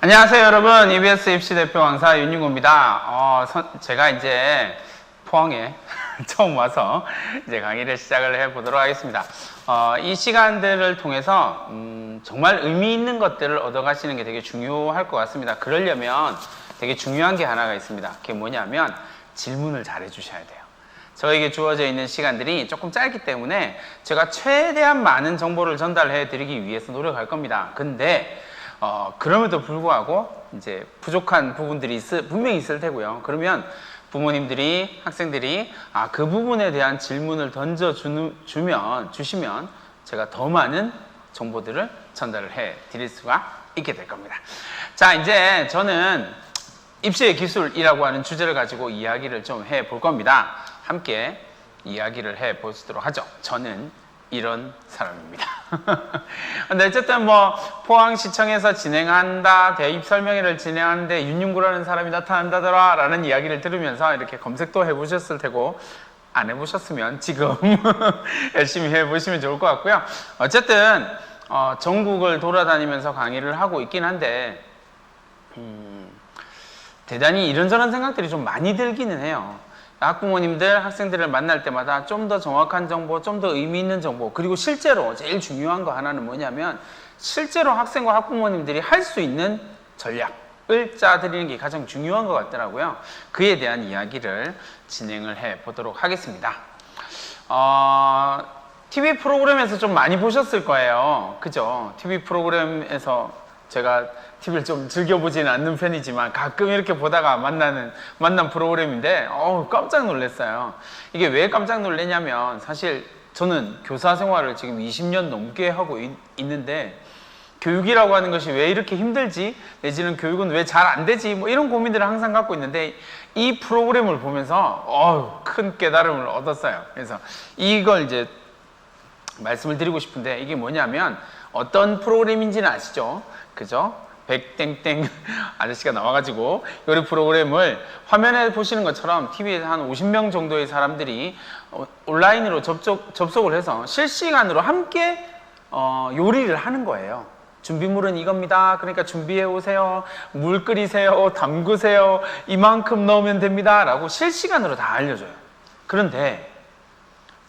안녕하세요 여러분, EBS 입시 대표 강사 윤윤구입니다. 제가 이제 포항에 처음 와서 이제 강의를 시작을 해보도록 하겠습니다. 이 시간들을 통해서 정말 의미 있는 것들을 얻어가시는 게 되게 중요할 것 같습니다. 그러려면 되게 중요한 게 하나가 있습니다. 그게 뭐냐면 질문을 잘 해주셔야 돼요. 저에게 주어져 있는 시간들이 조금 짧기 때문에 제가 최대한 많은 정보를 전달해 드리기 위해서 노력할 겁니다. 근데 그럼에도 불구하고 이제 부족한 부분들이 분명히 있을 테고요. 그러면 부모님들이, 학생들이 그 부분에 대한 질문을 주시면 제가 더 많은 정보들을 전달을 해 드릴 수가 있게 될 겁니다. 자, 이제 저는 입시의 기술이라고 하는 주제를 가지고 이야기를 좀 해 볼 겁니다. 함께 이야기를 해 보시도록 하죠. 저는 이런 사람입니다. 근데 어쨌든 포항시청에서 진행한다, 대입 설명회를 진행하는데 윤윤구라는 사람이 나타난다더라 라는 이야기를 들으면서 이렇게 검색도 해보셨을 테고, 안 해보셨으면 지금 열심히 해보시면 좋을 것 같고요. 어쨌든 전국을 돌아다니면서 강의를 하고 있긴 한데 대단히 이런저런 생각들이 좀 많이 들기는 해요. 학부모님들, 학생들을 만날 때마다 좀 더 정확한 정보, 좀 더 의미 있는 정보, 그리고 실제로 제일 중요한 거 하나는 뭐냐면 실제로 학생과 학부모님들이 할 수 있는 전략을 짜드리는 게 가장 중요한 것 같더라고요. 그에 대한 이야기를 진행을 해 보도록 하겠습니다. TV 프로그램에서 좀 많이 보셨을 거예요. 그죠? TV 프로그램에서 제가 TV를 좀 즐겨보지는 않는 편이지만 가끔 이렇게 보다가 만난 프로그램인데 깜짝 놀랐어요. 이게 왜 깜짝 놀랐냐면 사실 저는 교사 생활을 지금 20년 넘게 하고 있는데 교육이라고 하는 것이 왜 이렇게 힘들지? 내지는 교육은 왜 잘 안 되지? 이런 고민들을 항상 갖고 있는데 이 프로그램을 보면서 큰 깨달음을 얻었어요. 그래서 이걸 이제 말씀을 드리고 싶은데 이게 뭐냐면 어떤 프로그램인지는 아시죠? 그죠? 백땡땡 아저씨가 나와가지고 요리 프로그램을 화면에 보시는 것처럼 TV에서 한 50명 정도의 사람들이 온라인으로 접속을 해서 실시간으로 함께 요리를 하는 거예요. 준비물은 이겁니다. 그러니까 준비해 오세요. 물 끓이세요. 담그세요. 이만큼 넣으면 됩니다. 라고 실시간으로 다 알려줘요. 그런데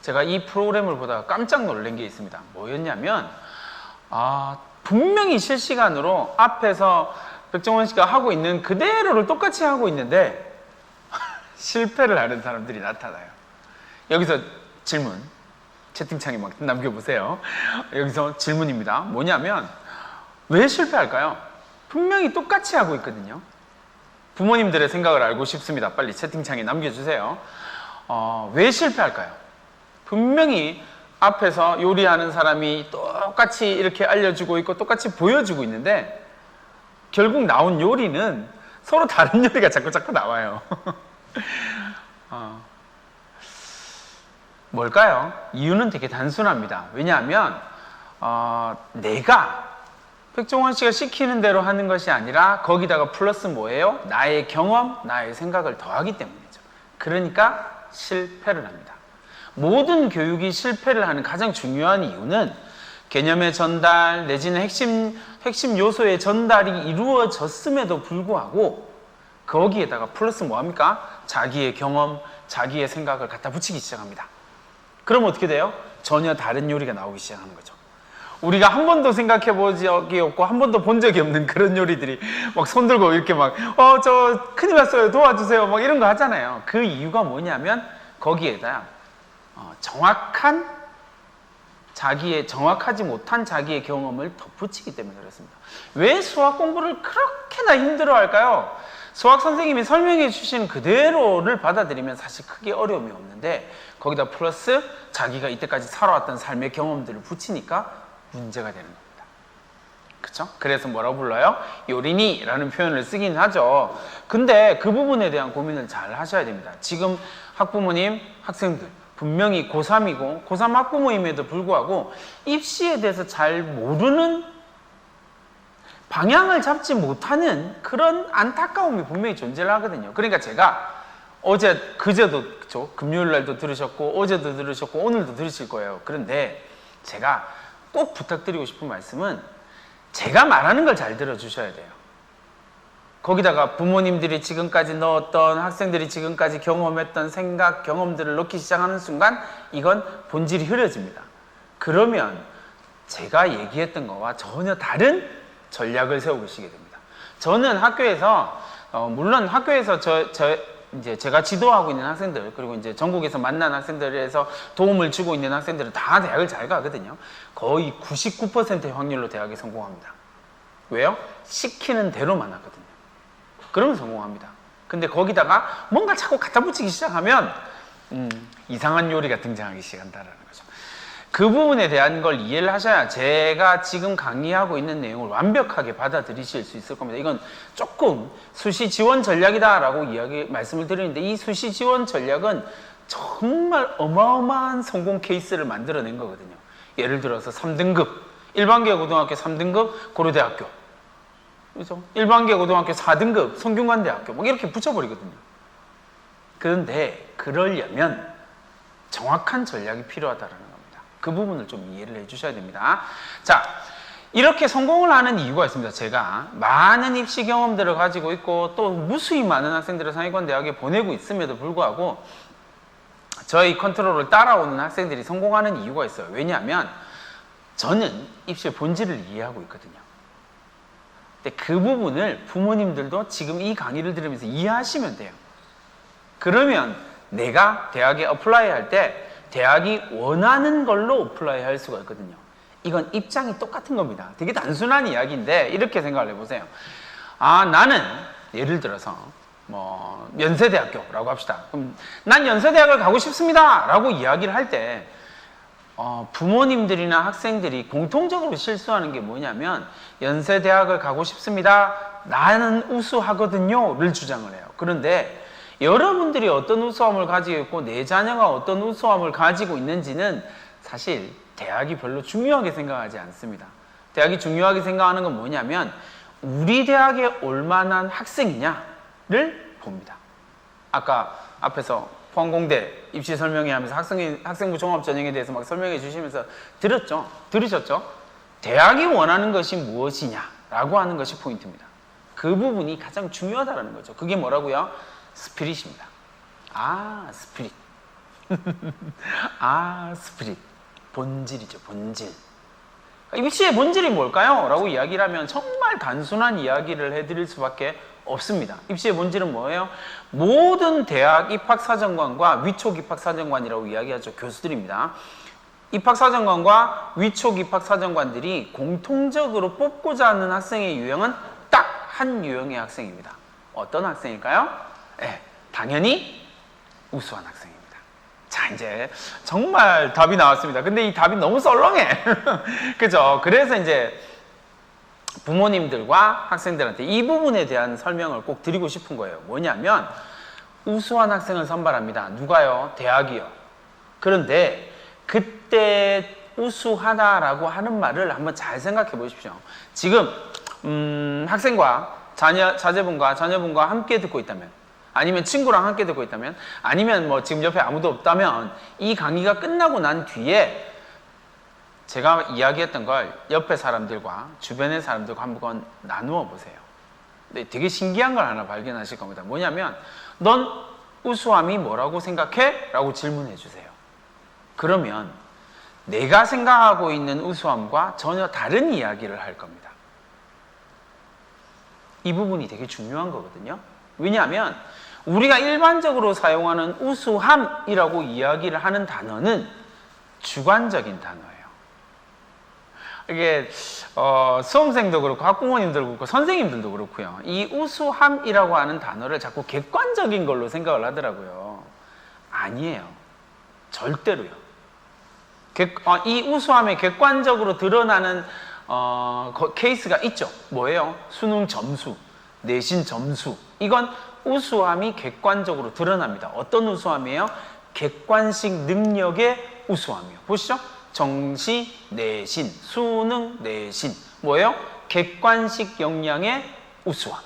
제가 이 프로그램을 보다가 깜짝 놀란 게 있습니다. 뭐였냐면 분명히 실시간으로 앞에서 백종원 씨가 하고 있는 그대로를 똑같이 하고 있는데 실패를 하는 사람들이 나타나요. 여기서 질문, 채팅창에 막 남겨보세요. 여기서 질문입니다. 뭐냐면 왜 실패할까요? 분명히 똑같이 하고 있거든요. 부모님들의 생각을 알고 싶습니다. 빨리 채팅창에 남겨주세요. 왜 실패할까요? 분명히 앞에서 요리하는 사람이 똑같이 이렇게 알려주고 있고 똑같이 보여주고 있는데 결국 나온 요리는 서로 다른 요리가 자꾸 나와요. 뭘까요? 이유는 되게 단순합니다. 왜냐하면 내가 백종원 씨가 시키는 대로 하는 것이 아니라 거기다가 플러스 뭐예요? 나의 경험, 나의 생각을 더하기 때문이죠. 그러니까 실패를 합니다. 모든 교육이 실패를 하는 가장 중요한 이유는 개념의 전달 내지는 핵심 요소의 전달이 이루어졌음에도 불구하고 거기에다가 플러스 뭐합니까? 자기의 경험, 자기의 생각을 갖다 붙이기 시작합니다. 그럼 어떻게 돼요? 전혀 다른 요리가 나오기 시작하는 거죠. 우리가 한 번도 생각해 본 적이 없고 한 번도 본 적이 없는 그런 요리들이 막 손들고 이렇게 막 저 큰일 났어요 도와주세요 막 이런 거 하잖아요. 그 이유가 뭐냐면 거기에다 정확하지 못한 자기의 경험을 덧붙이기 때문에 그렇습니다. 왜 수학 공부를 그렇게나 힘들어 할까요? 수학 선생님이 설명해 주신 그대로를 받아들이면 사실 크게 어려움이 없는데 거기다 플러스 자기가 이때까지 살아왔던 삶의 경험들을 붙이니까 문제가 되는 겁니다. 그쵸? 그래서 뭐라고 불러요? 요리니? 라는 표현을 쓰긴 하죠. 근데 그 부분에 대한 고민을 잘 하셔야 됩니다. 지금 학부모님, 학생들 분명히 고3이고 고3 학부모임에도 불구하고 입시에 대해서 잘 모르는 방향을 잡지 못하는 그런 안타까움이 분명히 존재를 하거든요. 그러니까 제가 그제도 그쵸? 금요일 날도 들으셨고 어제도 들으셨고 오늘도 들으실 거예요. 그런데 제가 꼭 부탁드리고 싶은 말씀은 제가 말하는 걸 잘 들어주셔야 돼요. 거기다가 부모님들이 지금까지 넣었던, 학생들이 지금까지 경험했던 생각, 경험들을 넣기 시작하는 순간 이건 본질이 흐려집니다. 그러면 제가 얘기했던 거와 전혀 다른 전략을 세우시게 됩니다. 저는 학교에서 물론 학교에서 이제 제가 지도하고 있는 학생들, 그리고 이제 전국에서 만난 학생들에서 도움을 주고 있는 학생들은 다 대학을 잘 가거든요. 거의 99%의 확률로 대학에 성공합니다. 왜요? 시키는 대로만 하거든요. 그러면 성공합니다. 근데 거기다가 뭔가 자꾸 갖다 붙이기 시작하면 이상한 요리가 등장하기 시작한다는 거죠. 그 부분에 대한 걸 이해를 하셔야 제가 지금 강의하고 있는 내용을 완벽하게 받아들이실 수 있을 겁니다. 이건 조금 수시 지원 전략이다라고 말씀을 드리는데, 이 수시 지원 전략은 정말 어마어마한 성공 케이스를 만들어낸 거거든요. 예를 들어서 3등급, 일반계 고등학교 3등급 고려대학교, 그렇죠? 일반계 고등학교 4등급 성균관대학교, 뭐 이렇게 붙여버리거든요. 그런데 그러려면 정확한 전략이 필요하다라는 겁니다. 그 부분을 좀 이해를 해주셔야 됩니다. 자, 이렇게 성공을 하는 이유가 있습니다. 제가 많은 입시 경험들을 가지고 있고 또 무수히 많은 학생들을 상위권대학에 보내고 있음에도 불구하고 저희 컨트롤을 따라오는 학생들이 성공하는 이유가 있어요. 왜냐하면 저는 입시의 본질을 이해하고 있거든요. 근데 그 부분을 부모님들도 지금 이 강의를 들으면서 이해하시면 돼요. 그러면 내가 대학에 어플라이 할 때 대학이 원하는 걸로 어플라이 할 수가 있거든요. 이건 입장이 똑같은 겁니다. 되게 단순한 이야기인데 이렇게 생각을 해보세요. 아, 나는 예를 들어서 뭐 연세대학교라고 합시다. 그럼 난 연세대학을 가고 싶습니다 라고 이야기를 할 때 부모님들이나 학생들이 공통적으로 실수하는 게 뭐냐면 연세대학을 가고 싶습니다, 나는 우수하거든요 를 주장을 해요. 그런데 여러분들이 어떤 우수함을 가지고 있고 내 자녀가 어떤 우수함을 가지고 있는지는 사실 대학이 별로 중요하게 생각하지 않습니다. 대학이 중요하게 생각하는 건 뭐냐면 우리 대학에 올 만한 학생이냐를 봅니다. 아까 앞에서 포항공대 입시 설명회 하면서 학생부 종합전형에 대해서 막 설명해 주시면서 들으셨죠? 대학이 원하는 것이 무엇이냐라고 하는 것이 포인트입니다. 그 부분이 가장 중요하다는 거죠. 그게 뭐라고요? 스피릿입니다. 아, 스피릿. 아, 스피릿. 본질이죠, 본질. 입시의 본질이 뭘까요? 라고 이야기를 하면 정말 단순한 이야기를 해드릴 수밖에 없습니다. 입시의 본질은 뭐예요? 모든 대학 입학사정관과 위촉 입학사정관이라고 이야기하죠. 교수들입니다. 입학사정관과 위촉 입학사정관들이 공통적으로 뽑고자 하는 학생의 유형은 딱 한 유형의 학생입니다. 어떤 학생일까요? 네, 당연히 우수한 학생입니다. 자, 이제 정말 답이 나왔습니다. 근데 이 답이 너무 썰렁해. 그죠? 그래서 이제 부모님들과 학생들한테 이 부분에 대한 설명을 꼭 드리고 싶은 거예요. 뭐냐면 우수한 학생을 선발합니다. 누가요? 대학이요. 그런데 그때 우수하다라고 하는 말을 한번 잘 생각해 보십시오. 지금 학생과 자제분과 자녀분과 함께 듣고 있다면, 아니면 친구랑 함께 듣고 있다면, 아니면 뭐 지금 옆에 아무도 없다면 이 강의가 끝나고 난 뒤에 제가 이야기했던 걸 옆에 사람들과 주변의 사람들과 한번 나누어 보세요. 근데 되게 신기한 걸 하나 발견하실 겁니다. 뭐냐면 넌 우수함이 뭐라고 생각해? 라고 질문해 주세요. 그러면 내가 생각하고 있는 우수함과 전혀 다른 이야기를 할 겁니다. 이 부분이 되게 중요한 거거든요. 왜냐하면 우리가 일반적으로 사용하는 우수함이라고 이야기를 하는 단어는 주관적인 단어예요. 이게 수험생도 그렇고 학부모님들도 그렇고 선생님들도 그렇고요. 이 우수함이라고 하는 단어를 자꾸 객관적인 걸로 생각을 하더라고요. 아니에요. 절대로요. 이 우수함에 객관적으로 드러나는 케이스가 있죠. 뭐예요? 수능 점수, 내신 점수. 이건 우수함이 객관적으로 드러납니다. 어떤 우수함이에요? 객관식 능력의 우수함이요. 보시죠. 정시, 내신, 수능, 내신. 뭐예요? 객관식 역량의 우수함.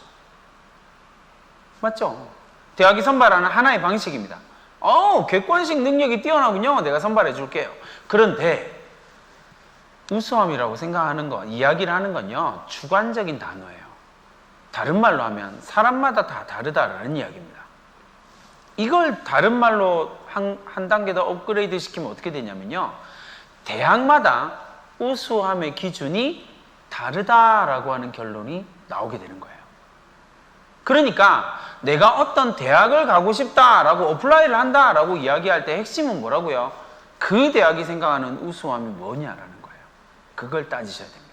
맞죠? 대학이 선발하는 하나의 방식입니다. 객관식 능력이 뛰어나군요. 내가 선발해 줄게요. 그런데 우수함이라고 생각하는 건, 이야기를 하는 건요, 주관적인 단어예요. 다른 말로 하면 사람마다 다 다르다라는 이야기입니다. 이걸 다른 말로 한 단계 더 업그레이드 시키면 어떻게 되냐면요, 대학마다 우수함의 기준이 다르다라고 하는 결론이 나오게 되는 거예요. 그러니까 내가 어떤 대학을 가고 싶다라고 어플라이를 한다라고 이야기할 때 핵심은 뭐라고요? 그 대학이 생각하는 우수함이 뭐냐라는 거예요. 그걸 따지셔야 됩니다.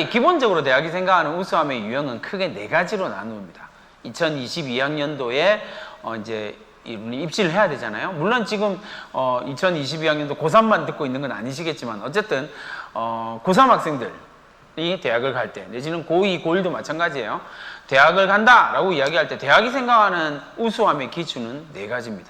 기본적으로 대학이 생각하는 우수함의 유형은 크게 4가지로 나눕니다. 2022학년도에 이제 이분이 입시를 해야 되잖아요. 물론 지금 2022학년도 고3만 듣고 있는 건 아니시겠지만 어쨌든 고3 학생들이 대학을 갈 때, 내지는 고2, 고1도 마찬가지예요. 대학을 간다라고 이야기할 때 대학이 생각하는 우수함의 기준은 4가지입니다.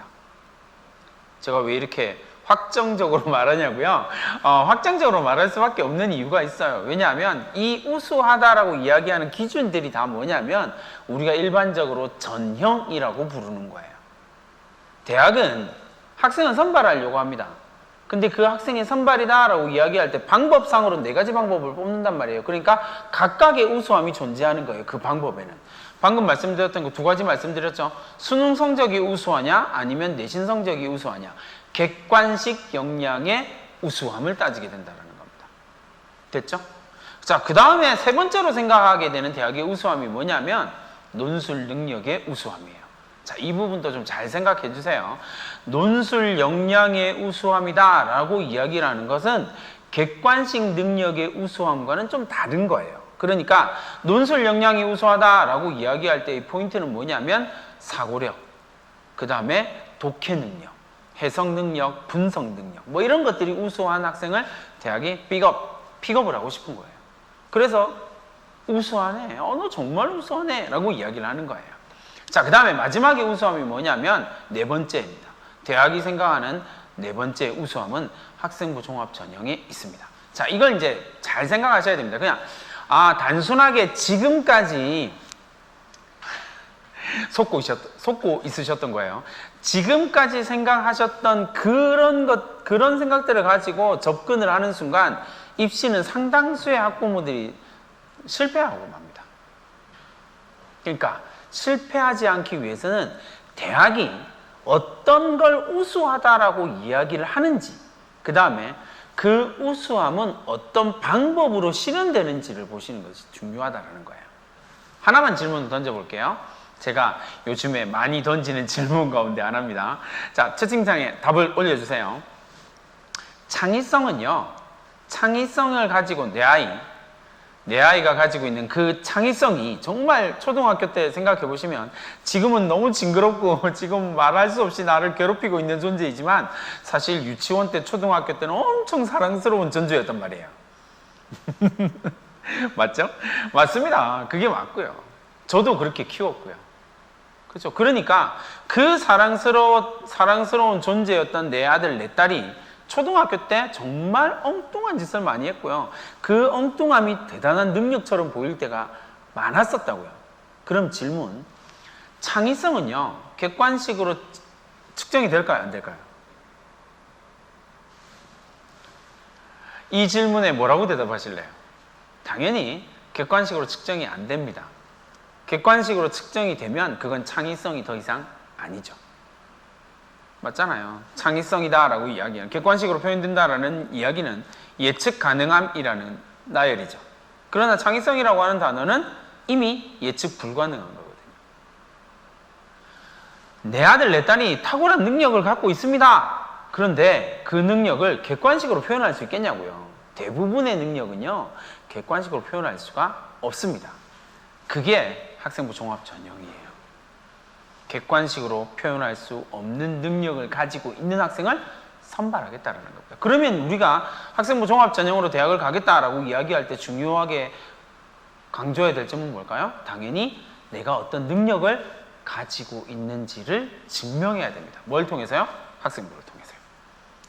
제가 왜 이렇게 확정적으로 말하냐고요? 확정적으로 말할 수밖에 없는 이유가 있어요. 왜냐하면 이 우수하다라고 이야기하는 기준들이 다 뭐냐면 우리가 일반적으로 전형이라고 부르는 거예요. 대학은 학생을 선발하려고 합니다. 근데 그 학생이 선발이다라고 이야기할 때 방법상으로 4가지 방법을 뽑는단 말이에요. 그러니까 각각의 우수함이 존재하는 거예요. 그 방법에는. 방금 말씀드렸던 거 2가지 말씀드렸죠. 수능 성적이 우수하냐 아니면 내신 성적이 우수하냐. 객관식 역량의 우수함을 따지게 된다는 겁니다. 됐죠? 자, 그 다음에 3번째로 생각하게 되는 대학의 우수함이 뭐냐면 논술 능력의 우수함이에요. 자, 이 부분도 좀 잘 생각해 주세요. 논술 역량의 우수함이다 라고 이야기를 하는 것은 객관식 능력의 우수함과는 좀 다른 거예요. 그러니까 논술 역량이 우수하다라고 이야기할 때의 포인트는 뭐냐면 사고력, 그 다음에 독해 능력, 해석 능력, 분석 능력 뭐 이런 것들이 우수한 학생을 대학이 픽업을 하고 싶은 거예요. 그래서 우수하네, 너 정말 우수하네 라고 이야기를 하는 거예요. 자, 그 다음에 마지막에 우수함이 뭐냐면 4번째입니다. 대학이 생각하는 4번째 우수함은 학생부 종합 전형에 있습니다. 자, 이걸 이제 잘 생각하셔야 됩니다. 그냥 단순하게 지금까지 속고 있으셨던 거예요. 지금까지 생각하셨던 그런 생각들을 가지고 접근을 하는 순간 입시는 상당수의 학부모들이 실패하고 맙니다. 그러니까 실패하지 않기 위해서는 대학이 어떤 걸 우수하다라고 이야기를 하는지, 그 다음에 그 우수함은 어떤 방법으로 실현되는지를 보시는 것이 중요하다는 거예요. 하나만 질문 던져볼게요. 제가 요즘에 많이 던지는 질문 가운데 하나입니다. 자, 채팅창에 답을 올려주세요. 창의성은요, 창의성을 가지고 내 아이가 가지고 있는 그 창의성이 정말 초등학교 때 생각해 보시면 지금은 너무 징그럽고 지금 말할 수 없이 나를 괴롭히고 있는 존재이지만 사실 유치원 때 초등학교 때는 엄청 사랑스러운 존재였단 말이에요. 맞죠? 맞습니다. 그게 맞고요. 저도 그렇게 키웠고요. 그렇죠? 그러니까 그 사랑스러운 존재였던 내 아들, 내 딸이 초등학교 때 정말 엉뚱한 짓을 많이 했고요. 그 엉뚱함이 대단한 능력처럼 보일 때가 많았었다고요. 그럼 질문, 창의성은요, 객관식으로 측정이 될까요? 안 될까요? 이 질문에 뭐라고 대답하실래요? 당연히 객관식으로 측정이 안 됩니다. 객관식으로 측정이 되면 그건 창의성이 더 이상 아니죠. 맞잖아요. 창의성이다라고 이야기하는, 객관식으로 표현된다라는 이야기는 예측 가능함이라는 나열이죠. 그러나 창의성이라고 하는 단어는 이미 예측 불가능한 거거든요. 내 아들, 내 딸이 탁월한 능력을 갖고 있습니다. 그런데 그 능력을 객관식으로 표현할 수 있겠냐고요. 대부분의 능력은요, 객관식으로 표현할 수가 없습니다. 그게 학생부 종합 전형이에요. 객관식으로 표현할 수 없는 능력을 가지고 있는 학생을 선발하겠다는 겁니다. 그러면 우리가 학생부 종합 전형으로 대학을 가겠다라고 이야기할 때 중요하게 강조해야 될 점은 뭘까요? 당연히 내가 어떤 능력을 가지고 있는지를 증명해야 됩니다. 뭘 통해서요? 학생부를 통해서요.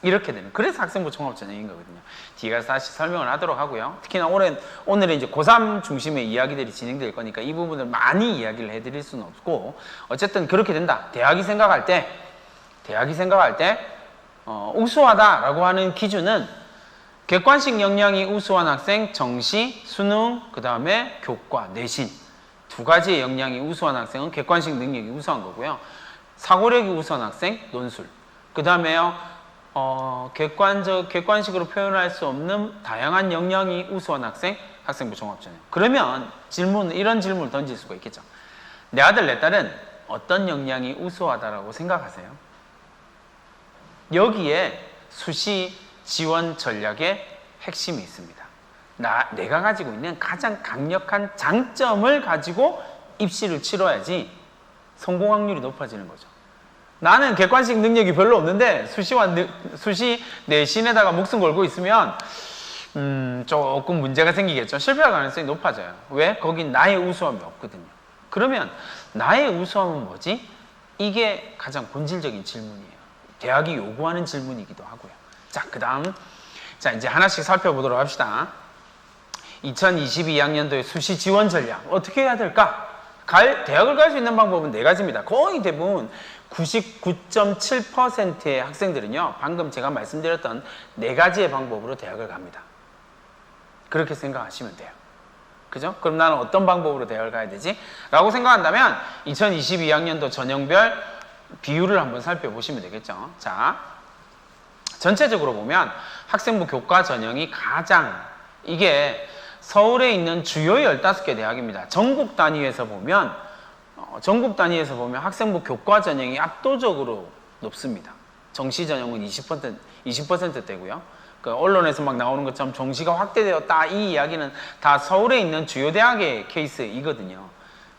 이렇게 되는, 그래서 학생부 종합 전형인 거거든요. 뒤에 가서 다시 설명을 하도록 하고요. 특히나 오늘은 이제 고3 중심의 이야기들이 진행될 거니까 이 부분을 많이 이야기를 해드릴 수는 없고, 어쨌든 그렇게 된다. 대학이 생각할 때 우수하다라고 하는 기준은 객관식 역량이 우수한 학생, 정시, 수능, 그 다음에 교과, 내신 두 가지의 역량이 우수한 학생은 객관식 능력이 우수한 거고요. 사고력이 우수한 학생, 논술. 그 다음에요, 객관식으로 표현할 수 없는 다양한 역량이 우수한 학생, 학생부 종합전형. 그러면 이런 질문을 던질 수가 있겠죠. 내 아들, 내 딸은 어떤 역량이 우수하다라고 생각하세요? 여기에 수시 지원 전략의 핵심이 있습니다. 내가 가지고 있는 가장 강력한 장점을 가지고 입시를 치러야지 성공 확률이 높아지는 거죠. 나는 객관식 능력이 별로 없는데 수시 내신에다가 목숨 걸고 있으면 조금 문제가 생기겠죠. 실패할 가능성이 높아져요. 왜? 거긴 나의 우수함이 없거든요. 그러면 나의 우수함은 뭐지? 이게 가장 본질적인 질문이에요. 대학이 요구하는 질문이기도 하고요. 자, 그 다음 이제 하나씩 살펴보도록 합시다. 2022학년도의 수시 지원 전략 어떻게 해야 될까? 대학을 갈 수 있는 방법은 네 가지입니다. 거의 대부분 99.7%의 학생들은요, 방금 제가 말씀드렸던 네 가지의 방법으로 대학을 갑니다. 그렇게 생각하시면 돼요. 그죠? 그럼 나는 어떤 방법으로 대학을 가야 되지? 라고 생각한다면 2022학년도 전형별 비율을 한번 살펴보시면 되겠죠. 자, 전체적으로 보면 학생부 교과 전형이 이게 서울에 있는 주요 15개 대학입니다. 전국 단위에서 보면 학생부 교과 전형이 압도적으로 높습니다. 정시 전형은 20%대고요. 그 언론에서 막 나오는 것처럼 정시가 확대되었다, 이 이야기는 다 서울에 있는 주요 대학의 케이스이거든요.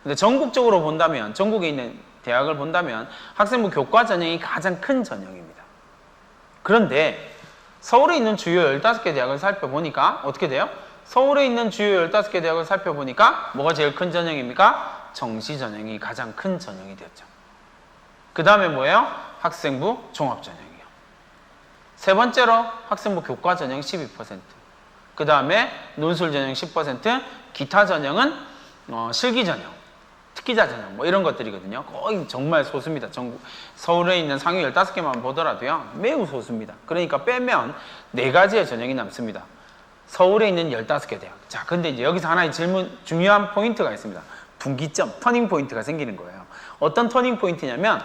근데 전국적으로 본다면, 전국에 있는 대학을 본다면 학생부 교과 전형이 가장 큰 전형입니다. 그런데 서울에 있는 주요 15개 대학을 살펴보니까 어떻게 돼요? 서울에 있는 주요 15개 대학을 살펴보니까 뭐가 제일 큰 전형입니까? 정시 전형이 가장 큰 전형이 되었죠. 그 다음에 뭐예요? 학생부 종합 전형이요. 세 번째로 학생부 교과 전형 12%. 그 다음에 논술 전형 10%, 기타 전형은 실기 전형, 특기자 전형 뭐 이런 것들이거든요. 거의 정말 소수입니다. 서울에 있는 상위 15개만 보더라도요, 매우 소수입니다. 그러니까 빼면 네 가지의 전형이 남습니다. 서울에 있는 15개 대학. 자, 근데 이제 여기서 하나의 중요한 포인트가 있습니다. 분기점, 터닝 포인트가 생기는 거예요. 어떤 터닝 포인트냐면,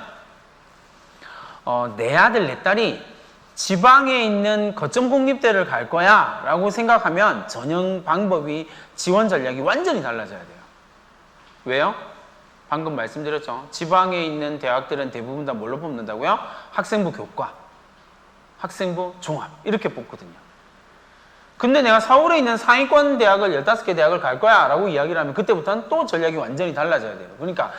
내 아들, 내 딸이 지방에 있는 거점 공립대를 갈 거야 라고 생각하면 전형 방법이, 지원 전략이 완전히 달라져야 돼요. 왜요? 방금 말씀드렸죠. 지방에 있는 대학들은 대부분 다 뭘로 뽑는다고요? 학생부 교과, 학생부 종합 이렇게 뽑거든요. 근데 내가 서울에 있는 상위권 대학을 15개 대학을 갈 거야 라고 이야기를 하면 그때부터는 또 전략이 완전히 달라져야 돼요. 그러니까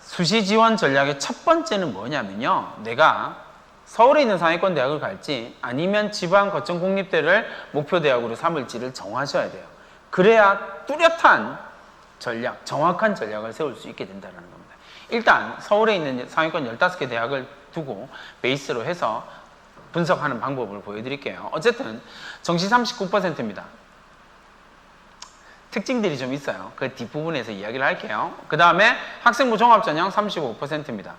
수시 지원 전략의 첫 번째는 뭐냐면요, 내가 서울에 있는 상위권 대학을 갈지 아니면 지방 거점 공립대를 목표 대학으로 삼을지를 정하셔야 돼요. 그래야 뚜렷한 전략, 정확한 전략을 세울 수 있게 된다는 겁니다. 일단 서울에 있는 상위권 15개 대학을 두고 베이스로 해서 분석하는 방법을 보여드릴게요. 어쨌든 정시 39%입니다. 특징들이 좀 있어요. 그 뒷부분에서 이야기를 할게요. 그 다음에 학생부 종합전형 35%입니다.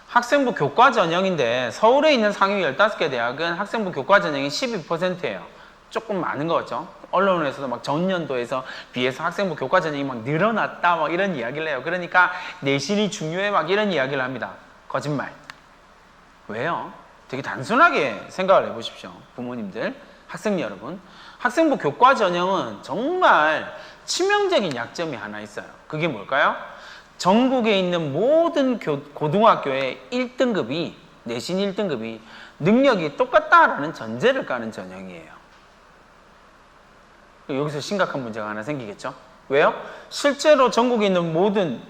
학생부 교과 전형인데 서울에 있는 상위 15개 대학은 학생부 교과 전형이 12%예요. 조금 많은 거죠. 언론에서도 막 전년도에서 비해서 학생부 교과 전형이 막 늘어났다 막 이런 이야기를 해요. 그러니까 내신이 중요해 막 이런 이야기를 합니다. 거짓말. 왜요? 되게 단순하게 생각을 해보십시오. 부모님들, 학생 여러분. 학생부 교과 전형은 정말 치명적인 약점이 하나 있어요. 그게 뭘까요? 전국에 있는 모든 고등학교의 1등급이, 내신 1등급이 능력이 똑같다라는 전제를 까는 전형이에요. 여기서 심각한 문제가 하나 생기겠죠? 왜요? 실제로 전국에 있는 모든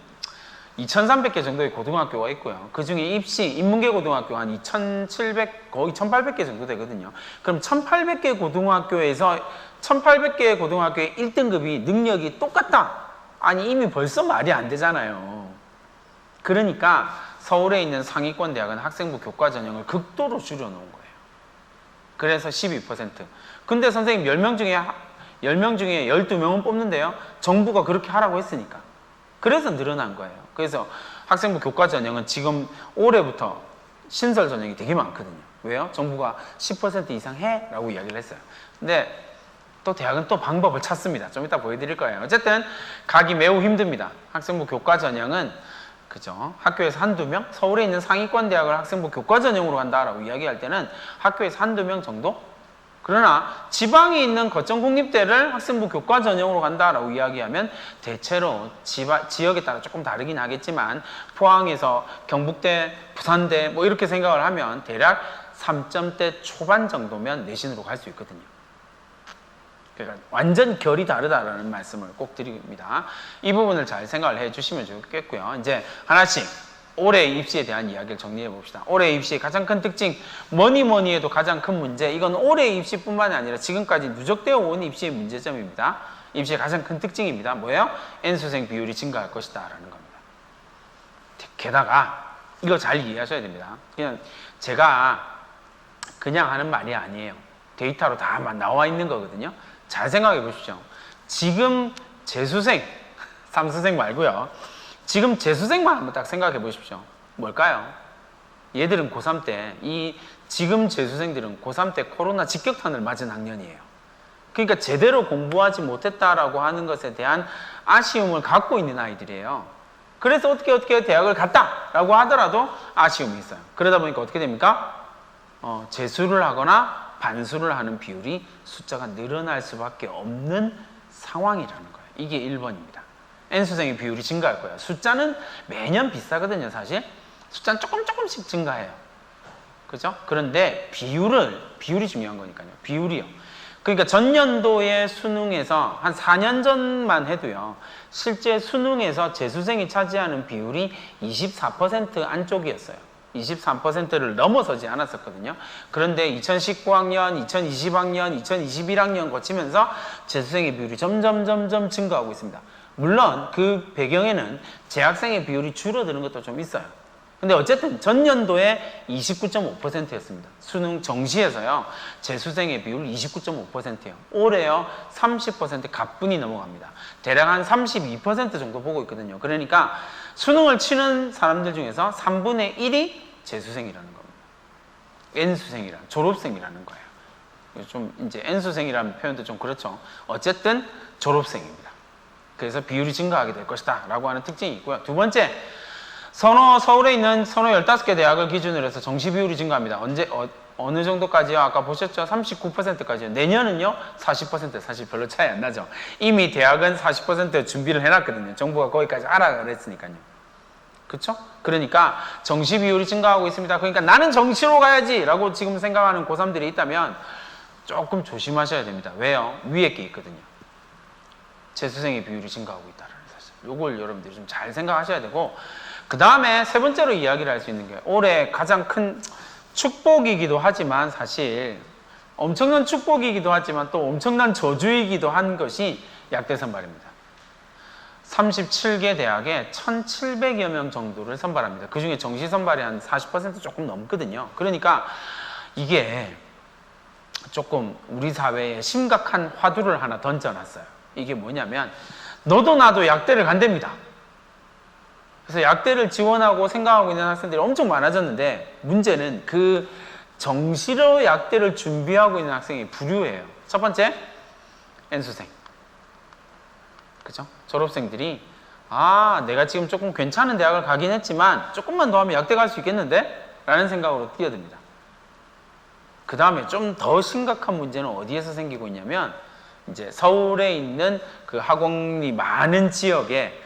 2,300개 정도의 고등학교가 있고요. 그 중에 인문계 고등학교가 한 2,700, 거의 1,800개 정도 되거든요. 그럼 1,800개 고등학교에서 1,800개의 고등학교의 1등급이 능력이 똑같다. 아니, 이미 벌써 말이 안 되잖아요. 그러니까 서울에 있는 상위권 대학은 학생부 교과 전형을 극도로 줄여놓은 거예요. 그래서 12%. 근데 선생님 10명 중에 12명은 뽑는데요. 정부가 그렇게 하라고 했으니까. 그래서 늘어난 거예요. 그래서 학생부 교과 전형은 지금 올해부터 신설 전형이 되게 많거든요. 왜요? 정부가 10% 이상 해? 라고 이야기를 했어요. 근데 또 대학은 또 방법을 찾습니다. 좀 이따 보여드릴 거예요. 어쨌든 가기 매우 힘듭니다. 학생부 교과 전형은 그죠? 학교에서 한두 명? 서울에 있는 상위권 대학을 학생부 교과 전형으로 간다라고 이야기할 때는 학교에서 한두 명 정도? 그러나 지방에 있는 거점 공립대를 학생부 교과 전형으로 간다라고 이야기하면 대체로 지역에 따라 조금 다르긴 하겠지만 포항에서 경북대, 부산대 뭐 이렇게 생각을 하면 대략 3점대 초반 정도면 내신으로 갈 수 있거든요. 그러니까 완전 결이 다르다라는 말씀을 꼭 드립니다. 이 부분을 잘 생각을 해 주시면 좋겠고요. 이제 하나씩 올해 입시에 대한 이야기를 정리해 봅시다. 올해 입시의 가장 큰 특징, 뭐니 해도 가장 큰 문제, 이건 올해 입시뿐만이 아니라 지금까지 누적되어 온 입시의 문제점입니다. 입시의 가장 큰 특징입니다. 뭐예요? N수생 비율이 증가할 것이다 라는 겁니다. 게다가 이거 잘 이해하셔야 됩니다. 그냥 제가 그냥 하는 말이 아니에요. 데이터로 다 나와 있는 거거든요. 잘 생각해 보십시오. 지금 재수생, 삼수생 말고요. 지금 재수생만 한번 딱 생각해 보십시오. 뭘까요? 얘들은 고3 때, 지금 재수생들은 고3 때 코로나 직격탄을 맞은 학년이에요. 그러니까 제대로 공부하지 못했다라고 하는 것에 대한 아쉬움을 갖고 있는 아이들이에요. 그래서 어떻게 대학을 갔다라고 하더라도 아쉬움이 있어요. 그러다 보니까 어떻게 됩니까? 재수를 하거나 반수를 하는 비율이 숫자가 늘어날 수밖에 없는 상황이라는 거예요. 이게 1번입니다. N수생의 비율이 증가할 거예요. 숫자는 매년 비슷하거든요, 사실. 숫자는 조금씩 증가해요. 그죠? 그런데 비율이 중요한 거니까요. 비율이요. 그러니까 전년도의 수능에서 한 4년 전만 해도요, 실제 수능에서 재수생이 차지하는 비율이 24% 안쪽이었어요. 23%를 넘어서지 않았었거든요. 그런데 2019학년, 2020학년, 2021학년 거치면서 재수생의 비율이 점점 증가하고 있습니다. 물론 그 배경에는 재학생의 비율이 줄어드는 것도 좀 있어요. 근데 어쨌든 전년도에 29.5%였습니다. 수능 정시에서요, 재수생의 비율 29.5%예요. 올해요, 30% 가뿐히 넘어갑니다. 대략 한 32% 정도 보고 있거든요. 그러니까 수능을 치는 사람들 중에서 3분의 1이 재수생이라는 겁니다. 졸업생이라는 거예요. 좀 이제 N수생이라는 표현도 좀 그렇죠. 어쨌든 졸업생입니다. 그래서 비율이 증가하게 될 것이다 라고 하는 특징이 있고요. 두 번째, 서울에 있는 서너 15개 대학을 기준으로 해서 정시 비율이 증가합니다. 어느 정도까지요? 아까 보셨죠? 39%까지요. 내년은요? 40%. 사실 별로 차이 안 나죠. 이미 대학은 40% 준비를 해놨거든요. 정부가 거기까지 하라 그랬으니까요. 그렇죠? 그러니까 정시 비율이 증가하고 있습니다. 그러니까 나는 정시로 가야지 라고 지금 생각하는 고3들이 있다면 조금 조심하셔야 됩니다. 왜요? 위에 게 있거든요. 재수생의 비율이 증가하고 있다는 사실. 요걸 여러분들이 좀 잘 생각하셔야 되고, 그 다음에 세 번째로 이야기를 할 수 있는 게 올해 가장 큰 축복이기도 하지만 사실 엄청난 축복이기도 하지만 또 엄청난 저주이기도 한 것이 약대 선발입니다. 37개 대학에 1,700여 명 정도를 선발합니다. 그 중에 정시 선발이 한 40% 조금 넘거든요. 그러니까 이게 조금 우리 사회에 심각한 화두를 하나 던져놨어요. 이게 뭐냐면 너도 나도 약대를 간답니다. 그래서 약대를 지원하고 생각하고 있는 학생들이 엄청 많아졌는데 문제는 그 정시로 약대를 준비하고 있는 학생이 부류예요. 첫 번째, N수생. 그죠? 졸업생들이 내가 지금 조금 괜찮은 대학을 가긴 했지만 조금만 더 하면 약대 갈 수 있겠는데? 라는 생각으로 뛰어듭니다. 그 다음에 좀 더 심각한 문제는 어디에서 생기고 있냐면 이제 서울에 있는 그 학원이 많은 지역에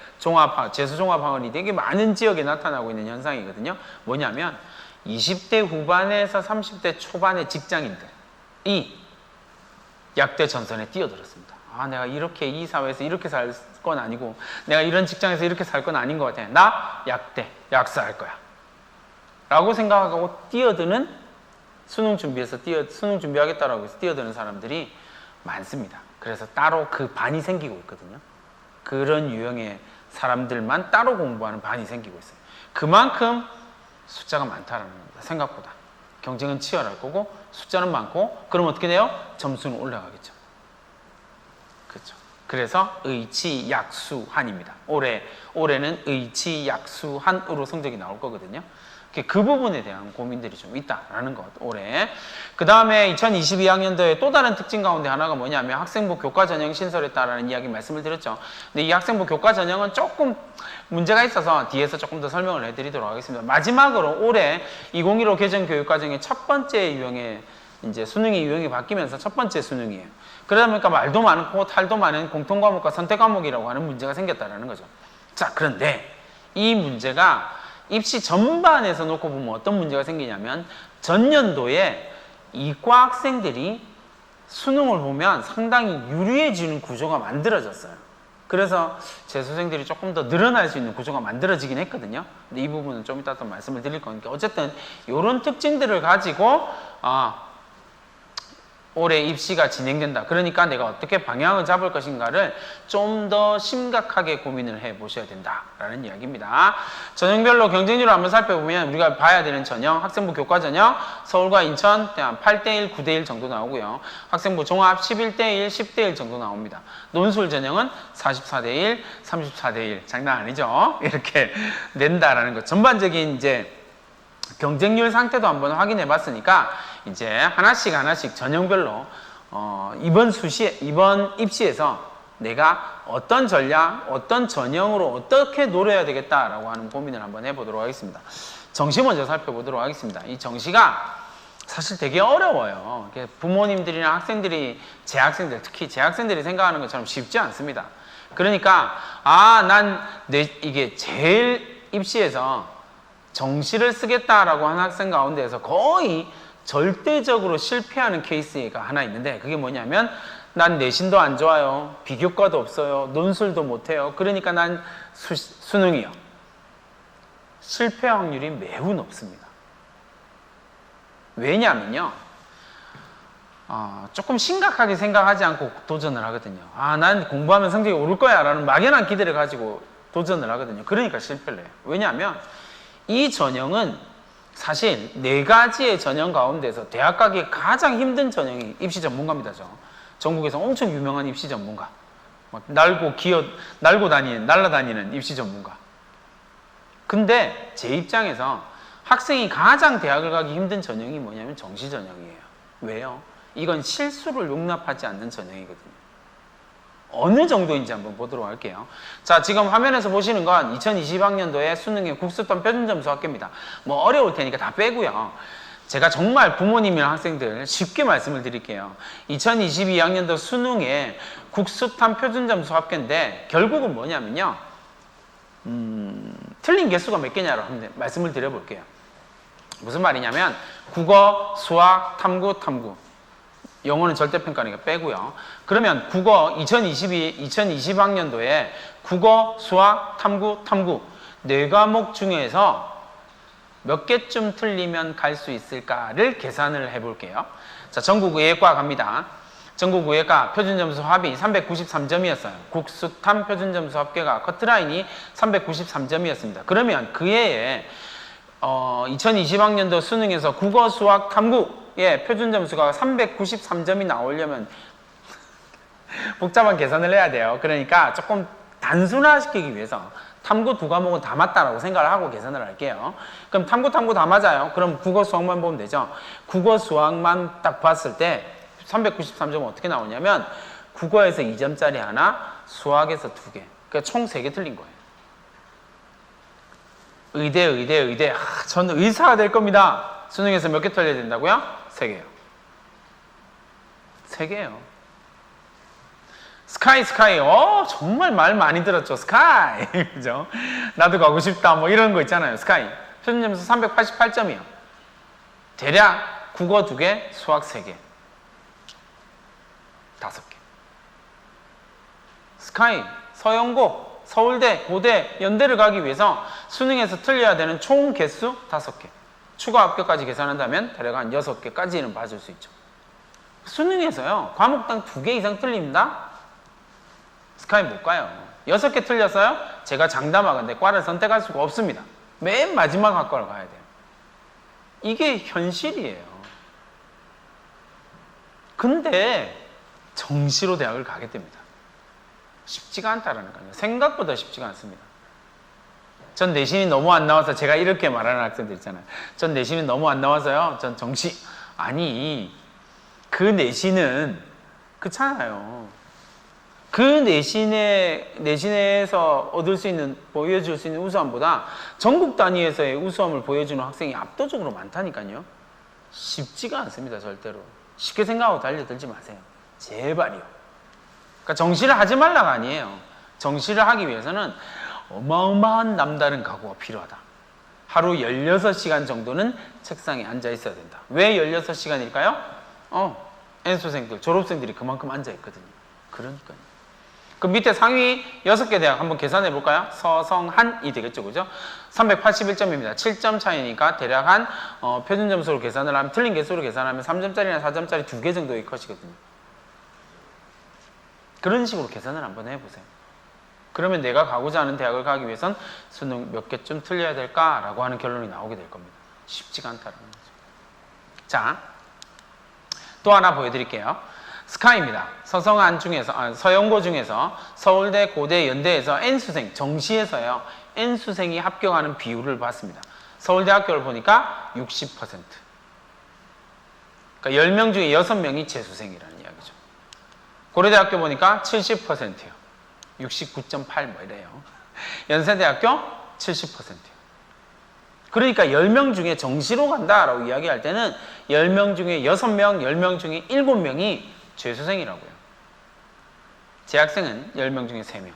재수종합학원이 되게 많은 지역에 나타나고 있는 현상이거든요. 뭐냐면 20대 후반에서 30대 초반의 직장인들이 약대 전선에 뛰어들었습니다. 내가 이렇게 이 사회에서 이렇게 살 건 아니고 내가 이런 직장에서 이렇게 살 건 아닌 것 같아. 나 약사할 거야 라고 생각하고 뛰어드는 수능 준비하겠다라고 해서 뛰어드는 사람들이 많습니다. 그래서 따로 그 반이 생기고 있거든요. 그런 유형의 사람들만 따로 공부하는 반이 생기고 있어요. 그만큼 숫자가 많다라는 겁니다. 생각보다. 경쟁은 치열할 거고 숫자는 많고 그럼 어떻게 돼요? 점수는 올라가겠죠. 그렇죠. 그래서 의치약수한입니다. 올해는 의치약수한으로 성적이 나올 거거든요. 그 부분에 대한 고민들이 좀 있다라는 것, 올해. 그 다음에 2022학년도에 또 다른 특징 가운데 하나가 뭐냐면 학생부 교과 전형 신설했다라는 이야기 말씀을 드렸죠. 근데 이 학생부 교과 전형은 조금 문제가 있어서 뒤에서 조금 더 설명을 해드리도록 하겠습니다. 마지막으로 올해 2015 개정 교육과정의 첫 번째 유형의 이제 수능의 유형이 바뀌면서 첫 번째 수능이에요. 그러다 보니까 말도 많고 탈도 많은 공통과목과 선택과목이라고 하는 문제가 생겼다라는 거죠. 자, 그런데 이 문제가 입시 전반에서 놓고 보면 어떤 문제가 생기냐면 전년도에 이과 학생들이 수능을 보면 상당히 유리해지는 구조가 만들어졌어요. 그래서 재수생들이 조금 더 늘어날 수 있는 구조가 만들어지긴 했거든요. 근데 이 부분은 좀 이따 또 말씀을 드릴 거니까 어쨌든 이런 특징들을 가지고 올해 입시가 진행된다. 그러니까 내가 어떻게 방향을 잡을 것인가를 좀 더 심각하게 고민을 해 보셔야 된다라는 이야기입니다. 전형별로 경쟁률을 한번 살펴보면 우리가 봐야 되는 전형, 학생부 교과 전형, 서울과 인천 8대1, 9대1 정도 나오고요. 학생부 종합 11대1, 10대1 정도 나옵니다. 논술 전형은 44대1, 34대1. 장난 아니죠? 이렇게 낸다라는 것. 전반적인 이제 경쟁률 상태도 한번 확인해 봤으니까 이제 하나씩 전형별로 이번 입시에서 내가 어떤 전략, 어떤 전형으로 어떻게 노려야 되겠다라고 하는 고민을 한번 해보도록 하겠습니다. 정시 먼저 살펴보도록 하겠습니다. 이 정시가 사실 되게 어려워요. 부모님들이나 학생들이, 재학생들, 특히 재학생들이 생각하는 것처럼 쉽지 않습니다. 그러니까 이게 제일 입시에서 정시를 쓰겠다라고 하는 학생 가운데에서 거의 절대적으로 실패하는 케이스가 하나 있는데, 그게 뭐냐면 난 내신도 안 좋아요, 비교과도 없어요, 논술도 못해요, 그러니까 난 수능이요. 실패 확률이 매우 높습니다. 왜냐면요, 조금 심각하게 생각하지 않고 도전을 하거든요. 난 공부하면 성적이 오를 거야 라는 막연한 기대를 가지고 도전을 하거든요. 그러니까 실패를 해요. 왜냐하면 이 전형은 사실 4가지의 전형 가운데서 대학 가기 가장 힘든 전형이 입시 전문가입니다. 전국에서 엄청 유명한 입시 전문가, 날아다니는 입시 전문가. 근데 제 입장에서 학생이 가장 대학을 가기 힘든 전형이 뭐냐면 정시 전형이에요. 왜요? 이건 실수를 용납하지 않는 전형이거든요. 어느 정도인지 한번 보도록 할게요. 자, 지금 화면에서 보시는 건 2020학년도의 수능의 국수점 표준점수 합계입니다. 뭐 어려울 테니까 다 빼고요. 제가 정말 부모님이랑 학생들 쉽게 말씀을 드릴게요. 2022학년도 수능의 국수탐 표준점수 합계인데 결국은 뭐냐면요, 틀린 개수가 몇 개냐로 한번 말씀을 드려볼게요. 무슨 말이냐면 국어, 수학, 탐구, 영어는 절대평가니까 빼고요. 그러면 국어 2020학년도에 국어, 수학, 탐구 4과목 중에서 몇 개쯤 틀리면 갈 수 있을까를 계산을 해볼게요. 자, 전국의예과 갑니다. 전국의예과 표준점수 합이 393점이었어요. 국수탐 표준점수 합계가 커트라인이 393점이었습니다. 그러면 그 해에 2020학년도 수능에서 국어, 수학, 탐구의 표준점수가 393점이 나오려면 복잡한 계산을 해야 돼요. 그러니까 조금 단순화시키기 위해서 탐구 2과목은 다 맞다라고 생각을 하고 계산을 할게요. 그럼 탐구 다 맞아요. 그럼 국어, 수학만 보면 되죠. 국어, 수학만 딱 봤을 때 393점은 어떻게 나오냐면 국어에서 2점짜리 하나, 수학에서 2개. 그러니까 총 3개 틀린 거예요. 의대. 저는 의사가 될 겁니다. 수능에서 몇 개 틀려야 된다고요? 3개요. 3개요. 스카이. 정말 말 많이 들었죠. 스카이. 그죠? 나도 가고 싶다. 뭐 이런 거 있잖아요. 스카이. 표준점수 388점이요. 대략 국어 2개, 수학 3개. 5개. 스카이, 서영고, 서울대, 고대, 연대를 가기 위해서 수능에서 틀려야 되는 총 개수 5개. 추가 합격까지 계산한다면 대략 한 6개까지는 봐줄 수 있죠. 수능에서요, 과목당 2개 이상 틀립니다. 스카이 못 가요. 6개 틀렸어요? 제가 장담하건대 과를 선택할 수가 없습니다. 맨 마지막 학과를 가야 돼요. 이게 현실이에요. 근데 정시로 대학을 가게 됩니다. 쉽지가 않다라는 거예요. 생각보다 쉽지가 않습니다. 전 내신이 너무 안 나와서 제가 이렇게 말하는 학생들 있잖아요. 전 내신이 너무 안 나와서요. 전 정시 아니 그 내신은 그렇잖아요. 그 내신에서 얻을 수 있는 보여줄 수 있는 우수함보다 전국 단위에서의 우수함을 보여주는 학생이 압도적으로 많다니까요. 쉽지가 않습니다. 절대로 쉽게 생각하고 달려들지 마세요. 제발이요. 그러니까 정시를 하지 말라가 아니에요. 정시를 하기 위해서는 어마어마한 남다른 각오가 필요하다. 하루 16시간 정도는 책상에 앉아 있어야 된다. 왜 16시간일까요? N수생들, 졸업생들이 그만큼 앉아 있거든요. 그러니까요. 그 밑에 상위 6개 대학 한번 계산해 볼까요? 서성한이 되겠죠, 그죠? 381점입니다. 7점 차이니까 대략 한 표준 점수로 계산을 하면, 틀린 개수로 계산하면 3점짜리나 4점짜리 2개 정도의 컷이거든요. 그런 식으로 계산을 한번 해보세요. 그러면 내가 가고자 하는 대학을 가기 위해선 수능 몇 개쯤 틀려야 될까라고 하는 결론이 나오게 될 겁니다. 쉽지가 않다는 거죠. 자, 또 하나 보여드릴게요. 스카이입니다. 서성한 중에서, 서영고 중에서 서울대, 고대, 연대에서 N수생, 정시에서요, N수생이 합격하는 비율을 봤습니다. 서울대학교를 보니까 60%. 그러니까 10명 중에 6명이 재수생이라는 이야기죠. 고려대학교 보니까 70%예요. 69.8 뭐 이래요. 연세대학교 70%예요. 그러니까 10명 중에 정시로 간다라고 이야기할 때는 10명 중에 6명, 10명 중에 7명이 재수생이라고요. 재학생은 10명 중에 3명.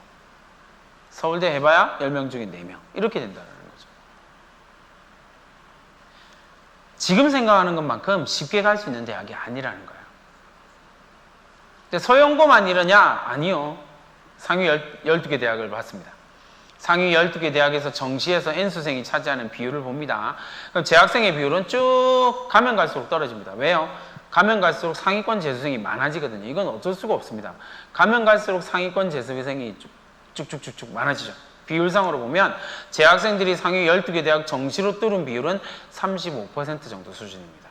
서울대 해봐야 10명 중에 4명. 이렇게 된다는 거죠. 지금 생각하는 것만큼 쉽게 갈 수 있는 대학이 아니라는 거예요. 근데 서영고만 이러냐? 아니요. 상위 12개 대학을 봤습니다. 상위 12개 대학에서 정시에서 N수생이 차지하는 비율을 봅니다. 그럼 재학생의 비율은 쭉 가면 갈수록 떨어집니다. 왜요? 가면 갈수록 상위권 재수생이 많아지거든요. 이건 어쩔 수가 없습니다. 가면 갈수록 상위권 재수생이 쭉쭉쭉쭉 많아지죠. 비율상으로 보면 재학생들이 상위 12개 대학 정시로 뚫은 비율은 35% 정도 수준입니다.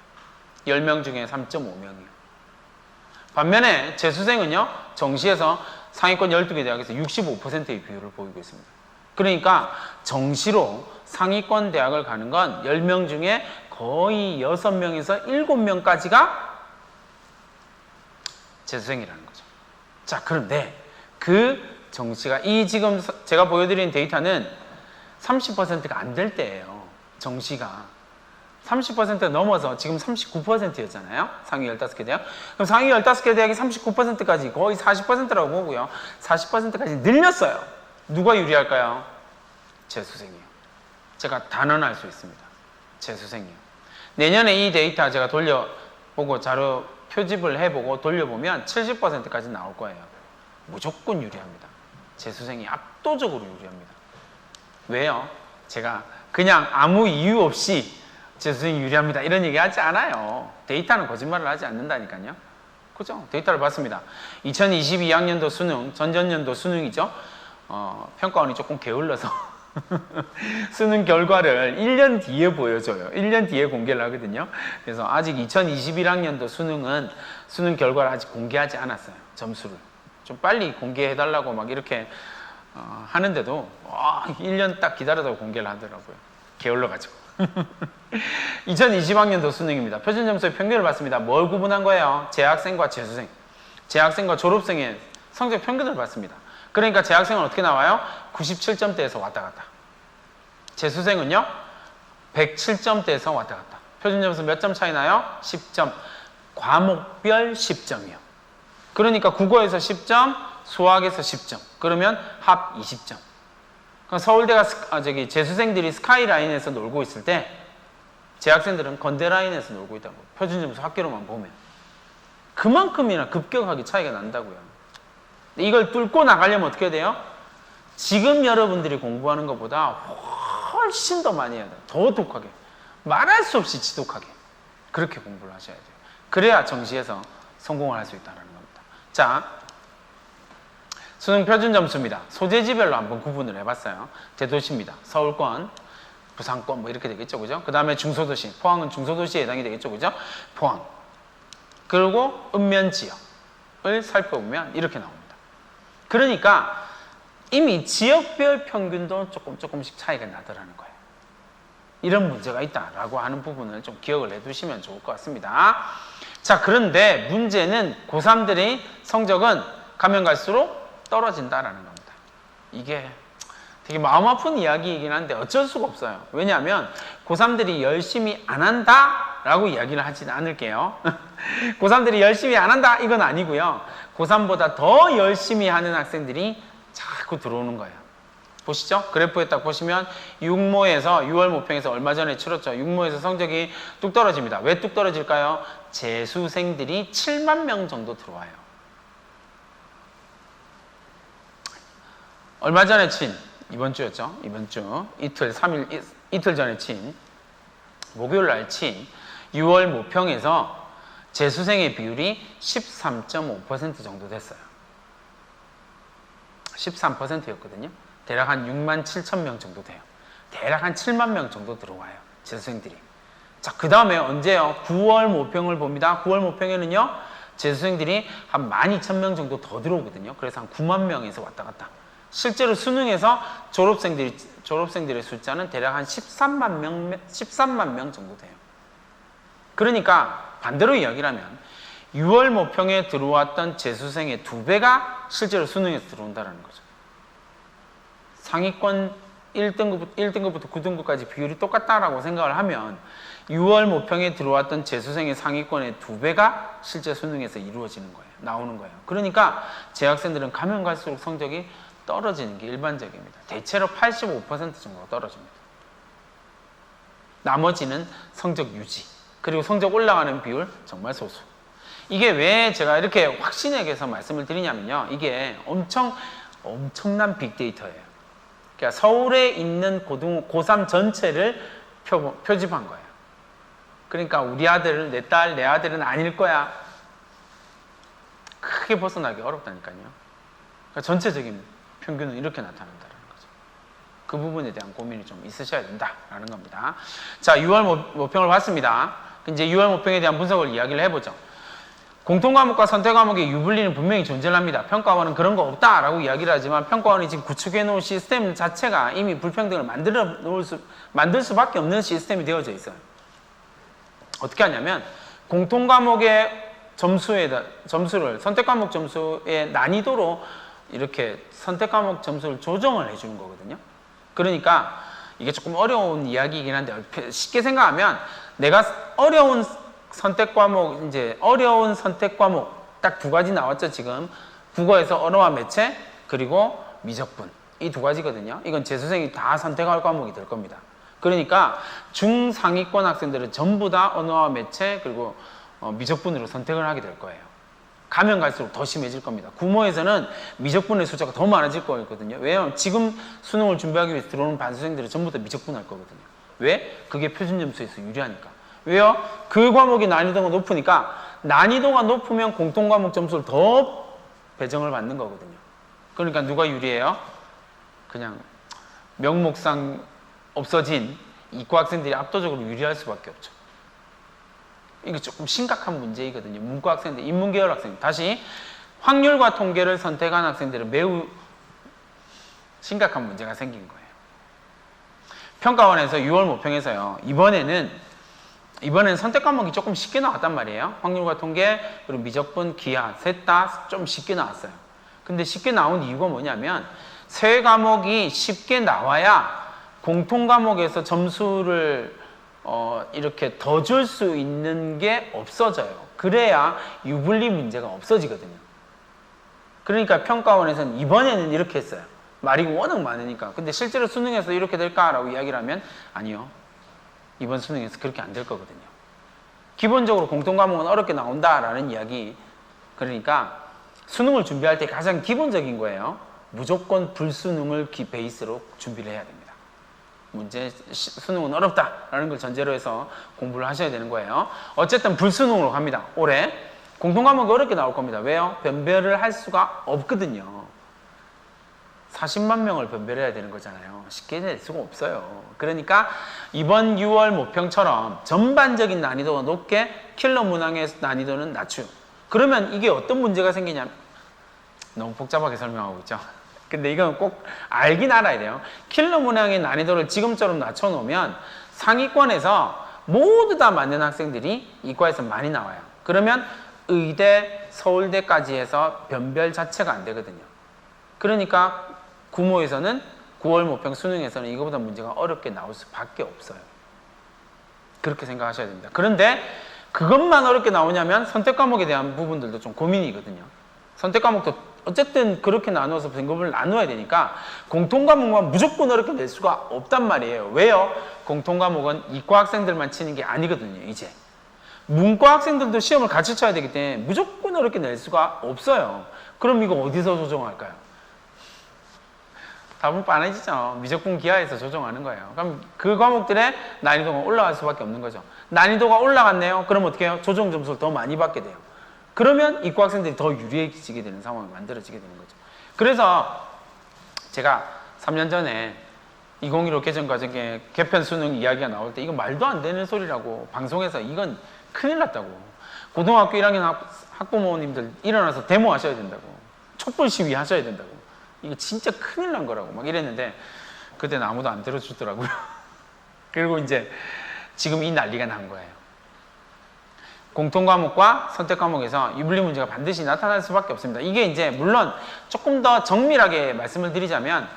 10명 중에 3.5명이요. 반면에 재수생은요, 정시에서 상위권 12개 대학에서 65%의 비율을 보이고 있습니다. 그러니까 정시로 상위권 대학을 가는 건 10명 중에 거의 6명에서 7명까지가 재수생이라는 거죠. 자, 그런데 그 정시가 지금 제가 보여드린 데이터는 30%가 안 될 때예요. 정시가 30% 넘어서 지금 39%였잖아요. 상위 15개 대학. 그럼 상위 15개 대학이 39%까지 거의 40%라고 보고요. 40%까지 늘렸어요. 누가 유리할까요? 재수생이요. 제가 단언할 수 있습니다. 재수생이요. 내년에 이 데이터 제가 돌려보고 자료 표집을 해보고 돌려보면 70%까지 나올 거예요. 무조건 유리합니다. 재수생이 압도적으로 유리합니다. 왜요? 제가 그냥 아무 이유 없이 재수생이 유리합니다 이런 얘기 하지 않아요. 데이터는 거짓말을 하지 않는다니까요. 그죠? 데이터를 봤습니다. 2022학년도 수능, 전전년도 수능이죠. 평가원이 조금 게을러서 수능 결과를 1년 뒤에 보여줘요. 1년 뒤에 공개를 하거든요. 그래서 아직 2021학년도 수능은 수능 결과를 아직 공개하지 않았어요. 점수를. 좀 빨리 공개해달라고 막 이렇게 하는데도 1년 딱 기다려다가 공개를 하더라고요. 게을러가지고. 2020학년도 수능입니다. 표준점수의 평균을 봤습니다. 뭘 구분한 거예요? 재학생과 재수생. 재학생과 졸업생의 성적 평균을 봤습니다. 그러니까 재학생은 어떻게 나와요? 97점대에서 왔다 갔다. 재수생은요? 107점대에서 왔다 갔다. 표준점수 몇 점 차이 나요? 10점. 과목별 10점이요. 그러니까 국어에서 10점, 수학에서 10점. 그러면 합 20점. 그럼 서울대가 재수생들이 스카이라인에서 놀고 있을 때 재학생들은 건대라인에서 놀고 있다고. 표준점수 학교로만 보면. 그만큼이나 급격하게 차이가 난다고요. 이걸 뚫고 나가려면 어떻게 해야 돼요? 지금 여러분들이 공부하는 것보다 훨씬 더 많이 해야 돼요. 더 독하게. 말할 수 없이 지독하게. 그렇게 공부를 하셔야 돼요. 그래야 정시에서 성공을 할 수 있다는 겁니다. 자, 수능 표준 점수입니다. 소재지별로 한번 구분을 해봤어요. 대도시입니다. 서울권, 부산권 뭐 이렇게 되겠죠, 그죠? 그 다음에 중소도시, 포항은 중소도시에 해당이 되겠죠, 그죠? 포항. 그리고 읍면 지역을 살펴보면 이렇게 나옵니다. 그러니까 이미 지역별 평균도 조금씩 차이가 나더라는 거예요. 이런 문제가 있다라고 하는 부분을 좀 기억을 해두시면 좋을 것 같습니다. 자, 그런데 문제는 고3들의 성적은 가면 갈수록 떨어진다라는 겁니다. 이게 되게 마음 아픈 이야기이긴 한데 어쩔 수가 없어요. 왜냐하면 고3들이 열심히 안 한다라고 이야기를 하진 않을게요. 고3들이 열심히 안 한다 이건 아니고요. 고3보다 더 열심히 하는 학생들이 자꾸 들어오는 거예요. 보시죠. 그래프에 딱 보시면 6월 모평에서 얼마 전에 치렀죠. 6모에서 성적이 뚝 떨어집니다. 왜 뚝 떨어질까요? 재수생들이 7만 명 정도 들어와요. 얼마 전에 친 이번 주였죠. 이번 주 이틀 전에 친 목요일 날 친 6월 모평에서 재수생의 비율이 13.5% 정도 됐어요. 13%였거든요. 대략 한 6만 7천 명 정도 돼요. 대략 한 7만 명 정도 들어와요. 재수생들이. 자, 그 다음에 언제요? 9월 모평을 봅니다. 9월 모평에는요, 재수생들이 한 12,000명 정도 더 들어오거든요. 그래서 한 9만 명에서 왔다 갔다. 실제로 수능에서 졸업생들의 숫자는 대략 한 13만 명 정도 돼요. 그러니까 반대로 이야기를 하면 6월 모평에 들어왔던 재수생의 2배가 실제로 수능에서 들어온다는 거죠. 상위권 1등급부터 9등급까지 비율이 똑같다라고 생각을 하면 6월 모평에 들어왔던 재수생의 상위권의 2배가 실제 수능에서 이루어지는 거예요. 나오는 거예요. 그러니까 재학생들은 가면 갈수록 성적이 떨어지는 게 일반적입니다. 대체로 85% 정도가 떨어집니다. 나머지는 성적 유지, 그리고 성적 올라가는 비율 정말 소수. 이게 왜 제가 이렇게 확신에게서 말씀을 드리냐면요. 이게 엄청난 빅데이터예요. 그러니까 서울에 있는 고3 전체를 표집한 거예요. 그러니까 우리 아들, 내 딸, 내 아들은 아닐 거야. 크게 벗어나기 어렵다니까요. 그러니까 전체적인 평균은 이렇게 나타난다는 거죠. 그 부분에 대한 고민이 좀 있으셔야 된다라는 겁니다. 자, 6월 모평을 봤습니다. 이제 6월 모평에 대한 분석을 이야기를 해보죠. 공통과목과 선택과목의 유불리는 분명히 존재를 합니다. 평가원은 그런 거 없다라고 이야기를 하지만 평가원이 지금 구축해 놓은 시스템 자체가 이미 불평등을 만들 수밖에 없는 시스템이 되어져 있어요. 어떻게 하냐면 공통과목의 점수를 선택과목 점수의 난이도로 이렇게 선택과목 점수를 조정을 해주는 거거든요. 그러니까 이게 조금 어려운 이야기이긴 한데 쉽게 생각하면 내가 어려운 선택 과목 딱 2가지 나왔죠. 지금 국어에서 언어와 매체 그리고 미적분 이 2가지거든요. 이건 재수생이 다 선택할 과목이 될 겁니다. 그러니까 중상위권 학생들은 전부 다 언어와 매체 그리고 미적분으로 선택을 하게 될 거예요. 가면 갈수록 더 심해질 겁니다. 구모에서는 미적분의 숫자가 더 많아질 거거든요. 왜냐하면 지금 수능을 준비하기 위해서 들어오는 반수생들은 전부 다 미적분 할 거거든요. 왜? 그게 표준 점수에서 유리하니까. 왜요? 그 과목이 난이도가 높으니까 난이도가 높으면 공통과목 점수를 더 배정을 받는 거거든요. 그러니까 누가 유리해요? 그냥 명목상 없어진 이과 학생들이 압도적으로 유리할 수밖에 없죠. 이게 조금 심각한 문제이거든요. 문과 학생들, 인문계열 학생들. 다시 확률과 통계를 선택한 학생들은 매우 심각한 문제가 생긴 거예요. 평가원에서 6월 모평에서요. 이번에는 선택 과목이 조금 쉽게 나왔단 말이에요. 확률과 통계, 그리고 미적분, 기하 셋 다 좀 쉽게 나왔어요. 근데 쉽게 나온 이유가 뭐냐면 세 과목이 쉽게 나와야 공통 과목에서 점수를 이렇게 더 줄 수 있는 게 없어져요. 그래야 유불리 문제가 없어지거든요. 그러니까 평가원에서는 이번에는 이렇게 했어요. 말이 워낙 많으니까. 근데 실제로 수능에서 이렇게 될까라고 이야기를 하면 아니요. 이번 수능에서 그렇게 안 될 거거든요. 기본적으로 공통과목은 어렵게 나온다라는 이야기. 그러니까 수능을 준비할 때 가장 기본적인 거예요. 무조건 불수능을 베이스로 준비를 해야 됩니다. 수능은 어렵다라는 걸 전제로 해서 공부를 하셔야 되는 거예요. 어쨌든 불수능으로 갑니다. 올해 공통과목이 어렵게 나올 겁니다. 왜요? 변별을 할 수가 없거든요. 40만 명을 변별해야 되는 거잖아요. 쉽게 낼 수가 없어요. 그러니까 이번 6월 모평처럼 전반적인 난이도가 높게 킬러 문항의 난이도는 낮추. 그러면 이게 어떤 문제가 생기냐면 너무 복잡하게 설명하고 있죠. 근데 이건 꼭 알긴 알아야 돼요. 킬러 문항의 난이도를 지금처럼 낮춰놓으면 상위권에서 모두 다 맞는 학생들이 이과에서 많이 나와요. 그러면 의대, 서울대까지 해서 변별 자체가 안 되거든요. 그러니까 구모에서는 9월 모평 수능에서는 이거보다 문제가 어렵게 나올 수밖에 없어요. 그렇게 생각하셔야 됩니다. 그런데 그것만 어렵게 나오냐면 선택 과목에 대한 부분들도 좀 고민이거든요. 선택 과목도 어쨌든 그렇게 나누어서 등급을 나눠야 되니까 공통 과목만 무조건 어렵게 낼 수가 없단 말이에요. 왜요? 공통 과목은 이과 학생들만 치는 게 아니거든요. 이제 문과 학생들도 시험을 같이 쳐야 되기 때문에 무조건 어렵게 낼 수가 없어요. 그럼 이거 어디서 조정할까요? 답은 뻔해지죠. 미적분 기하에서 조정하는 거예요. 그럼 그 과목들의 난이도가 올라갈 수밖에 없는 거죠. 난이도가 올라갔네요. 그럼 어떻게 해요? 조정 점수를 더 많이 받게 돼요. 그러면 이과 학생들이 더 유리해지게 되는 상황이 만들어지게 되는 거죠. 그래서 제가 3년 전에 2015 개정 과정에 개편 수능 이야기가 나올 때 이거 말도 안 되는 소리라고 방송에서 이건 큰일 났다고. 고등학교 1학년 학부모님들 일어나서 데모하셔야 된다고. 촛불 시위 하셔야 된다고. 이거 진짜 큰일 난 거라고 막 이랬는데 그때는 아무도 안 들어주더라고요. 그리고 이제 지금 이 난리가 난 거예요. 공통 과목과 선택 과목에서 유불리 문제가 반드시 나타날 수밖에 없습니다. 이게 이제 물론 조금 더 정밀하게 말씀을 드리자면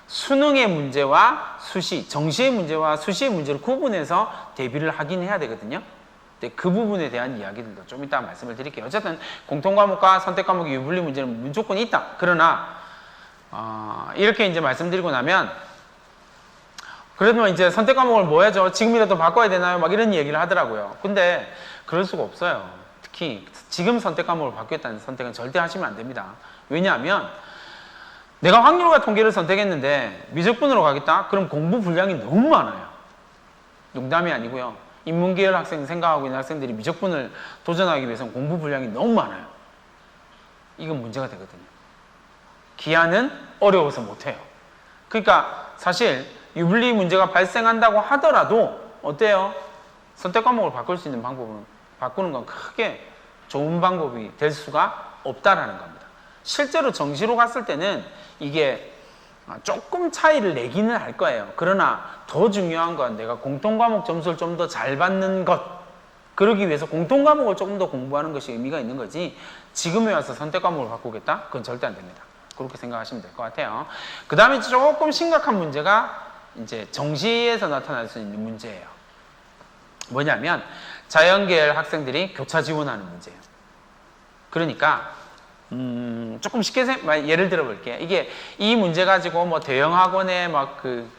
수능의 문제와 수시, 정시의 문제와 수시의 문제를 구분해서 대비를 하긴 해야 되거든요. 근데 그 부분에 대한 이야기들도 좀 이따 말씀을 드릴게요. 어쨌든 공통 과목과 선택 과목의 유불리 문제는 무조건 있다. 그러나 이렇게 이제 말씀드리고 나면 그래도 이제 선택 과목을 뭐 해야죠? 지금이라도 바꿔야 되나요? 막 이런 얘기를 하더라고요. 근데 그럴 수가 없어요. 특히 지금 선택 과목을 바꾸겠다는 선택은 절대 하시면 안 됩니다. 왜냐하면 내가 확률과 통계를 선택했는데 미적분으로 가겠다? 그럼 공부 분량이 너무 많아요. 농담이 아니고요. 인문계열 학생 생각하고 있는 학생들이 미적분을 도전하기 위해서는 공부 분량이 너무 많아요. 이건 문제가 되거든요. 기하는 어려워서 못해요. 그러니까 사실 유불리 문제가 발생한다고 하더라도 어때요? 선택 과목을 바꿀 수 있는 방법은 바꾸는 건 크게 좋은 방법이 될 수가 없다라는 겁니다. 실제로 정시로 갔을 때는 이게 조금 차이를 내기는 할 거예요. 그러나 더 중요한 건 내가 공통 과목 점수를 좀 더 잘 받는 것, 그러기 위해서 공통 과목을 조금 더 공부하는 것이 의미가 있는 거지 지금에 와서 선택 과목을 바꾸겠다? 그건 절대 안 됩니다. 그렇게 생각하시면 될 것 같아요. 그 다음에 조금 심각한 문제가 이제 정시에서 나타날 수 있는 문제예요. 뭐냐면 자연계열 학생들이 교차 지원하는 문제예요. 그러니까 조금 쉽게 예를 들어 볼게요. 이게 이 문제 가지고 뭐 대형 학원에 막 그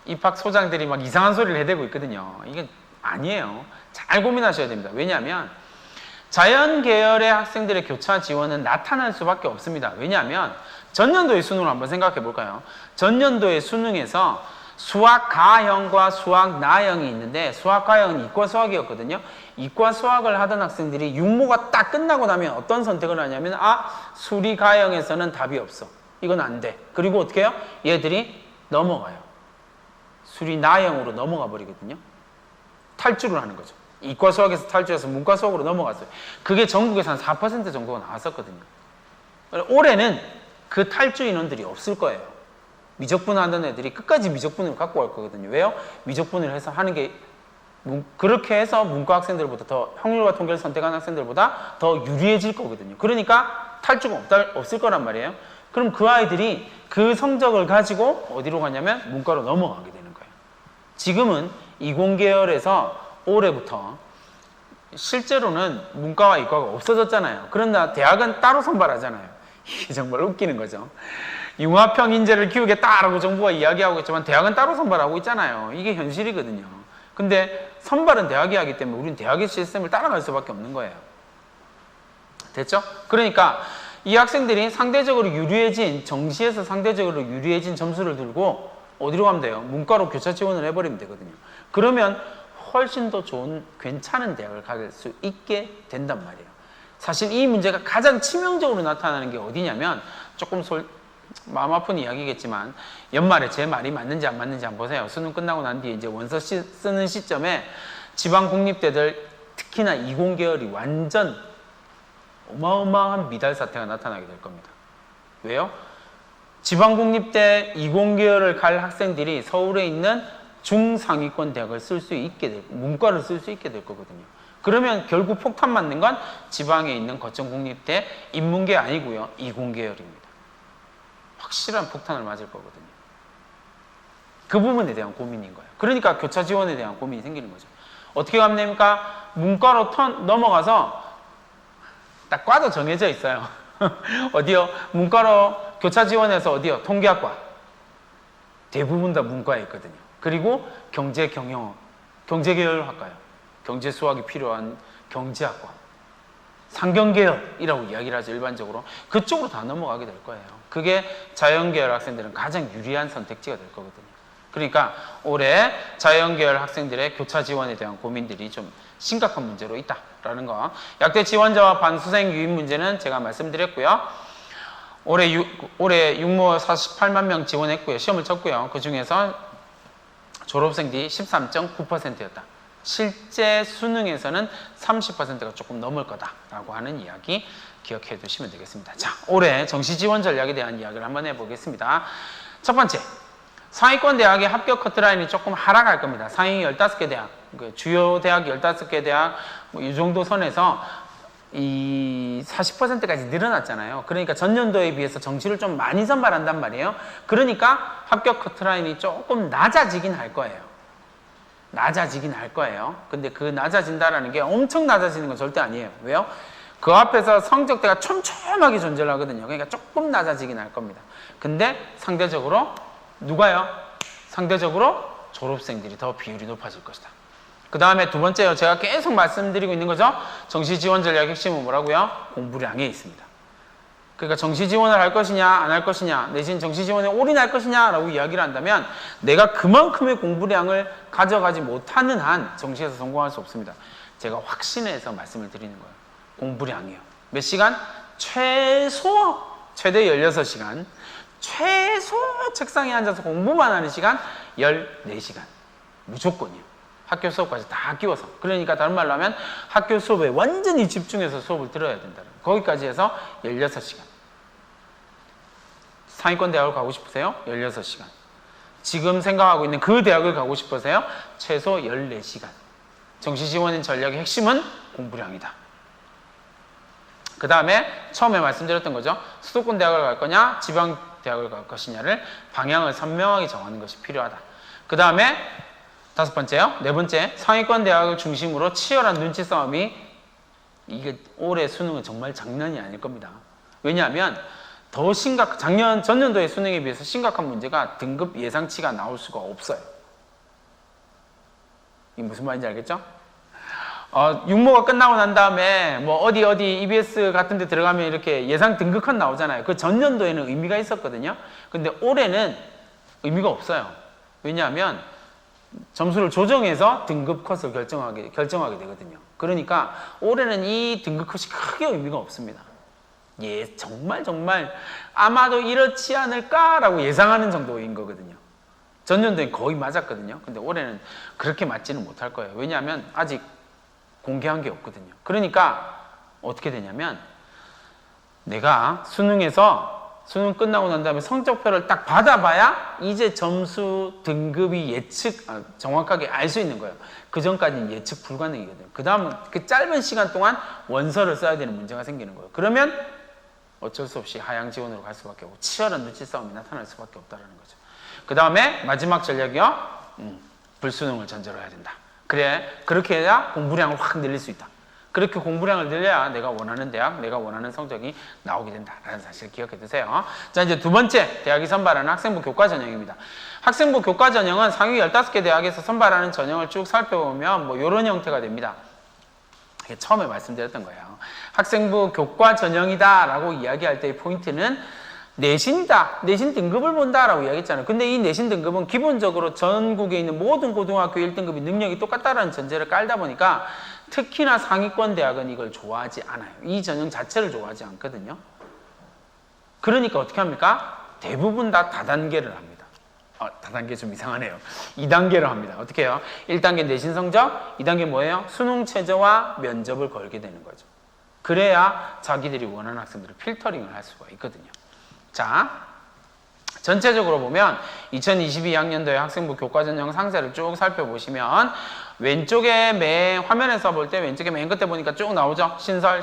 입학 소장들이 막 이상한 소리를 해대고 있거든요. 이게 아니에요. 잘 고민하셔야 됩니다. 왜냐하면 자연 계열의 학생들의 교차 지원은 나타날 수밖에 없습니다. 왜냐하면 전년도의 수능을 한번 생각해 볼까요? 전년도의 수능에서 수학 가형과 수학 나형이 있는데 수학 가형은 이과 수학이었거든요. 이과 수학을 하던 학생들이 육모가 딱 끝나고 나면 어떤 선택을 하냐면 수리 가형에서는 답이 없어. 이건 안 돼. 그리고 어떻게 해요? 얘들이 넘어가요. 수리 나형으로 넘어가 버리거든요. 탈주를 하는 거죠. 이과 수학에서 탈주해서 문과 수학으로 넘어갔어요. 그게 전국에서 한 4% 정도가 나왔었거든요. 올해는 그 탈주 인원들이 없을 거예요. 미적분 하는 애들이 끝까지 미적분을 갖고 갈 거거든요. 왜요? 미적분을 해서 하는 게 그렇게 해서 문과 학생들보다 더 확률과 통계를 선택한 학생들보다 더 유리해질 거거든요. 그러니까 탈주가 없을 거란 말이에요. 그럼 그 아이들이 그 성적을 가지고 어디로 가냐면 문과로 넘어가게 되는 거예요. 지금은 이공계열에서 올해부터 실제로는 문과와 이과가 없어졌잖아요. 그러나 대학은 따로 선발하잖아요. 이게 정말 웃기는 거죠. 융합형 인재를 키우겠다라고 정부가 이야기하고 있지만 대학은 따로 선발하고 있잖아요. 이게 현실이거든요. 근데 선발은 대학이 하기 때문에 우리는 대학의 시스템을 따라갈 수밖에 없는 거예요. 됐죠? 그러니까 이 학생들이 상대적으로 유리해진, 정시에서 상대적으로 유리해진 점수를 들고 어디로 가면 돼요? 문과로 교차 지원을 해버리면 되거든요. 그러면 훨씬 더 좋은, 괜찮은 대학을 갈 수 있게 된단 말이에요. 사실 이 문제가 가장 치명적으로 나타나는 게 어디냐면 조금 마음 아픈 이야기겠지만 연말에 제 말이 맞는지 안 맞는지 한번 보세요. 수능 끝나고 난 뒤에 이제 원서 쓰는 시점에 지방 공립대들 특히나 이공계열이 완전 어마어마한 미달 사태가 나타나게 될 겁니다. 왜요? 지방국립대 이공계열을 갈 학생들이 서울에 있는 중상위권 대학을 쓸 수 있게 될, 문과를 쓸 수 있게 될 거거든요. 그러면 결국 폭탄 맞는 건 지방에 있는 거천국립대 인문계 아니고요. 이공계열입니다. 확실한 폭탄을 맞을 거거든요. 그 부분에 대한 고민인 거예요. 그러니까 교차 지원에 대한 고민이 생기는 거죠. 어떻게 하면 됩니까? 문과로 넘어가서 딱 과도 정해져 있어요. 어디요? 문과로 교차 지원해서 어디요? 통계학과. 대부분 다 문과에 있거든요. 그리고 경제, 경영학, 경제계열학과요. 경제 수학이 필요한 경제학과. 상경계열이라고 이야기를 하죠, 일반적으로. 그쪽으로 다 넘어가게 될 거예요. 그게 자연계열 학생들은 가장 유리한 선택지가 될 거거든요. 그러니까 올해 자연계열 학생들의 교차 지원에 대한 고민들이 좀 심각한 문제로 있다라는 거. 약대 지원자와 반수생 유입 문제는 제가 말씀드렸고요. 올해 육모 48만 명 지원했고요. 시험을 쳤고요. 그 중에서 졸업생들이 13.9%였다. 실제 수능에서는 30%가 조금 넘을 거다라고 하는 이야기 기억해 두시면 되겠습니다. 자, 올해 정시 지원 전략에 대한 이야기를 한번 해보겠습니다. 첫 번째, 상위권 대학의 합격 커트라인이 조금 하락할 겁니다. 상위 15개 대학, 주요 대학 15개 대학, 이 정도 선에서 이 40%까지 늘어났잖아요. 그러니까 전년도에 비해서 정시를 좀 많이 선발한단 말이에요. 그러니까 합격 커트라인이 조금 낮아지긴 할 거예요. 낮아지긴 할 거예요. 근데 그 낮아진다라는 게 엄청 낮아지는 건 절대 아니에요. 왜요? 그 앞에서 성적대가 촘촘하게 존재를 하거든요. 그러니까 조금 낮아지긴 할 겁니다. 근데 상대적으로 누가요? 상대적으로 졸업생들이 더 비율이 높아질 것이다. 그 다음에 두 번째요. 제가 계속 말씀드리고 있는 거죠. 정시 지원 전략 핵심은 뭐라고요? 공부량에 있습니다. 그러니까 정시 지원을 할 것이냐 안 할 것이냐 내신 정시 지원에 올인할 것이냐 라고 이야기를 한다면 내가 그만큼의 공부량을 가져가지 못하는 한 정시에서 성공할 수 없습니다. 제가 확신해서 말씀을 드리는 거예요. 공부량이요. 몇 시간? 최소 최대 16시간, 최소 책상에 앉아서 공부만 하는 시간 14시간. 무조건이요. 학교 수업까지 다 끼워서. 그러니까 다른 말로 하면 학교 수업에 완전히 집중해서 수업을 들어야 된다. 거기까지 해서 16시간. 상위권 대학을 가고 싶으세요? 16시간. 지금 생각하고 있는 그 대학을 가고 싶으세요? 최소 14시간. 정시 지원인 전략의 핵심은 공부량이다. 그 다음에 처음에 말씀드렸던 거죠. 수도권 대학을 갈 거냐, 지방 대학을 갈 것이냐를 방향을 선명하게 정하는 것이 필요하다. 그 다음에 다섯 번째요. 네 번째, 상위권 대학을 중심으로 치열한 눈치 싸움이 이게 올해 수능은 정말 장난이 아닐 겁니다. 왜냐하면 더 전년도의 수능에 비해서 심각한 문제가 등급 예상치가 나올 수가 없어요. 이게 무슨 말인지 알겠죠? 육모가 끝나고 난 다음에 뭐 어디 EBS 같은 데 들어가면 이렇게 예상 등급 컷 나오잖아요. 그 전년도에는 의미가 있었거든요. 근데 올해는 의미가 없어요. 왜냐하면 점수를 조정해서 등급 컷을 결정하게 되거든요. 그러니까 올해는 이 등급 컷이 크게 의미가 없습니다. 예, 정말 아마도 이렇지 않을까라고 예상하는 정도인 거거든요. 전년도엔 거의 맞았거든요. 근데 올해는 그렇게 맞지는 못할 거예요. 왜냐하면 아직 공개한 게 없거든요. 그러니까 어떻게 되냐면 내가 수능 끝나고 난 다음에 성적표를 딱 받아봐야 이제 점수 등급이 정확하게 알 수 있는 거예요. 그 전까지는 예측 불가능이거든요. 그 다음 그 짧은 시간 동안 원서를 써야 되는 문제가 생기는 거예요. 그러면 어쩔 수 없이 하향 지원으로 갈 수밖에 없고 치열한 눈치 싸움이 나타날 수밖에 없다는 거죠. 그 다음에 마지막 전략이요. 불수능을 전제로 해야 된다. 그렇게 해야 공부량을 확 늘릴 수 있다. 그렇게 공부량을 늘려야 내가 원하는 대학, 내가 원하는 성적이 나오게 된다라는 사실을 기억해 두세요. 자, 이제 두 번째, 대학이 선발하는 학생부 교과 전형입니다. 학생부 교과 전형은 상위 15개 대학에서 선발하는 전형을 쭉 살펴보면 뭐 이런 형태가 됩니다. 이게 처음에 말씀드렸던 거예요. 학생부 교과 전형이다라고 이야기할 때의 포인트는 내신이다. 내신 등급을 본다라고 이야기했잖아요. 근데 이 내신 등급은 기본적으로 전국에 있는 모든 고등학교 1등급이 능력이 똑같다라는 전제를 깔다 보니까 특히나 상위권 대학은 이걸 좋아하지 않아요. 이 전형 자체를 좋아하지 않거든요. 그러니까 어떻게 합니까? 대부분 다 다단계를 합니다. 다단계 좀 이상하네요. 2단계로 합니다. 어떻게 해요? 1단계 내신 성적, 2단계 뭐예요? 수능 최저와 면접을 걸게 되는 거죠. 그래야 자기들이 원하는 학생들을 필터링을 할 수가 있거든요. 자, 전체적으로 보면 2022학년도의 학생부 교과전형 상세를 쭉 살펴보시면 왼쪽에 화면에서 볼 때 왼쪽에 맨 끝에 보니까 쭉 나오죠. 신설.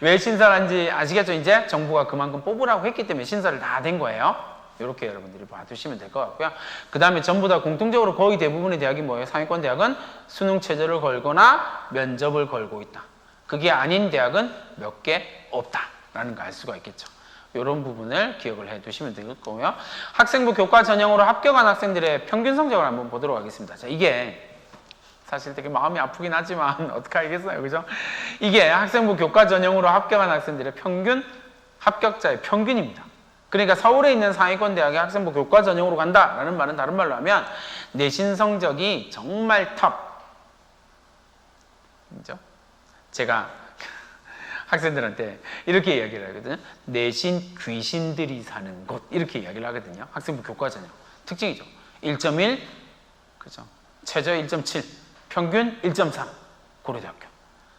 왜 신설한지 아시겠죠? 이제 정부가 그만큼 뽑으라고 했기 때문에 신설을 다 된 거예요. 이렇게 여러분들이 봐두시면 될 것 같고요. 그 다음에 전부 다 공통적으로 거의 대부분의 대학이 뭐예요? 상위권 대학은 수능 최저를 걸거나 면접을 걸고 있다. 그게 아닌 대학은 몇 개 없다라는 거 알 수가 있겠죠. 이런 부분을 기억을 해 두시면 될 거고요. 학생부 교과 전형으로 합격한 학생들의 평균 성적을 한번 보도록 하겠습니다. 자, 이게 사실 되게 마음이 아프긴 하지만 어떡하겠어요, 그죠? 이게 학생부 교과 전형으로 합격한 학생들의 평균, 합격자의 평균입니다. 그러니까 서울에 있는 상위권 대학의 학생부 교과 전형으로 간다라는 말은 다른 말로 하면 내신 성적이 정말 탑. 그죠? 제가 학생들한테 이렇게 이야기를 하거든요. 내신 귀신들이 사는 곳 이렇게 이야기를 하거든요. 학생부 교과 전형 특징이죠. 1.1, 그죠? 최저 1.7, 평균 1.3, 고려대학교.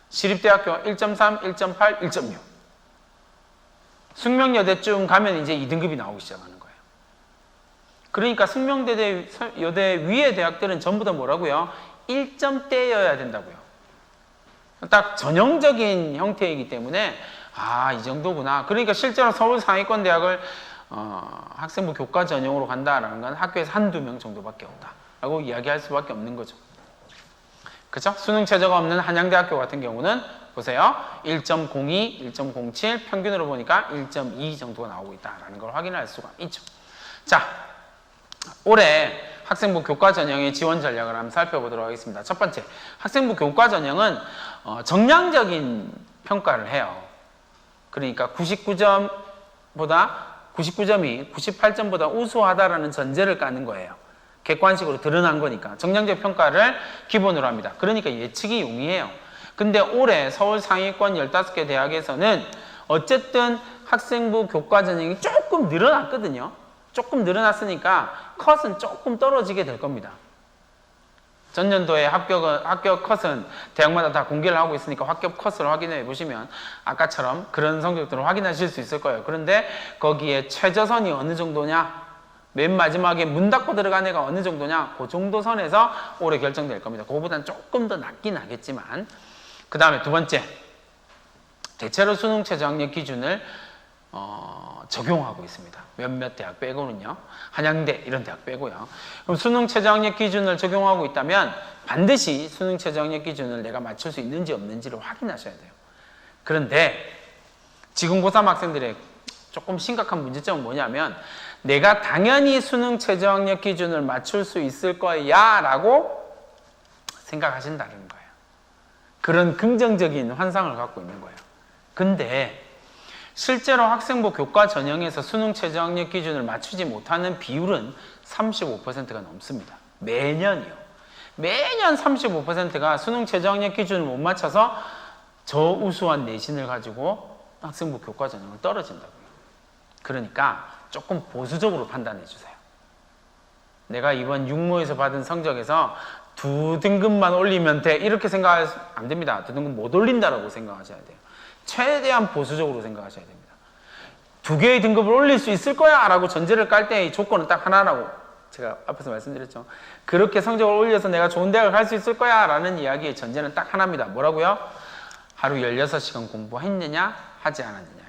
시립대학교 1.3, 1.8, 1.6. 숙명여대쯤 가면 이제 2등급이 나오기 시작하는 거예요. 그러니까 숙명여대 위의 대학들은 전부 다 뭐라고요? 1점대여야 된다고요. 딱 전형적인 형태이기 때문에 이 정도구나. 그러니까 실제로 서울 상위권 대학을 학생부 교과 전형으로 간다라는 건 학교에서 한두 명 정도밖에 없다라고 이야기할 수밖에 없는 거죠. 그죠? 수능 최저가 없는 한양대학교 같은 경우는 보세요. 1.02, 1.07 평균으로 보니까 1.2 정도가 나오고 있다라는 걸 확인할 수가 있죠. 자, 올해 학생부 교과 전형의 지원 전략을 한번 살펴보도록 하겠습니다. 첫 번째, 학생부 교과 전형은 정량적인 평가를 해요. 그러니까 99점이 98점보다 우수하다라는 전제를 까는 거예요. 객관식으로 드러난 거니까 정량적 평가를 기본으로 합니다. 그러니까 예측이 용이해요. 근데 올해 서울 상위권 15개 대학에서는 어쨌든 학생부 교과 전형이 조금 늘어났거든요. 조금 늘어났으니까 컷은 조금 떨어지게 될 겁니다. 전년도에 합격 컷은 대학마다 다 공개를 하고 있으니까 합격 컷을 확인해 보시면 아까처럼 그런 성적들을 확인하실 수 있을 거예요. 그런데 거기에 최저선이 어느 정도냐, 맨 마지막에 문 닫고 들어간 애가 어느 정도냐, 그 정도 선에서 올해 결정될 겁니다. 그거보다는 조금 더 낮긴 하겠지만. 그 다음에 두 번째, 대체로 수능 최저 학력 기준을 적용하고 있습니다. 몇몇 대학 빼고는요. 한양대 이런 대학 빼고요. 그럼 수능 최저 학력 기준을 적용하고 있다면 반드시 수능 최저 학력 기준을 내가 맞출 수 있는지 없는지를 확인하셔야 돼요. 그런데 지금 고3 학생들의 조금 심각한 문제점은 뭐냐면 내가 당연히 수능 최저 학력 기준을 맞출 수 있을 거야 라고 생각하신다는 거예요. 그런 긍정적인 환상을 갖고 있는 거예요. 근데 실제로 학생부 교과 전형에서 수능 최저 학력 기준을 맞추지 못하는 비율은 35%가 넘습니다. 매년이요. 매년 35%가 수능 최저 학력 기준을 못 맞춰서 저우수한 내신을 가지고 학생부 교과 전형을 떨어진다고요. 그러니까 조금 보수적으로 판단해 주세요. 내가 이번 육모에서 받은 성적에서 2등급만 올리면 돼 이렇게 생각하면 안 됩니다. 2등급 못 올린다라고 생각하셔야 돼요. 최대한 보수적으로 생각하셔야 됩니다. 2개의 등급을 올릴 수 있을 거야 라고 전제를 깔 때의 조건은 딱 하나라고 제가 앞에서 말씀드렸죠. 그렇게 성적을 올려서 내가 좋은 대학을 갈 수 있을 거야 라는 이야기의 전제는 딱 하나입니다. 뭐라고요? 하루 16시간 공부했느냐 하지 않았느냐.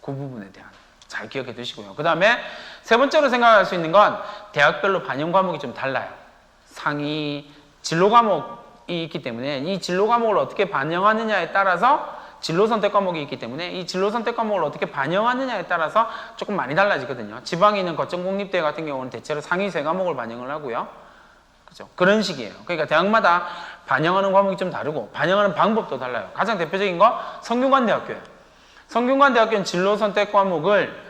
그 부분에 대한 잘 기억해 두시고요. 그 다음에 세 번째로 생각할 수 있는 건 대학별로 반영 과목이 좀 달라요. 상위 진로 과목이 있기 때문에 이 진로 과목을 어떻게 반영하느냐에 따라서 진로 선택 과목이 있기 때문에 이 진로 선택 과목을 어떻게 반영하느냐에 따라서 조금 많이 달라지거든요. 지방에 있는 거점 공립대 같은 경우는 대체로 상위 3과목을 반영을 하고요. 그죠? 그런 식이에요. 그러니까 대학마다 반영하는 과목이 좀 다르고 반영하는 방법도 달라요. 가장 대표적인 거 성균관대학교예요. 성균관대학교는 진로 선택 과목을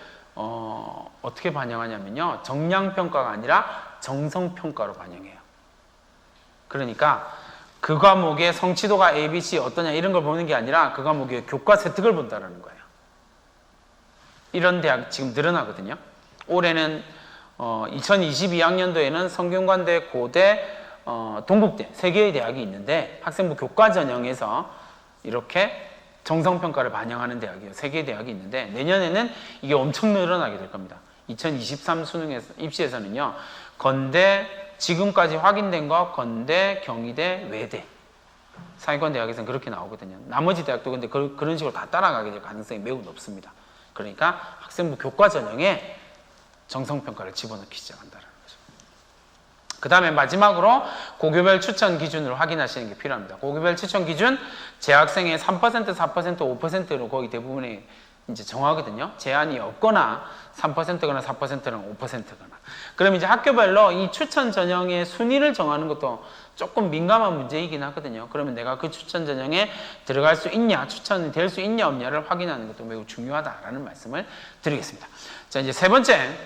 어떻게 반영하냐면요. 정량평가가 아니라 정성평가로 반영해요. 그러니까 그 과목의 성취도가 A, B, C 어떠냐 이런 걸 보는 게 아니라 그 과목의 교과 세특을 본다는 거예요. 이런 대학 지금 늘어나거든요. 올해는 2022학년도에는 성균관대, 고대, 동국대 3개의 대학이 있는데 학생부 교과 전형에서 이렇게 정성평가를 반영하는 대학이에요. 3개의 대학이 있는데 내년에는 이게 엄청 늘어나게 될 겁니다. 2023 수능에서 입시에서는요. 건대, 지금까지 확인된 거 건대, 경희대, 외대 상위권 대학에서는 그렇게 나오거든요. 나머지 대학도 근데 그런 식으로 다 따라가게 될 가능성이 매우 높습니다. 그러니까 학생부 교과 전형에 정성평가를 집어넣기 시작한다는 거죠. 그 다음에 마지막으로 고교별 추천 기준을 확인하시는 게 필요합니다. 고교별 추천 기준 재학생의 3%, 4%, 5%로 거의 대부분이 이제 정하거든요. 제한이 없거나 3%거나 4%는 5%거나. 그럼 이제 학교별로 이 추천 전형의 순위를 정하는 것도 조금 민감한 문제이긴 하거든요. 그러면 내가 그 추천 전형에 들어갈 수 있냐, 추천이 될 수 있냐 없냐를 확인하는 것도 매우 중요하다라는 말씀을 드리겠습니다. 자, 이제 세 번째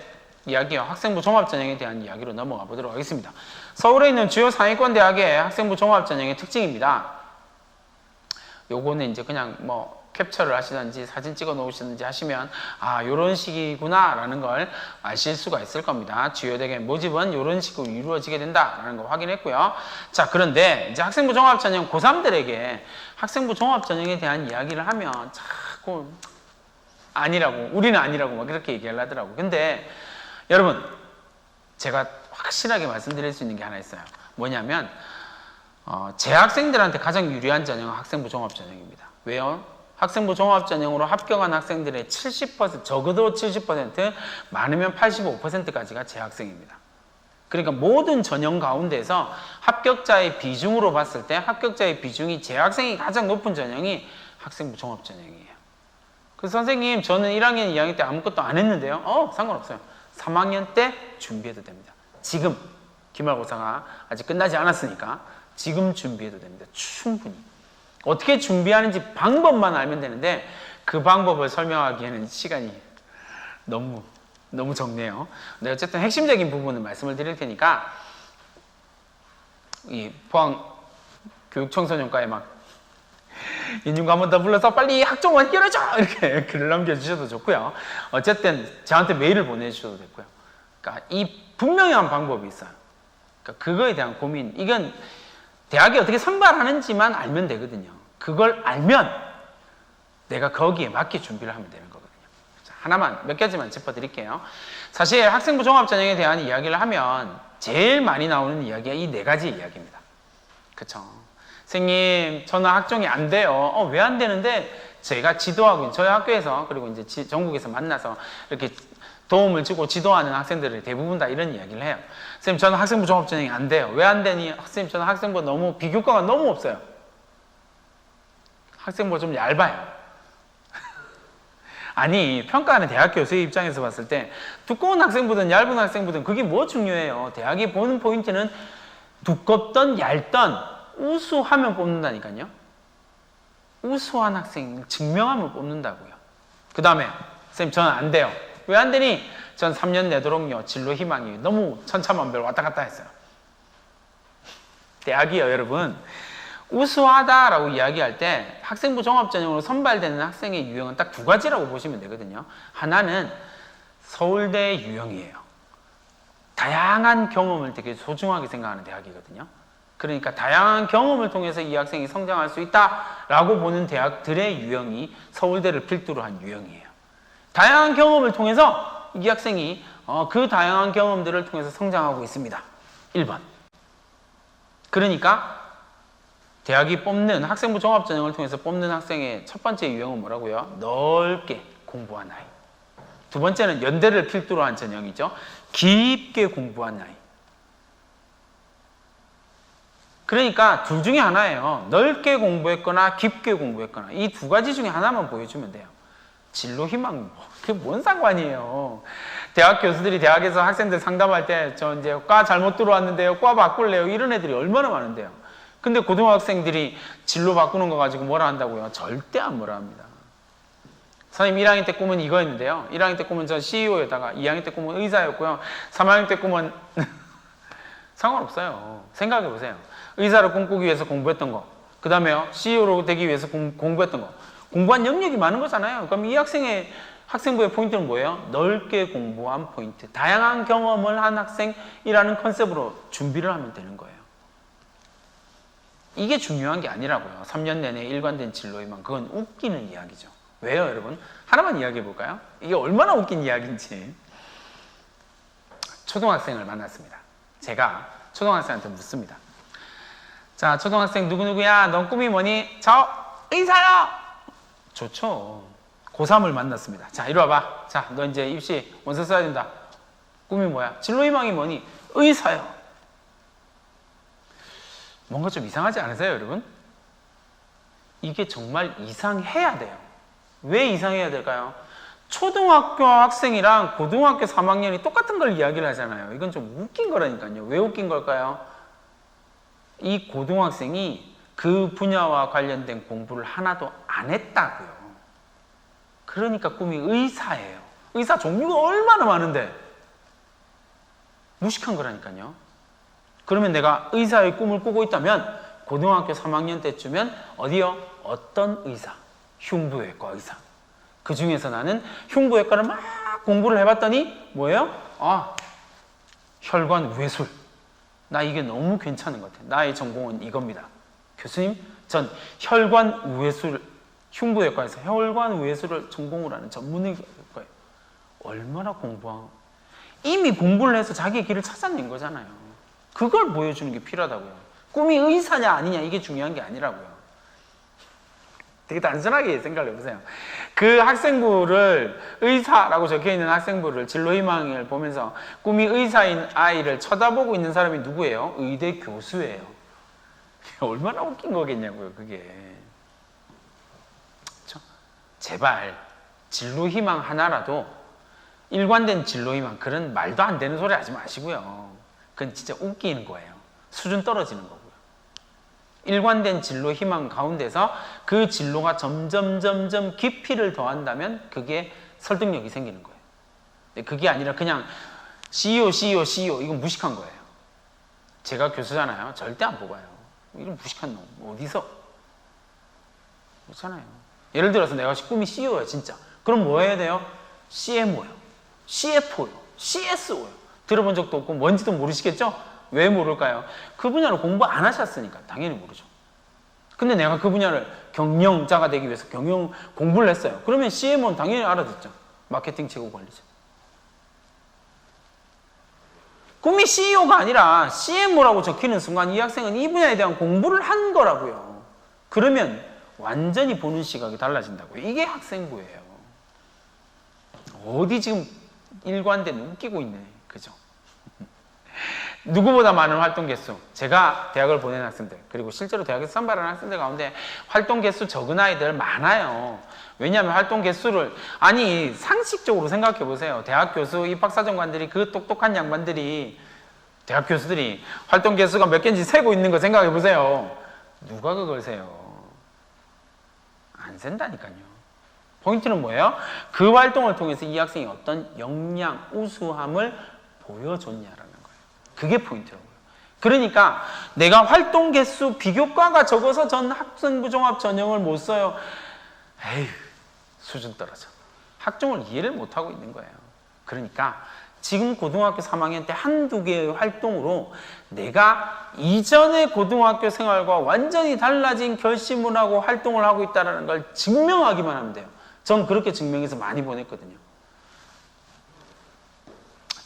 이야기요. 학생부 종합전형에 대한 이야기로 넘어가 보도록 하겠습니다. 서울에 있는 주요 상위권 대학의 학생부 종합전형의 특징입니다. 요거는 이제 그냥 뭐 캡처를 하시든지 사진 찍어 놓으시든지 하시면 아 요런 식이구나 라는 걸 아실 수가 있을 겁니다. 주요 대학의 모집은 요런 식으로 이루어지게 된다라는 거 확인했고요. 자, 그런데 이제 학생부 종합전형 고3들에게 학생부 종합전형에 대한 이야기를 하면 자꾸 아니라고, 우리는 아니라고 막 그렇게 얘기를 하더라고. 근데 여러분, 제가 확실하게 말씀드릴 수 있는 게 하나 있어요. 뭐냐면 재학생들한테 가장 유리한 전형은 학생부 종합전형입니다. 왜요? 학생부 종합전형으로 합격한 학생들의 70%, 적어도 70%, 많으면 85%까지가 재학생입니다. 그러니까 모든 전형 가운데서 합격자의 비중으로 봤을 때 합격자의 비중이 재학생이 가장 높은 전형이 학생부 종합전형이에요. 그래서 선생님, 저는 1학년, 2학년 때 아무것도 안 했는데요. 상관없어요. 3학년 때 준비해도 됩니다. 지금 기말고사가 아직 끝나지 않았으니까 지금 준비해도 됩니다. 충분히. 어떻게 준비하는지 방법만 알면 되는데 그 방법을 설명하기에는 시간이 너무 적네요. 근데 어쨌든 핵심적인 부분은 말씀을 드릴 테니까 이 포항 교육청소년과에 막 인중과 한 번 더 불러서 빨리 학종원 열어줘! 이렇게 글을 남겨주셔도 좋고요. 어쨌든 저한테 메일을 보내주셔도 됐고요. 그러니까 이 분명한 방법이 있어요. 그러니까 그거에 대한 고민, 이건 대학이 어떻게 선발하는지만 알면 되거든요. 그걸 알면 내가 거기에 맞게 준비를 하면 되는 거거든요. 자, 하나만, 몇 가지만 짚어드릴게요. 사실 학생부 종합전형에 대한 이야기를 하면 제일 많이 나오는 이야기가 이 4가지 이야기입니다. 그쵸? 선생님, 저는 학종이 안 돼요. 왜 안 되는데? 제가 지도하고, 저희 학교에서, 그리고 이제 전국에서 만나서 이렇게 도움을 주고 지도하는 학생들이 대부분 다 이런 이야기를 해요. 선생님, 저는 학생부 종합전형이 안 돼요. 왜 안 되니? 선생님, 저는 학생부 너무, 비교과가 너무 없어요. 학생부가 좀 얇아요. 아니, 평가하는 대학 교수의 입장에서 봤을 때 두꺼운 학생부든 얇은 학생부든 그게 뭐 중요해요? 대학이 보는 포인트는 두껍던 얇던 우수하면 뽑는다니까요. 우수한 학생 증명하면 뽑는다고요. 그 다음에 선생님, 저는 안 돼요. 왜 안 되니? 전 3년 내도록요 진로 희망이 너무 천차만별 왔다 갔다 했어요. 대학이요, 여러분, 우수하다라고 이야기할 때 학생부 종합전형으로 선발되는 학생의 유형은 딱 2가지라고 보시면 되거든요. 하나는 서울대 유형이에요. 다양한 경험을 되게 소중하게 생각하는 대학이거든요. 그러니까 다양한 경험을 통해서 이 학생이 성장할 수 있다라고 보는 대학들의 유형이 서울대를 필두로 한 유형이에요. 다양한 경험을 통해서 이 학생이 그 다양한 경험들을 통해서 성장하고 있습니다. 1번. 그러니까 대학이 뽑는 학생부 종합전형을 통해서 뽑는 학생의 첫 번째 유형은 뭐라고요? 넓게 공부한 아이. 두 번째는 연대를 필두로 한 전형이죠. 깊게 공부한 아이. 그러니까 둘 중에 하나예요. 넓게 공부했거나 깊게 공부했거나 이 2가지 중에 하나만 보여주면 돼요. 진로 희망, 그게 뭔 상관이에요. 대학 교수들이 대학에서 학생들 상담할 때 저 이제 과 잘못 들어왔는데요, 과 바꿀래요, 이런 애들이 얼마나 많은데요. 근데 고등학생들이 진로 바꾸는 거 가지고 뭐라 한다고요? 절대 안 뭐라 합니다. 선생님, 1학년 때 꿈은 이거였는데요, 1학년 때 꿈은 저 CEO였다가 2학년 때 꿈은 의사였고요, 3학년 때 꿈은 상관없어요. 생각해 보세요. 의사를 꿈꾸기 위해서 공부했던 거, 그 다음에요 CEO로 되기 위해서 공부했던 거, 공부한 영역이 많은 거잖아요. 그럼 이 학생의 학생부의 포인트는 뭐예요? 넓게 공부한 포인트, 다양한 경험을 한 학생이라는 컨셉으로 준비를 하면 되는 거예요. 이게 중요한 게 아니라고요. 3년 내내 일관된 진로이만. 그건 웃기는 이야기죠. 왜요, 여러분? 하나만 이야기해 볼까요? 이게 얼마나 웃긴 이야기인지. 초등학생을 만났습니다. 제가 초등학생한테 묻습니다. 자, 초등학생 누구누구야? 넌 꿈이 뭐니? 저 의사요. 좋죠. 고3을 만났습니다. 자, 이리 와봐. 자, 너 이제 입시 원서 써야 된다. 꿈이 뭐야? 진로희망이 뭐니? 의사요. 뭔가 좀 이상하지 않으세요, 여러분? 이게 정말 이상해야 돼요. 왜 이상해야 될까요? 초등학교 학생이랑 고등학교 3학년이 똑같은 걸 이야기를 하잖아요. 이건 좀 웃긴 거라니까요. 왜 웃긴 걸까요? 이 고등학생이 그 분야와 관련된 공부를 하나도 안 했다고요. 그러니까 꿈이 의사예요. 의사 종류가 얼마나 많은데 무식한 거라니까요. 그러면 내가 의사의 꿈을 꾸고 있다면 고등학교 3학년 때쯤엔 어디요? 어떤 의사? 흉부외과 의사. 그 중에서 나는 흉부외과를 막 공부를 해봤더니 뭐예요? 아, 혈관 우회술. 나 이게 너무 괜찮은 것 같아요. 나의 전공은 이겁니다. 교수님, 전 혈관 우회술, 흉부외과에서 혈관 우회술을 전공을 하는 전문의과예요. 얼마나 공부하고 이미 공부를 해서 자기의 길을 찾아낸 거잖아요. 그걸 보여주는 게 필요하다고요. 꿈이 의사냐 아니냐 이게 중요한 게 아니라고요. 되게 단순하게 생각을 해보세요. 그 학생부를 의사라고 적혀있는 학생부를 진로희망을 보면서 꿈이 의사인 아이를 쳐다보고 있는 사람이 누구예요? 의대 교수예요. 얼마나 웃긴 거겠냐고요, 그게. 그렇죠? 제발 진로희망 하나라도 일관된 진로희망 그런 말도 안 되는 소리 하지 마시고요. 그건 진짜 웃기는 거예요. 수준 떨어지는 거고요. 일관된 진로 희망 가운데서 그 진로가 점점 깊이를 더한다면 그게 설득력이 생기는 거예요. 그게 아니라 그냥 CEO 이건 무식한 거예요. 제가 교수잖아요. 절대 안 뽑아요. 이런 무식한 놈 어디서? 그렇잖아요. 예를 들어서 내가 꿈이 CEO야 진짜. 그럼 뭐 해야 돼요? CMO요, CFO요, CSO요. 들어본 적도 없고 뭔지도 모르시겠죠? 왜 모를까요? 그 분야를 공부 안 하셨으니까 당연히 모르죠. 근데 내가 그 분야를 경영자가 되기 위해서 경영 공부를 했어요. 그러면 CMO는 당연히 알아듣죠. 마케팅 최고 관리자. 꿈이 CEO가 아니라 CMO라고 적히는 순간 이 학생은 이 분야에 대한 공부를 한 거라고요. 그러면 완전히 보는 시각이 달라진다고요. 이게 학생부예요. 어디 지금 일관된 웃기고 있네. 그죠? 누구보다 많은 활동 개수. 제가 대학을 보낸 학생들 그리고 실제로 대학에서 선발하는 학생들 가운데 활동 개수 적은 아이들 많아요. 왜냐하면 활동 개수를 아니 상식적으로 생각해 보세요. 대학 교수 입학사정관들이 그 똑똑한 양반들이 대학 교수들이 활동 개수가 몇 개인지 세고 있는 거 생각해 보세요. 누가 그걸 세요? 안 센다니까요. 포인트는 뭐예요? 그 활동을 통해서 이 학생이 어떤 역량, 우수함을 보여줬냐라는 거예요. 그게 포인트라고요. 그러니까 내가 활동 개수 비교과가 적어서 전 학생부 종합 전형을 못 써요. 에휴, 수준 떨어져. 학종을 이해를 못하고 있는 거예요. 그러니까 지금 고등학교 3학년 때 한두 개의 활동으로 내가 이전의 고등학교 생활과 완전히 달라진 결심을 하고 활동을 하고 있다는 걸 증명하기만 하면 돼요. 전 그렇게 증명해서 많이 보냈거든요.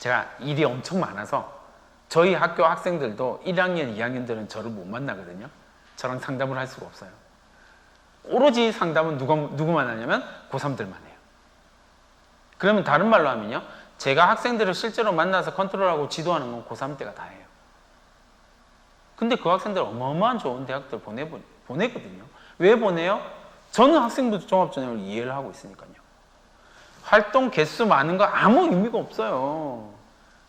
제가 일이 엄청 많아서 저희 학교 학생들도 1학년, 2학년들은 저를 못 만나거든요. 저랑 상담을 할 수가 없어요. 오로지 상담은 누구만 하냐면 고3들만 해요. 그러면 다른 말로 하면요. 제가 학생들을 실제로 만나서 컨트롤하고 지도하는 건 고3 때가 다 해요. 근데 그 학생들 어마어마한 좋은 대학들 보내거든요. 왜 보내요? 저는 학생부 종합전형을 이해를 하고 있으니까요. 활동 개수 많은 거 아무 의미가 없어요.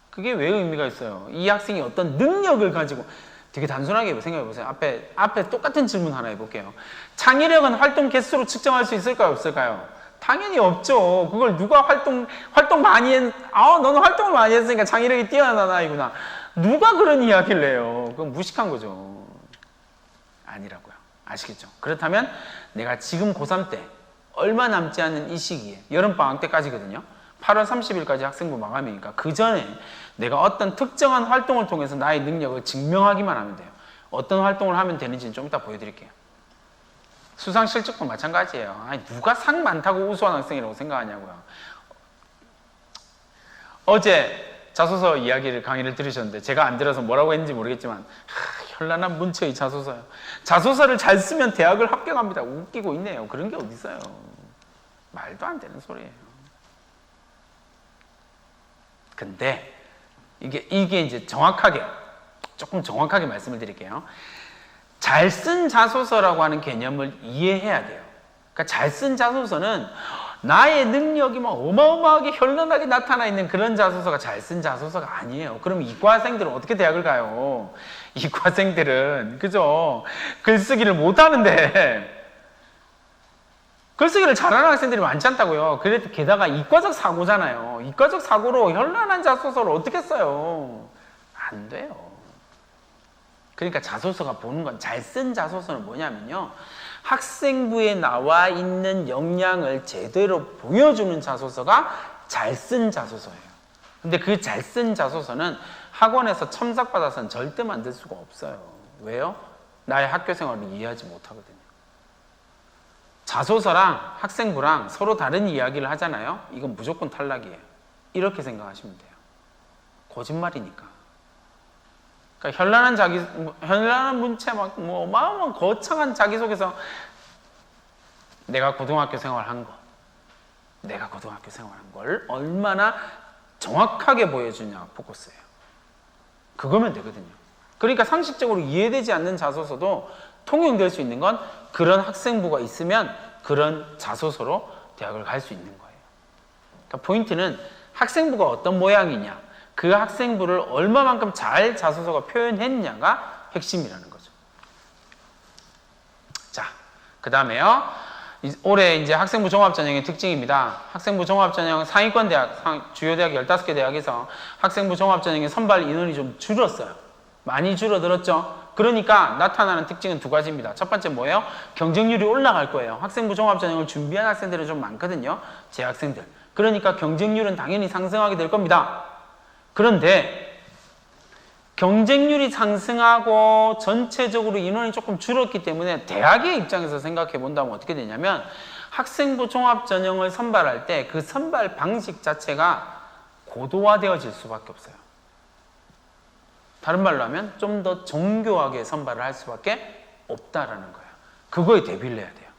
그게 왜 의미가 있어요? 이 학생이 어떤 능력을 가지고 되게 단순하게 생각해 보세요. 앞에 똑같은 질문 하나 해볼게요. 창의력은 활동 개수로 측정할 수 있을까요? 없을까요? 당연히 없죠. 그걸 누가 활동 많이 너는 활동을 많이 했으니까 창의력이 뛰어난 아이구나. 누가 그런 이야기를 해요? 그건 무식한 거죠. 아니라고요. 아시겠죠? 그렇다면 내가 지금 고3 때 얼마 남지 않은 이 시기에 여름방학 때까지거든요. 8월 30일까지 학생부 마감이니까 그 전에 내가 어떤 특정한 활동을 통해서 나의 능력을 증명하기만 하면 돼요. 어떤 활동을 하면 되는지는 좀 이따 보여드릴게요. 수상 실적도 마찬가지예요. 아니, 누가 상 많다고 우수한 학생이라고 생각하냐고요. 어제 자소서 이야기를 강의를 들으셨는데 제가 안 들어서 뭐라고 했는지 모르겠지만 현란한 문체의 자소서요. 자소서를 잘 쓰면 대학을 합격합니다. 웃기고 있네요. 그런 게 어디 있어요. 말도 안 되는 소리예요. 근데 이게 이제 조금 정확하게 말씀을 드릴게요. 잘 쓴 자소서라고 하는 개념을 이해해야 돼요. 그러니까 잘 쓴 자소서는 나의 능력이 막 어마어마하게 현란하게 나타나 있는 그런 자소서가 잘 쓴 자소서가 아니에요. 그럼 이과생들은 어떻게 대학을 가요? 이과생들은 그죠? 글쓰기를 못하는데 글쓰기를 잘하는 학생들이 많지 않다고요. 그래도 게다가 이과적 사고잖아요. 이과적 사고로 현란한 자소서를 어떻게 써요? 안 돼요. 그러니까 자소서가 보는 건 잘 쓴 자소서는 뭐냐면요. 학생부에 나와 있는 역량을 제대로 보여주는 자소서가 잘 쓴 자소서예요. 근데 그 잘 쓴 자소서는 학원에서 첨삭받아서는 절대 만들 수가 없어요. 왜요? 나의 학교 생활을 이해하지 못하거든요. 자소서랑 학생부랑 서로 다른 이야기를 하잖아요. 이건 무조건 탈락이에요. 이렇게 생각하시면 돼요. 거짓말이니까. 그러니까 현란한 문체 어마어마한 거창한 자기소개서 내가 고등학교 생활한 걸 얼마나 정확하게 보여주냐 포커스예요. 그거면 되거든요. 그러니까 상식적으로 이해되지 않는 자소서도 통용될 수 있는 건 그런 학생부가 있으면 그런 자소서로 대학을 갈 수 있는 거예요. 그러니까 포인트는 학생부가 어떤 모양이냐, 그 학생부를 얼마만큼 잘 자소서가 표현했냐가 핵심이라는 거죠. 자, 그 다음에요. 올해 이제 학생부 종합전형의 특징입니다. 학생부 종합전형 상위권 대학, 주요 대학 15개 대학에서 학생부 종합전형의 선발 인원이 좀 줄었어요. 많이 줄어들었죠. 그러니까 나타나는 특징은 두 가지입니다. 첫 번째 뭐예요? 경쟁률이 올라갈 거예요. 학생부 종합전형을 준비한 학생들이 좀 많거든요. 재학생들. 그러니까 경쟁률은 당연히 상승하게 될 겁니다. 그런데 경쟁률이 상승하고 전체적으로 인원이 조금 줄었기 때문에 대학의 입장에서 생각해 본다면 어떻게 되냐면 학생부 종합전형을 선발할 때 그 선발 방식 자체가 고도화되어질 수밖에 없어요. 다른 말로 하면 좀 더 정교하게 선발을 할 수밖에 없다라는 거예요. 그거에 대비를 해야 돼요.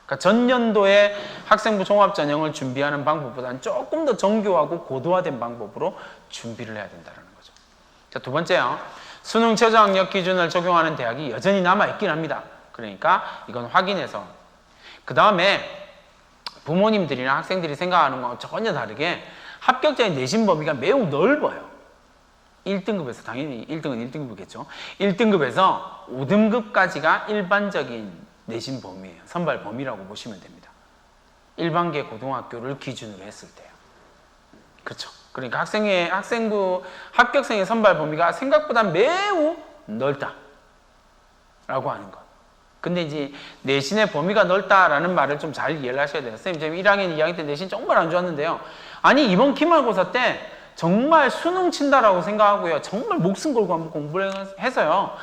그러니까 전년도에 학생부 종합전형을 준비하는 방법보다는 조금 더 정교하고 고도화된 방법으로 준비를 해야 된다는 거죠. 자, 두 번째요. 수능 최저학력 기준을 적용하는 대학이 여전히 남아있긴 합니다. 그러니까 이건 확인해서. 그 다음에 부모님들이나 학생들이 생각하는 건 전혀 다르게 합격자의 내신 범위가 매우 넓어요. 1등급에서 당연히 1등은 1등급이겠죠. 1등급에서 5등급까지가 일반적인 내신 범위예요. 선발 범위라고 보시면 됩니다. 일반계 고등학교를 기준으로 했을 때요. 그렇죠. 그러니까 학생부 합격생의 선발 범위가 생각보다 매우 넓다라고 하는 것. 근데 이제 내신의 범위가 넓다라는 말을 좀 잘 이해를 하셔야 돼요. 선생님, 지금 1학년, 2학년 때 내신 정말 안 좋았는데요. 아니, 이번 기말고사 때 정말 수능 친다라고 생각하고요. 정말 목숨 걸고 한번 공부를 해서요.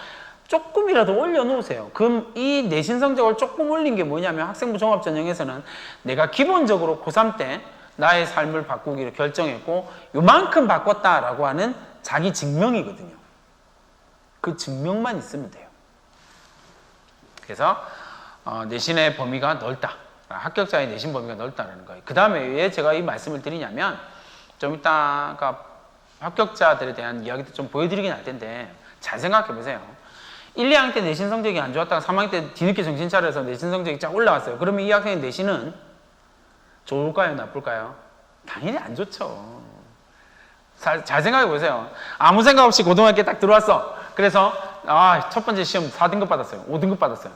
조금이라도 올려놓으세요. 그럼 이 내신 성적을 조금 올린 게 뭐냐면 학생부 종합전형에서는 내가 기본적으로 고3 때 나의 삶을 바꾸기로 결정했고 요만큼 바꿨다라고 하는 자기 증명이거든요. 그 증명만 있으면 돼요. 그래서 내신의 범위가 넓다. 합격자의 내신 범위가 넓다는 거예요. 그 다음에 왜 제가 이 말씀을 드리냐면 좀 이따가 합격자들에 대한 이야기도 좀 보여드리긴 할 텐데 잘 생각해 보세요. 1, 2학년 때 내신 성적이 안 좋았다가 3학년 때 뒤늦게 정신 차려서 내신 성적이 쫙 올라왔어요. 그러면 이 학생의 내신은 좋을까요? 나쁠까요? 당연히 안 좋죠. 잘 생각해 보세요. 아무 생각 없이 고등학교에 딱 들어왔어. 그래서 첫 번째 시험 4등급 받았어요. 5등급 받았어요.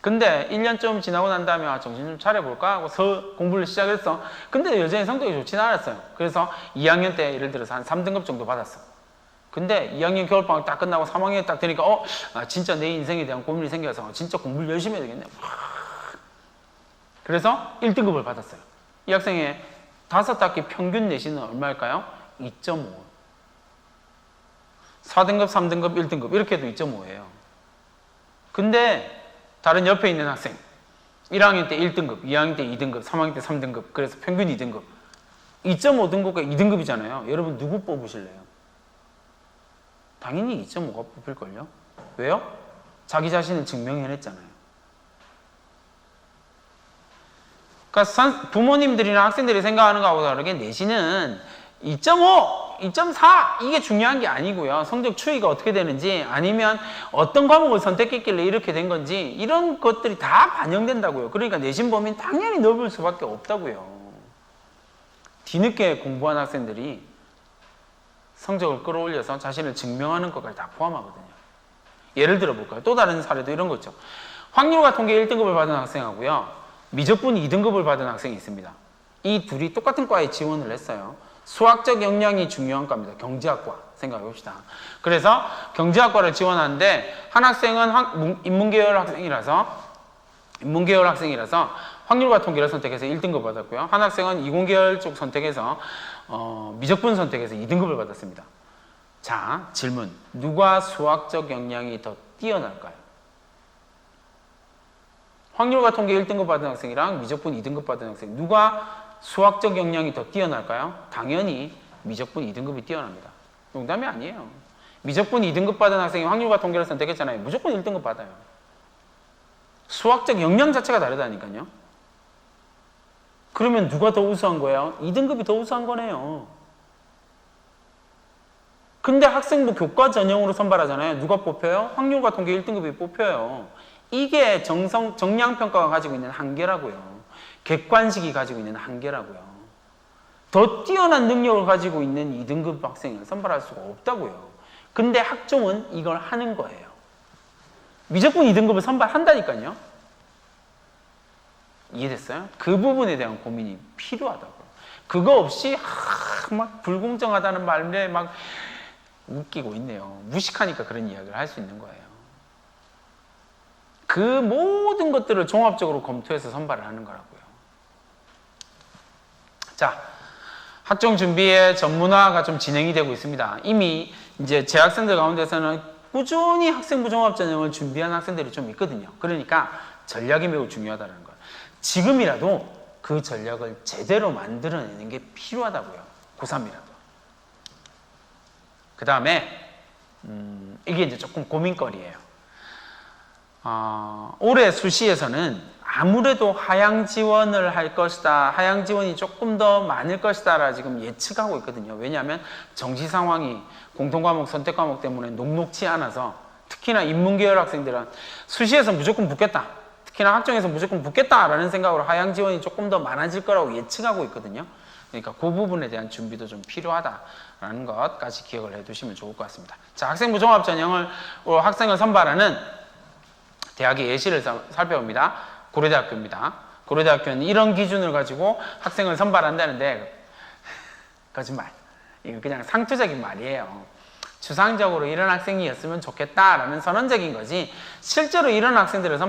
근데 1년쯤 지나고 난 다음에 정신 좀 차려볼까 하고 공부를 시작했어. 근데 여전히 성적이 좋지는 않았어요. 그래서 2학년 때 예를 들어서 한 3등급 정도 받았어. 근데 2학년 겨울방학 딱 끝나고 3학년에 딱 되니까 진짜 내 인생에 대한 고민이 생겨서 진짜 공부를 열심히 해야 되겠네. 그래서 1등급을 받았어요. 이 학생의 5학기 평균 내신은 얼마일까요? 2.5. 4등급, 3등급, 1등급 이렇게 해도 2.5예요. 근데 다른 옆에 있는 학생 1학년 때 1등급, 2학년 때 2등급, 3학년 때 3등급, 그래서 평균 2등급, 2.5등급과 2등급이잖아요. 여러분 누구 뽑으실래요? 당연히 2.5가 뽑힐걸요? 왜요? 자기 자신을 증명해냈잖아요. 그러니까 부모님들이나 학생들이 생각하는 것하고 다르게 내신은 2.5, 2.4 이게 중요한 게 아니고요. 성적 추이가 어떻게 되는지 아니면 어떤 과목을 선택했길래 이렇게 된 건지 이런 것들이 다 반영된다고요. 그러니까 내신 범위는 당연히 넓을 수밖에 없다고요. 뒤늦게 공부한 학생들이 성적을 끌어올려서 자신을 증명하는 것까지 다 포함하거든요. 예를 들어 볼까요? 또 다른 사례도 이런 거 있죠. 확률과 통계 1등급을 받은 학생하고요. 미적분 2등급을 받은 학생이 있습니다. 이 둘이 똑같은 과에 지원을 했어요. 수학적 역량이 중요한 과입니다. 경제학과 생각해 봅시다. 그래서 경제학과를 지원하는데 한 학생은 인문계열 학생이라서 확률과 통계를 선택해서 1등급 받았고요. 한 학생은 이공계열 쪽 선택해서 미적분 선택해서 2등급을 받았습니다. 자, 질문. 누가 수학적 역량이 더 뛰어날까요? 확률과 통계 1등급 받은 학생이랑 미적분 2등급 받은 학생, 누가 수학적 역량이 더 뛰어날까요? 당연히 미적분 2등급이 뛰어납니다. 농담이 아니에요. 미적분 2등급 받은 학생이 확률과 통계를 선택했잖아요. 무조건 1등급 받아요. 수학적 역량 자체가 다르다니까요. 그러면 누가 더 우수한 거예요? 2등급이 더 우수한 거네요. 근데 학생부 교과 전형으로 선발하잖아요. 누가 뽑혀요? 확률과 통계 1등급이 뽑혀요. 이게 정량평가가 가지고 있는 한계라고요. 객관식이 가지고 있는 한계라고요. 더 뛰어난 능력을 가지고 있는 2등급 학생을 선발할 수가 없다고요. 근데 학종은 이걸 하는 거예요. 미적분 2등급을 선발한다니까요. 이해됐어요? 그 부분에 대한 고민이 필요하다고요. 그거 없이 막 불공정하다는 말에 막 웃기고 있네요. 무식하니까 그런 이야기를 할 수 있는 거예요. 그 모든 것들을 종합적으로 검토해서 선발을 하는 거라고요. 자, 학종 준비의 전문화가 좀 진행이 되고 있습니다. 이미 이제 제 학생들 가운데서는 꾸준히 학생부 종합전형을 준비한 학생들이 좀 있거든요. 그러니까 전략이 매우 중요하다는 거예요. 지금이라도 그 전략을 제대로 만들어내는 게 필요하다고요. 고3이라도. 그 다음에 이게 이제 조금 고민거리예요. 올해 수시에서는 아무래도 하향 지원을 할 것이다. 하향 지원이 조금 더 많을 것이다. 라 지금 예측하고 있거든요. 왜냐하면 정시 상황이 공통과목, 선택과목 때문에 녹록치 않아서 특히나 인문계열 학생들은 수시에서 무조건 붙겠다. 특히나 학종에서 무조건 붙겠다라는 생각으로 하향 지원이 조금 더 많아질 거라고 예측하고 있거든요. 그러니까 그 부분에 대한 준비도 좀 필요하다라는 것까지 기억을 해두시면 좋을 것 같습니다. 자, 학생부 종합전형을 학생을 선발하는 대학의 예시를 살펴봅니다. 고려대학교입니다. 고려대학교는 이런 기준을 가지고 학생을 선발한다는데 거짓말. 이거 그냥 상투적인 말이에요. 추상적으로 이런 학생이었으면 좋겠다라는 선언적인 거지 실제로 이런 학생들을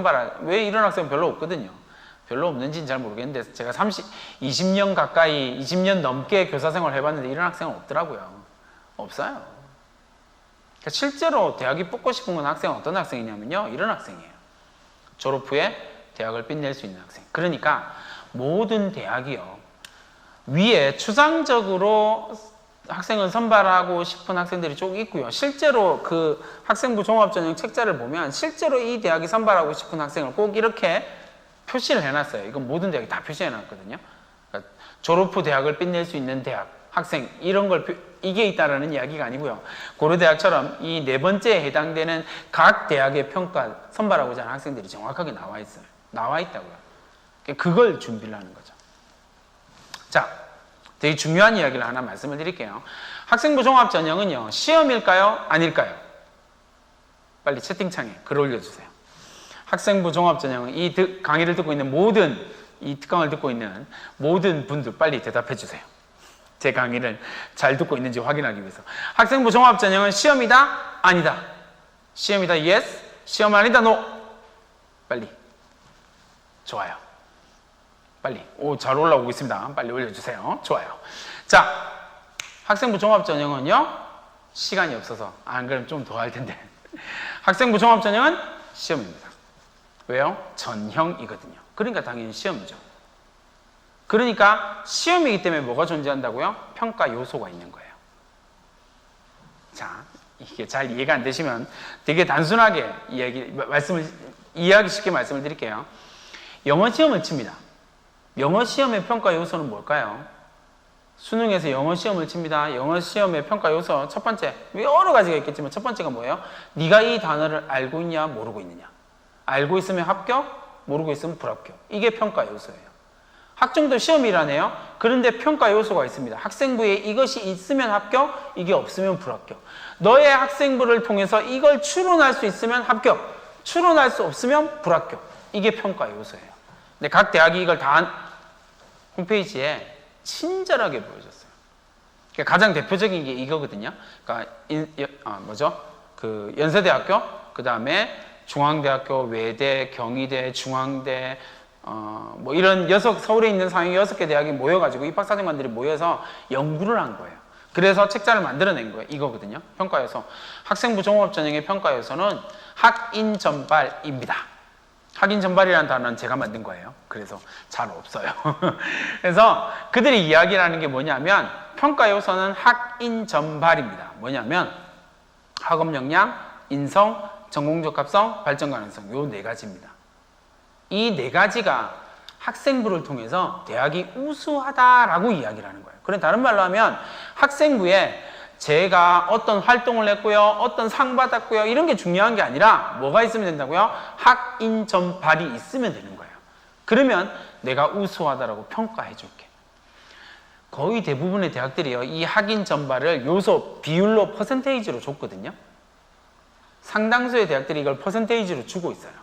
왜 이런 학생은 별로 없거든요. 별로 없는지는 잘 모르겠는데 제가 20년 가까이 20년 넘게 교사 생활을 해봤는데 이런 학생은 없더라고요. 없어요. 그러니까 실제로 대학이 뽑고 싶은 건 학생은 어떤 학생이냐면요. 이런 학생이에요. 졸업 후에 대학을 빛낼 수 있는 학생. 그러니까 모든 대학이요. 위에 추상적으로 학생을 선발하고 싶은 학생들이 쭉 있고요. 실제로 그 학생부 종합전형 책자를 보면 실제로 이 대학이 선발하고 싶은 학생을 꼭 이렇게 표시를 해놨어요. 이건 모든 대학이 다 표시해놨거든요. 그러니까 졸업 후 대학을 빛낼 수 있는 대학, 학생 이런 걸 이게 있다라는 이야기가 아니고요. 고려대학처럼 이 네 번째에 해당되는 각 대학의 평가 선발하고자 하는 학생들이 정확하게 나와 있어요. 나와 있다고요. 그걸 준비를 하는 거죠. 자, 되게 중요한 이야기를 하나 말씀을 드릴게요. 학생부 종합전형은요. 시험일까요? 아닐까요? 빨리 채팅창에 글 올려주세요. 학생부 종합전형은 이 강의를 듣고 있는 이 특강을 듣고 있는 모든 분들 빨리 대답해 주세요. 제 강의를 잘 듣고 있는지 확인하기 위해서. 학생부 종합전형은 시험이다? 아니다. 시험이다? yes. 시험 아니다? no. 빨리. 좋아요. 빨리. 잘 올라오고 있습니다. 빨리 올려주세요. 좋아요. 자, 학생부 종합전형은요. 시간이 없어서 안 그러면 좀 더 할 텐데. 학생부 종합전형은 시험입니다. 왜요? 전형이거든요. 그러니까 당연히 시험이죠. 그러니까 시험이기 때문에 뭐가 존재한다고요? 평가 요소가 있는 거예요. 자, 이게 잘 이해가 안 되시면 되게 단순하게 이해하기 쉽게 말씀을 드릴게요. 영어 시험을 칩니다. 영어 시험의 평가 요소는 뭘까요? 수능에서 영어 시험을 칩니다. 영어 시험의 평가 요소 첫 번째, 여러 가지가 있겠지만 첫 번째가 뭐예요? 네가 이 단어를 알고 있냐 모르고 있느냐. 알고 있으면 합격, 모르고 있으면 불합격. 이게 평가 요소예요. 학종도 시험이라네요. 그런데 평가 요소가 있습니다. 학생부에 이것이 있으면 합격, 이게 없으면 불합격. 너의 학생부를 통해서 이걸 추론할 수 있으면 합격, 추론할 수 없으면 불합격. 이게 평가 요소예요. 근데 각 대학이 이걸 다 홈페이지에 친절하게 보여줬어요. 그러니까 가장 대표적인 게 이거거든요. 그러니까 그 연세대학교, 그 다음에 중앙대학교, 외대, 경희대, 중앙대, 뭐 이런 서울에 있는 상위 6개 대학이 모여가지고 입학사정관들이 모여서 연구를 한 거예요. 그래서 책자를 만들어낸 거예요. 이거거든요. 평가요소. 학생부 종합전형의 평가요소는 학인전발입니다. 학인전발이라는 단어는 제가 만든 거예요. 그래서 잘 없어요. 그래서 그들이 이야기하는 게 뭐냐면 평가요소는 학인전발입니다. 뭐냐면 학업 역량, 인성, 전공적합성, 발전 가능성 요 4가지입니다. 이 4가지가 학생부를 통해서 대학이 우수하다라고 이야기를 하는 거예요. 그래 다른 말로 하면 학생부에 제가 어떤 활동을 했고요, 어떤 상 받았고요, 이런 게 중요한 게 아니라 뭐가 있으면 된다고요? 학인전발이 있으면 되는 거예요. 그러면 내가 우수하다라고 평가해 줄게. 거의 대부분의 대학들이요, 이 학인전발을 요소 비율로 퍼센테이지로 줬거든요. 상당수의 대학들이 이걸 퍼센테이지로 주고 있어요.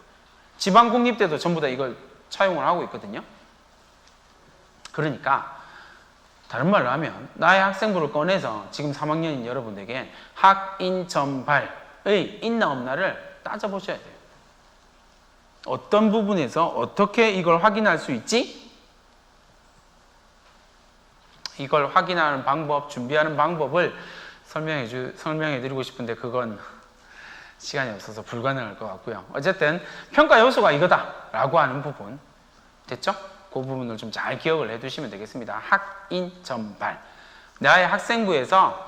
지방국립대도 전부 다 이걸 차용을 하고 있거든요. 그러니까 다른 말로 하면 나의 학생부를 꺼내서 지금 3학년인 여러분에게 학인전발의 있나 없나를 따져보셔야 돼요. 어떤 부분에서 어떻게 이걸 확인할 수 있지? 이걸 확인하는 방법, 준비하는 방법을 설명해 드리고 싶은데 그건 시간이 없어서 불가능할 것 같고요. 어쨌든 평가 요소가 이거다라고 하는 부분 됐죠? 그 부분을 좀 잘 기억을 해두시면 되겠습니다. 학인전발. 나의 학생부에서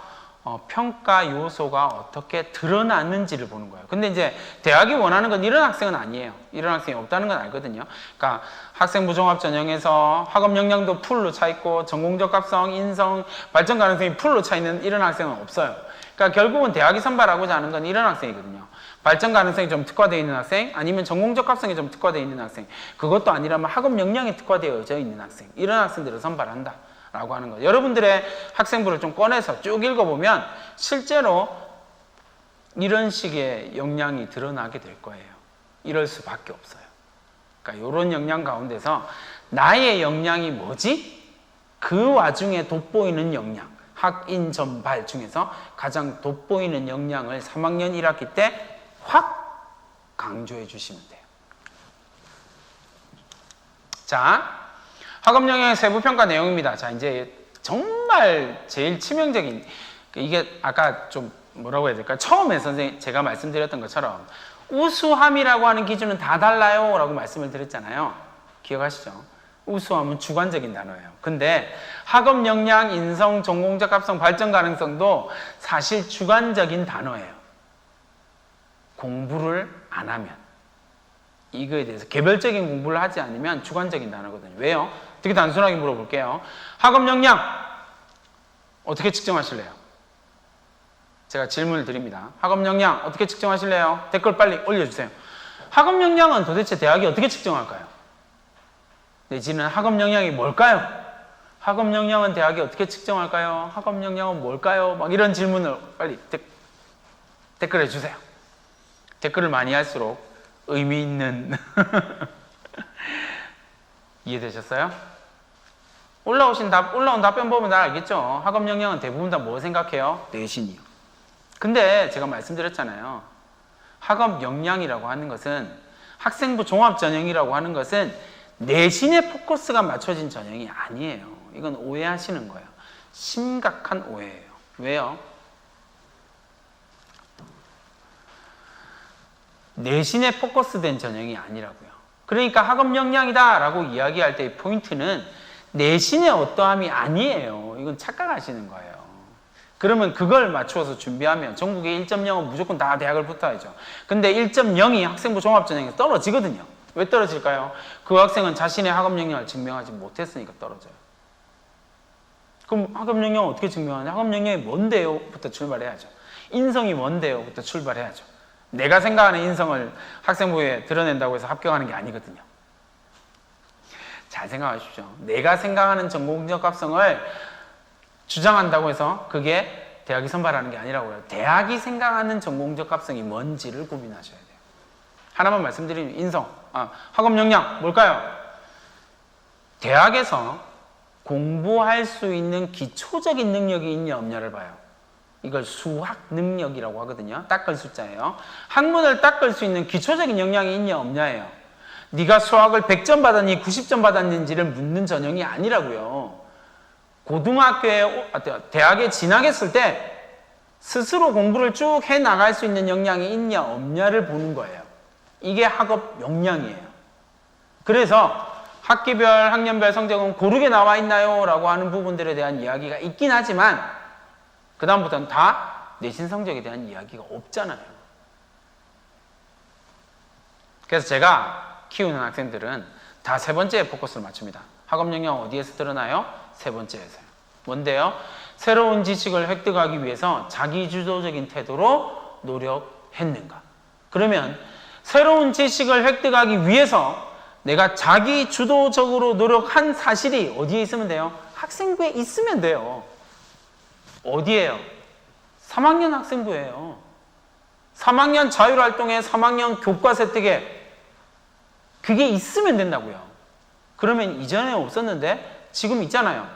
평가 요소가 어떻게 드러나는지를 보는 거예요. 근데 이제 대학이 원하는 건 이런 학생은 아니에요. 이런 학생이 없다는 건 알거든요. 그러니까 학생부 종합전형에서 학업 역량도 풀로 차 있고 전공적합성, 인성, 발전 가능성이 풀로 차 있는 이런 학생은 없어요. 그러니까 결국은 대학이 선발하고자 하는 건 이런 학생이거든요. 발전 가능성이 좀 특화되어 있는 학생, 아니면 전공적 합성이 좀 특화되어 있는 학생, 그것도 아니라면 학업 역량이 특화되어져 있는 학생, 이런 학생들을 선발한다 라고 하는 거예요. 여러분들의 학생부를 좀 꺼내서 쭉 읽어보면 실제로 이런 식의 역량이 드러나게 될 거예요. 이럴 수밖에 없어요. 그러니까 이런 역량 가운데서 나의 역량이 뭐지? 그 와중에 돋보이는 역량, 학인전발 중에서 가장 돋보이는 역량을 3학년 1학기 때 확 강조해 주시면 돼요. 자, 학업 영역의 세부 평가 내용입니다. 자, 이제 정말 제일 치명적인 이게 아까 좀 뭐라고 해야 될까요? 처음에 선생님 제가 말씀드렸던 것처럼 우수함이라고 하는 기준은 다 달라요 라고 말씀을 드렸잖아요. 기억하시죠? 우수함은 주관적인 단어예요. 근데 학업 역량, 인성, 전공적 합성, 발전 가능성도 사실 주관적인 단어예요. 공부를 안 하면, 이거에 대해서 개별적인 공부를 하지 않으면 주관적인 단어거든요. 왜요? 되게 단순하게 물어볼게요. 학업 역량 어떻게 측정하실래요? 제가 질문을 드립니다. 학업 역량 어떻게 측정하실래요? 댓글 빨리 올려주세요. 학업 역량은 도대체 대학이 어떻게 측정할까요? 내지는 학업 역량이 뭘까요? 학업 역량은 대학이 어떻게 측정할까요? 학업 역량은 뭘까요? 막 이런 질문을 빨리 댓글에 주세요. 댓글을 많이 할수록 의미 있는 이해되셨어요? 올라온 답변 보면 다 알겠죠? 학업 역량은 대부분 다 뭐 생각해요? 내신이요. 근데 제가 말씀드렸잖아요. 학업 역량이라고 하는 것은 학생부 종합전형이라고 하는 것은 내신에 포커스가 맞춰진 전형이 아니에요. 이건 오해하시는 거예요. 심각한 오해예요. 왜요? 내신에 포커스된 전형이 아니라고요. 그러니까 학업 역량이다라고 이야기할 때의 포인트는 내신의 어떠함이 아니에요. 이건 착각하시는 거예요. 그러면 그걸 맞추어서 준비하면 전국에 1.0은 무조건 다 대학을 붙어야죠. 근데 1.0이 학생부 종합전형에서 떨어지거든요. 왜 떨어질까요? 그 학생은 자신의 학업 역량을 증명하지 못했으니까 떨어져요. 그럼 학업 역량을 어떻게 증명하냐? 학업 역량이 뭔데요? 부터 출발해야죠. 인성이 뭔데요? 부터 출발해야죠. 내가 생각하는 인성을 학생부에 드러낸다고 해서 합격하는 게 아니거든요. 잘 생각하십시오. 내가 생각하는 전공적 합성을 주장한다고 해서 그게 대학이 선발하는 게 아니라고요. 대학이 생각하는 전공적 합성이 뭔지를 구분하셔야 돼요. 하나만 말씀드리면 인성, 학업 역량 뭘까요? 대학에서 공부할 수 있는 기초적인 능력이 있냐 없냐를 봐요. 이걸 수학 능력이라고 하거든요. 닦을 숫자예요. 학문을 닦을 수 있는 기초적인 역량이 있냐 없냐예요. 네가 수학을 100점 받았니 90점 받았는지를 묻는 전형이 아니라고요. 고등학교에 대학에 진학했을 때 스스로 공부를 쭉 해나갈 수 있는 역량이 있냐 없냐를 보는 거예요. 이게 학업 역량이에요. 그래서 학기별, 학년별 성적은 고르게 나와 있나요? 라고 하는 부분들에 대한 이야기가 있긴 하지만 그 다음부터는 다 내신 성적에 대한 이야기가 없잖아요. 그래서 제가 키우는 학생들은 다 세 번째에 포커스를 맞춥니다. 학업 역량 어디에서 드러나요? 세 번째에서요. 뭔데요? 새로운 지식을 획득하기 위해서 자기주도적인 태도로 노력했는가? 그러면 새로운 지식을 획득하기 위해서 내가 자기주도적으로 노력한 사실이 어디에 있으면 돼요? 학생부에 있으면 돼요. 어디에요? 3학년 학생부예요. 3학년 자율활동에 3학년 교과세특에 그게 있으면 된다고요. 그러면 이전에 없었는데 지금 있잖아요.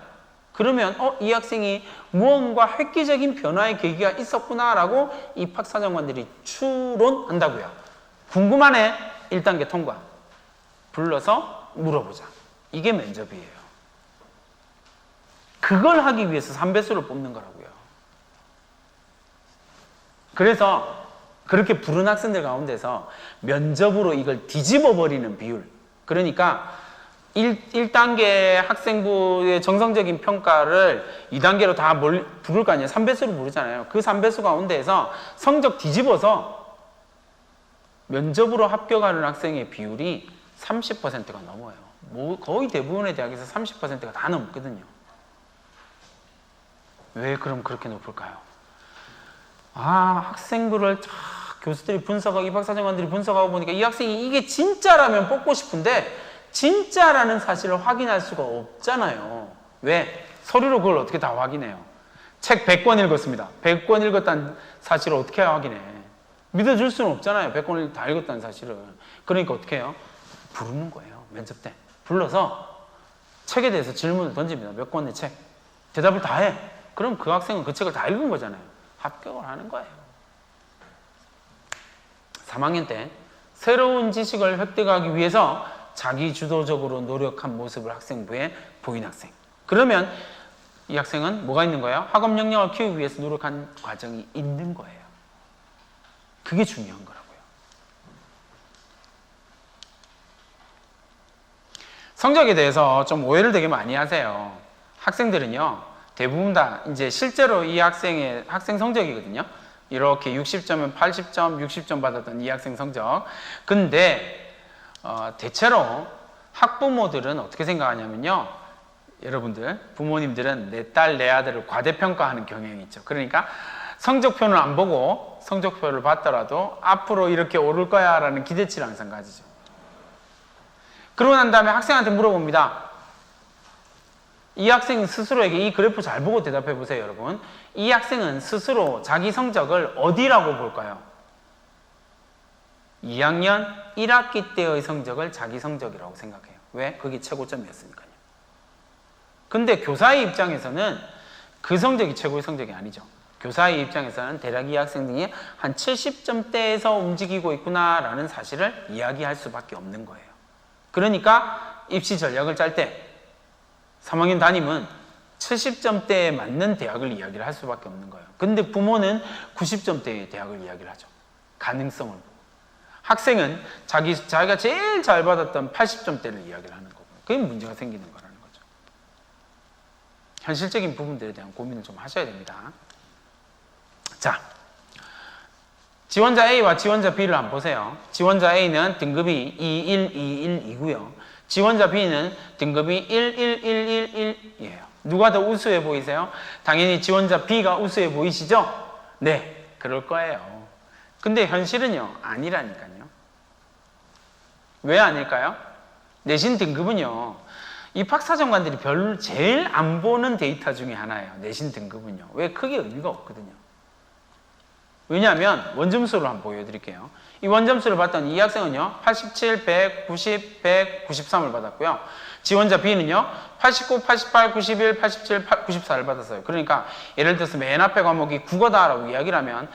그러면 이 학생이 무언가 획기적인 변화의 계기가 있었구나라고 입학사정관들이 추론한다고요. 궁금하네? 1단계 통과. 불러서 물어보자. 이게 면접이에요. 그걸 하기 위해서 3배수를 뽑는 거라고요. 그래서 그렇게 부른 학생들 가운데서 면접으로 이걸 뒤집어 버리는 비율. 그러니까 1단계 학생부의 정성적인 평가를 2단계로 다 부를 거 아니에요. 3배수로 부르잖아요. 그 3배수 가운데에서 성적 뒤집어서 면접으로 합격하는 학생의 비율이 30%가 넘어요. 거의 대부분의 대학에서 30%가 다 넘거든요. 왜 그럼 그렇게 높을까요? 학생부를 교수들이 분석하고 입학사정관들이 분석하고 보니까 이 학생이 이게 진짜라면 뽑고 싶은데 진짜라는 사실을 확인할 수가 없잖아요. 왜? 서류로 그걸 어떻게 다 확인해요? 책 100권 읽었습니다. 100권 읽었다는 사실을 어떻게 확인해? 믿어줄 수는 없잖아요. 100권을 다 읽었다는 사실을. 그러니까 어떻게 해요? 부르는 거예요. 면접 때. 불러서 책에 대해서 질문을 던집니다. 몇 권의 책. 대답을 다 해. 그럼 그 학생은 그 책을 다 읽은 거잖아요. 합격을 하는 거예요. 3학년 때 새로운 지식을 획득하기 위해서 자기 주도적으로 노력한 모습을 학생부에 보인 학생. 그러면 이 학생은 뭐가 있는 거예요? 학업 역량을 키우기 위해서 노력한 과정이 있는 거예요. 그게 중요한 거라고요. 성적에 대해서 좀 오해를 되게 많이 하세요. 학생들은요, 대부분 다 이제 실제로 이 학생의 학생 성적이거든요. 이렇게 60점은 80점, 60점 받았던 이 학생 성적. 근데 대체로 학부모들은 어떻게 생각하냐면요. 여러분들, 부모님들은 내 딸, 내 아들을 과대평가하는 경향이 있죠. 그러니까 성적표는 안 보고 성적표를 봤더라도 앞으로 이렇게 오를 거야 라는 기대치를 항상 가지죠. 그러고 난 다음에 학생한테 물어봅니다. 이 학생 스스로에게 이 그래프 잘 보고 대답해 보세요, 여러분. 이 학생은 스스로 자기 성적을 어디라고 볼까요? 2학년 1학기 때의 성적을 자기 성적이라고 생각해요. 왜? 그게 최고점이었으니까요. 근데 교사의 입장에서는 그 성적이 최고의 성적이 아니죠. 교사의 입장에서는 대략 이 학생들이 한 70점대에서 움직이고 있구나라는 사실을 이야기할 수밖에 없는 거예요. 그러니까 입시 전략을 짤 때 3학년 담임은 70점대에 맞는 대학을 이야기를 할 수밖에 없는 거예요. 근데 부모는 90점대의 대학을 이야기를 하죠. 가능성을 보고. 학생은 자기가 제일 잘 받았던 80점대를 이야기를 하는 거고, 그게 문제가 생기는 거라는 거죠. 현실적인 부분들에 대한 고민을 좀 하셔야 됩니다. 자, 지원자 A와 지원자 B를 한번 보세요. 지원자 A는 등급이 21212이고요. 지원자 B는 등급이 11111이에요. 누가 더 우수해 보이세요? 당연히 지원자 B가 우수해 보이시죠? 네, 그럴 거예요. 근데 현실은요, 아니라니까요. 왜 아닐까요? 내신 등급은요, 입학사정관들이 제일 안 보는 데이터 중에 하나예요. 내신 등급은요. 왜? 크게 의미가 없거든요. 왜냐하면 원점수를 한번 보여드릴게요. 이 원점수를 봤던 이 학생은요, 87, 100, 90, 100, 93을 받았고요. 지원자 B는요, 89, 88, 91, 87, 94를 받았어요. 그러니까 예를 들어서 맨 앞에 과목이 국어다라고 이야기를 하면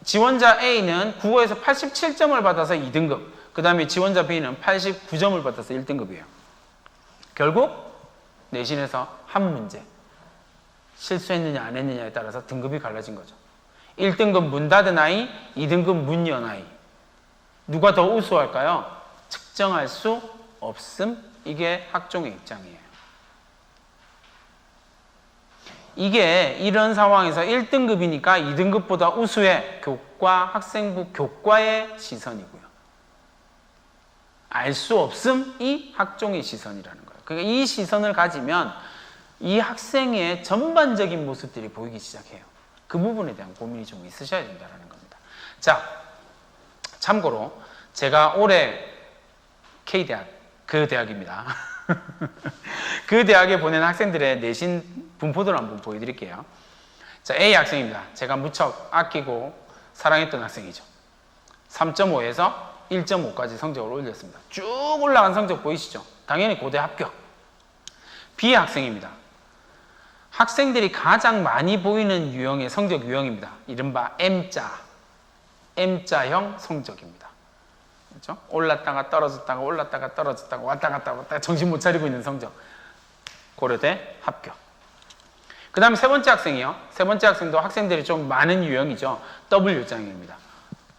지원자 A는 국어에서 87점을 받아서 2등급, 그 다음에 지원자 B는 89점을 받아서 1등급이에요. 결국 내신에서 한 문제, 실수했느냐 안 했느냐에 따라서 등급이 갈라진 거죠. 1등급 문 닫은 아이, 2등급 문 연 아이. 누가 더 우수할까요? 측정할 수 없음. 이게 학종의 입장이에요. 이게 이런 상황에서 1등급이니까 2등급보다 우수해. 교과, 학생부 교과의 시선이고요. 알 수 없음이 학종의 시선이라는 거예요. 그러니까 이 시선을 가지면 이 학생의 전반적인 모습들이 보이기 시작해요. 그 부분에 대한 고민이 좀 있으셔야 된다는 겁니다. 자, 참고로 제가 올해 K대학, 그 대학입니다. 그 대학에 보낸 학생들의 내신 분포도를 한번 보여드릴게요. 자, A 학생입니다. 제가 무척 아끼고 사랑했던 학생이죠. 3.5에서 1.5까지 성적을 올렸습니다. 쭉 올라간 성적 보이시죠? 당연히 고대 합격. B 학생입니다. 학생들이 가장 많이 보이는 유형의 성적 유형입니다. 이른바 M자형 성적입니다. 그렇죠? 올랐다가 떨어졌다가 올랐다가 떨어졌다가 왔다 갔다 왔다 정신 못 차리고 있는 성적. 고려대 합격. 그 다음에 세 번째 학생이요. 세 번째 학생도 학생들이 좀 많은 유형이죠. W자형입니다.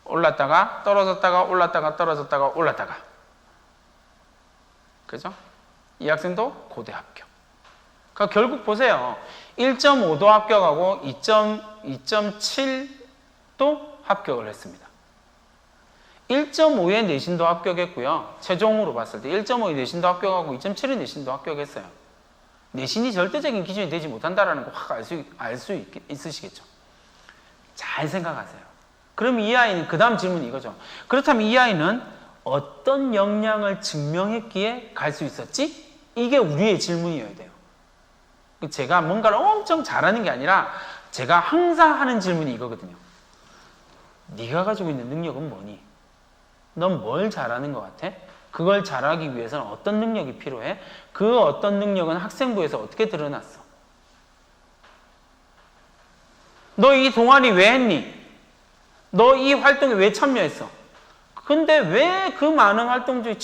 올랐다가 떨어졌다가 올랐다가 떨어졌다가 올랐다가. 그죠? 이 학생도 고대 합격. 그러니까 결국 보세요. 1.5도 합격하고 2.7도 합격을 했습니다. 1.5의 내신도 합격했고요. 최종으로 봤을 때 1.5의 내신도 합격하고 2.7의 내신도 합격했어요. 내신이 절대적인 기준이 되지 못한다는 거 확 알 수 있으시겠죠. 잘 생각하세요. 그럼 이 아이는 그 다음 질문이 이거죠. 그렇다면 이 아이는 어떤 역량을 증명했기에 갈 수 있었지? 이게 우리의 질문이어야 돼요. 제가 뭔가를 엄청 잘하는 게 아니라 제가 항상 하는 질문이 이거거든요. 네가 가지고 있는 능력은 뭐니? 넌 뭘 잘하는 것 같아? 그걸 잘하기 위해서는 어떤 능력이 필요해? 그 어떤 능력은 학생부에서 어떻게 드러났어? 너 이 동아리 왜 했니? 너 이 활동에 왜 참여했어? 근데 왜 그 많은 활동 중에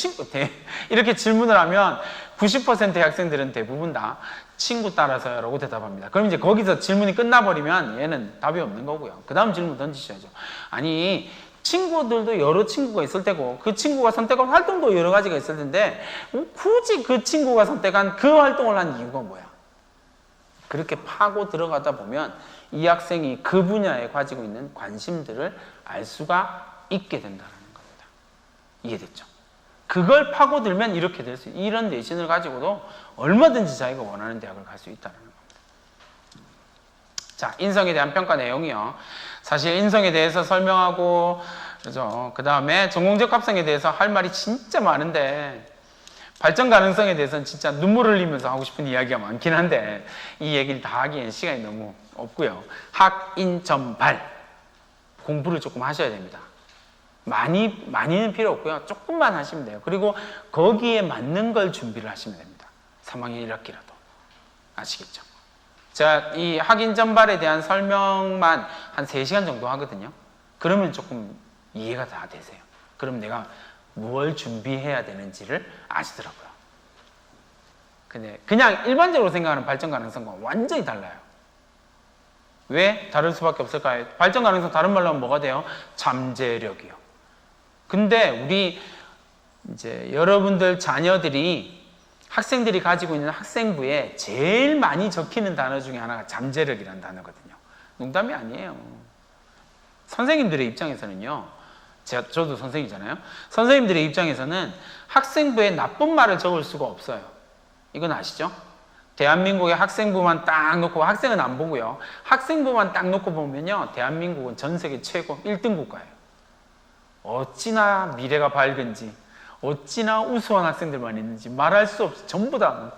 이렇게 질문을 하면 90%의 학생들은 대부분 다 친구 따라서요 라고 대답합니다. 그럼 이제 거기서 질문이 끝나버리면 얘는 답이 없는 거고요. 그 다음 질문 던지셔야죠. 아니, 친구들도 여러 친구가 있을 테고 그 친구가 선택한 활동도 여러 가지가 있을 텐데 굳이 그 친구가 선택한 그 활동을 한 이유가 뭐야? 그렇게 파고 들어가다 보면 이 학생이 그 분야에 가지고 있는 관심들을 알 수가 있게 된다는 겁니다. 이해됐죠? 그걸 파고들면 이렇게 될 수 있어요. 이런 내신을 가지고도 얼마든지 자기가 원하는 대학을 갈 수 있다는 겁니다. 자, 인성에 대한 평가 내용이요. 사실 인성에 대해서 설명하고, 그죠? 그 다음에 전공적 합성에 대해서 할 말이 진짜 많은데, 발전 가능성에 대해서는 진짜 눈물 흘리면서 하고 싶은 이야기가 많긴 한데, 이 얘기를 다 하기엔 시간이 너무 없고요. 학, 인, 점, 발. 공부를 조금 하셔야 됩니다. 많이는 필요 없고요. 조금만 하시면 돼요. 그리고 거기에 맞는 걸 준비를 하시면 됩니다. 3학년 1학기라도. 아시겠죠? 제가 이 학인 전발에 대한 설명만 한 3시간 정도 하거든요. 그러면 조금 이해가 다 되세요. 그럼 내가 뭘 준비해야 되는지를 아시더라고요. 근데 그냥 일반적으로 생각하는 발전 가능성과 완전히 달라요. 왜 다를 수밖에 없을까요? 발전 가능성 다른 말로 하면 뭐가 돼요? 잠재력이요. 근데 우리 이제 여러분들 자녀들이 학생들이 가지고 있는 학생부에 제일 많이 적히는 단어 중에 하나가 잠재력이라는 단어거든요. 농담이 아니에요. 선생님들의 입장에서는요. 저도 선생님이잖아요. 선생님들의 입장에서는 학생부에 나쁜 말을 적을 수가 없어요. 이건 아시죠? 대한민국의 학생부만 딱 놓고, 학생은 안 보고요. 학생부만 딱 놓고 보면요. 대한민국은 전 세계 최고 1등 국가예요. 어찌나 미래가 밝은지, 어찌나 우수한 학생들만 있는지 말할 수 없이 전부 다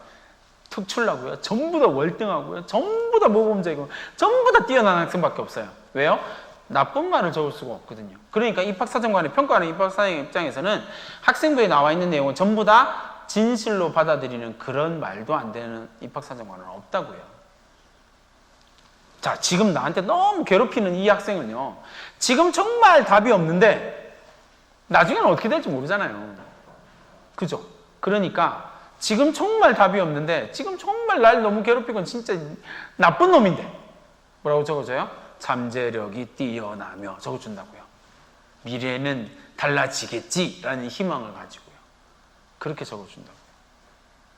특출나고요. 전부 다 월등하고요. 전부 다 모범적이고, 전부 다 뛰어난 학생밖에 없어요. 왜요? 나쁜 말을 적을 수가 없거든요. 그러니까 입학사정관이 평가하는 입학사정 입장에서는 학생부에 나와 있는 내용은 전부 다 진실로 받아들이는 그런 말도 안 되는 입학사정관은 없다고요. 자, 지금 나한테 너무 괴롭히는 이 학생은요. 지금 정말 답이 없는데 나중에는 어떻게 될지 모르잖아요. 그죠? 그러니까 지금 정말 답이 없는데 지금 정말 날 너무 괴롭히고 진짜 나쁜 놈인데 뭐라고 적어줘요? 잠재력이 뛰어나며 적어준다고요. 미래는 달라지겠지라는 희망을 가지고요. 그렇게 적어준다고요.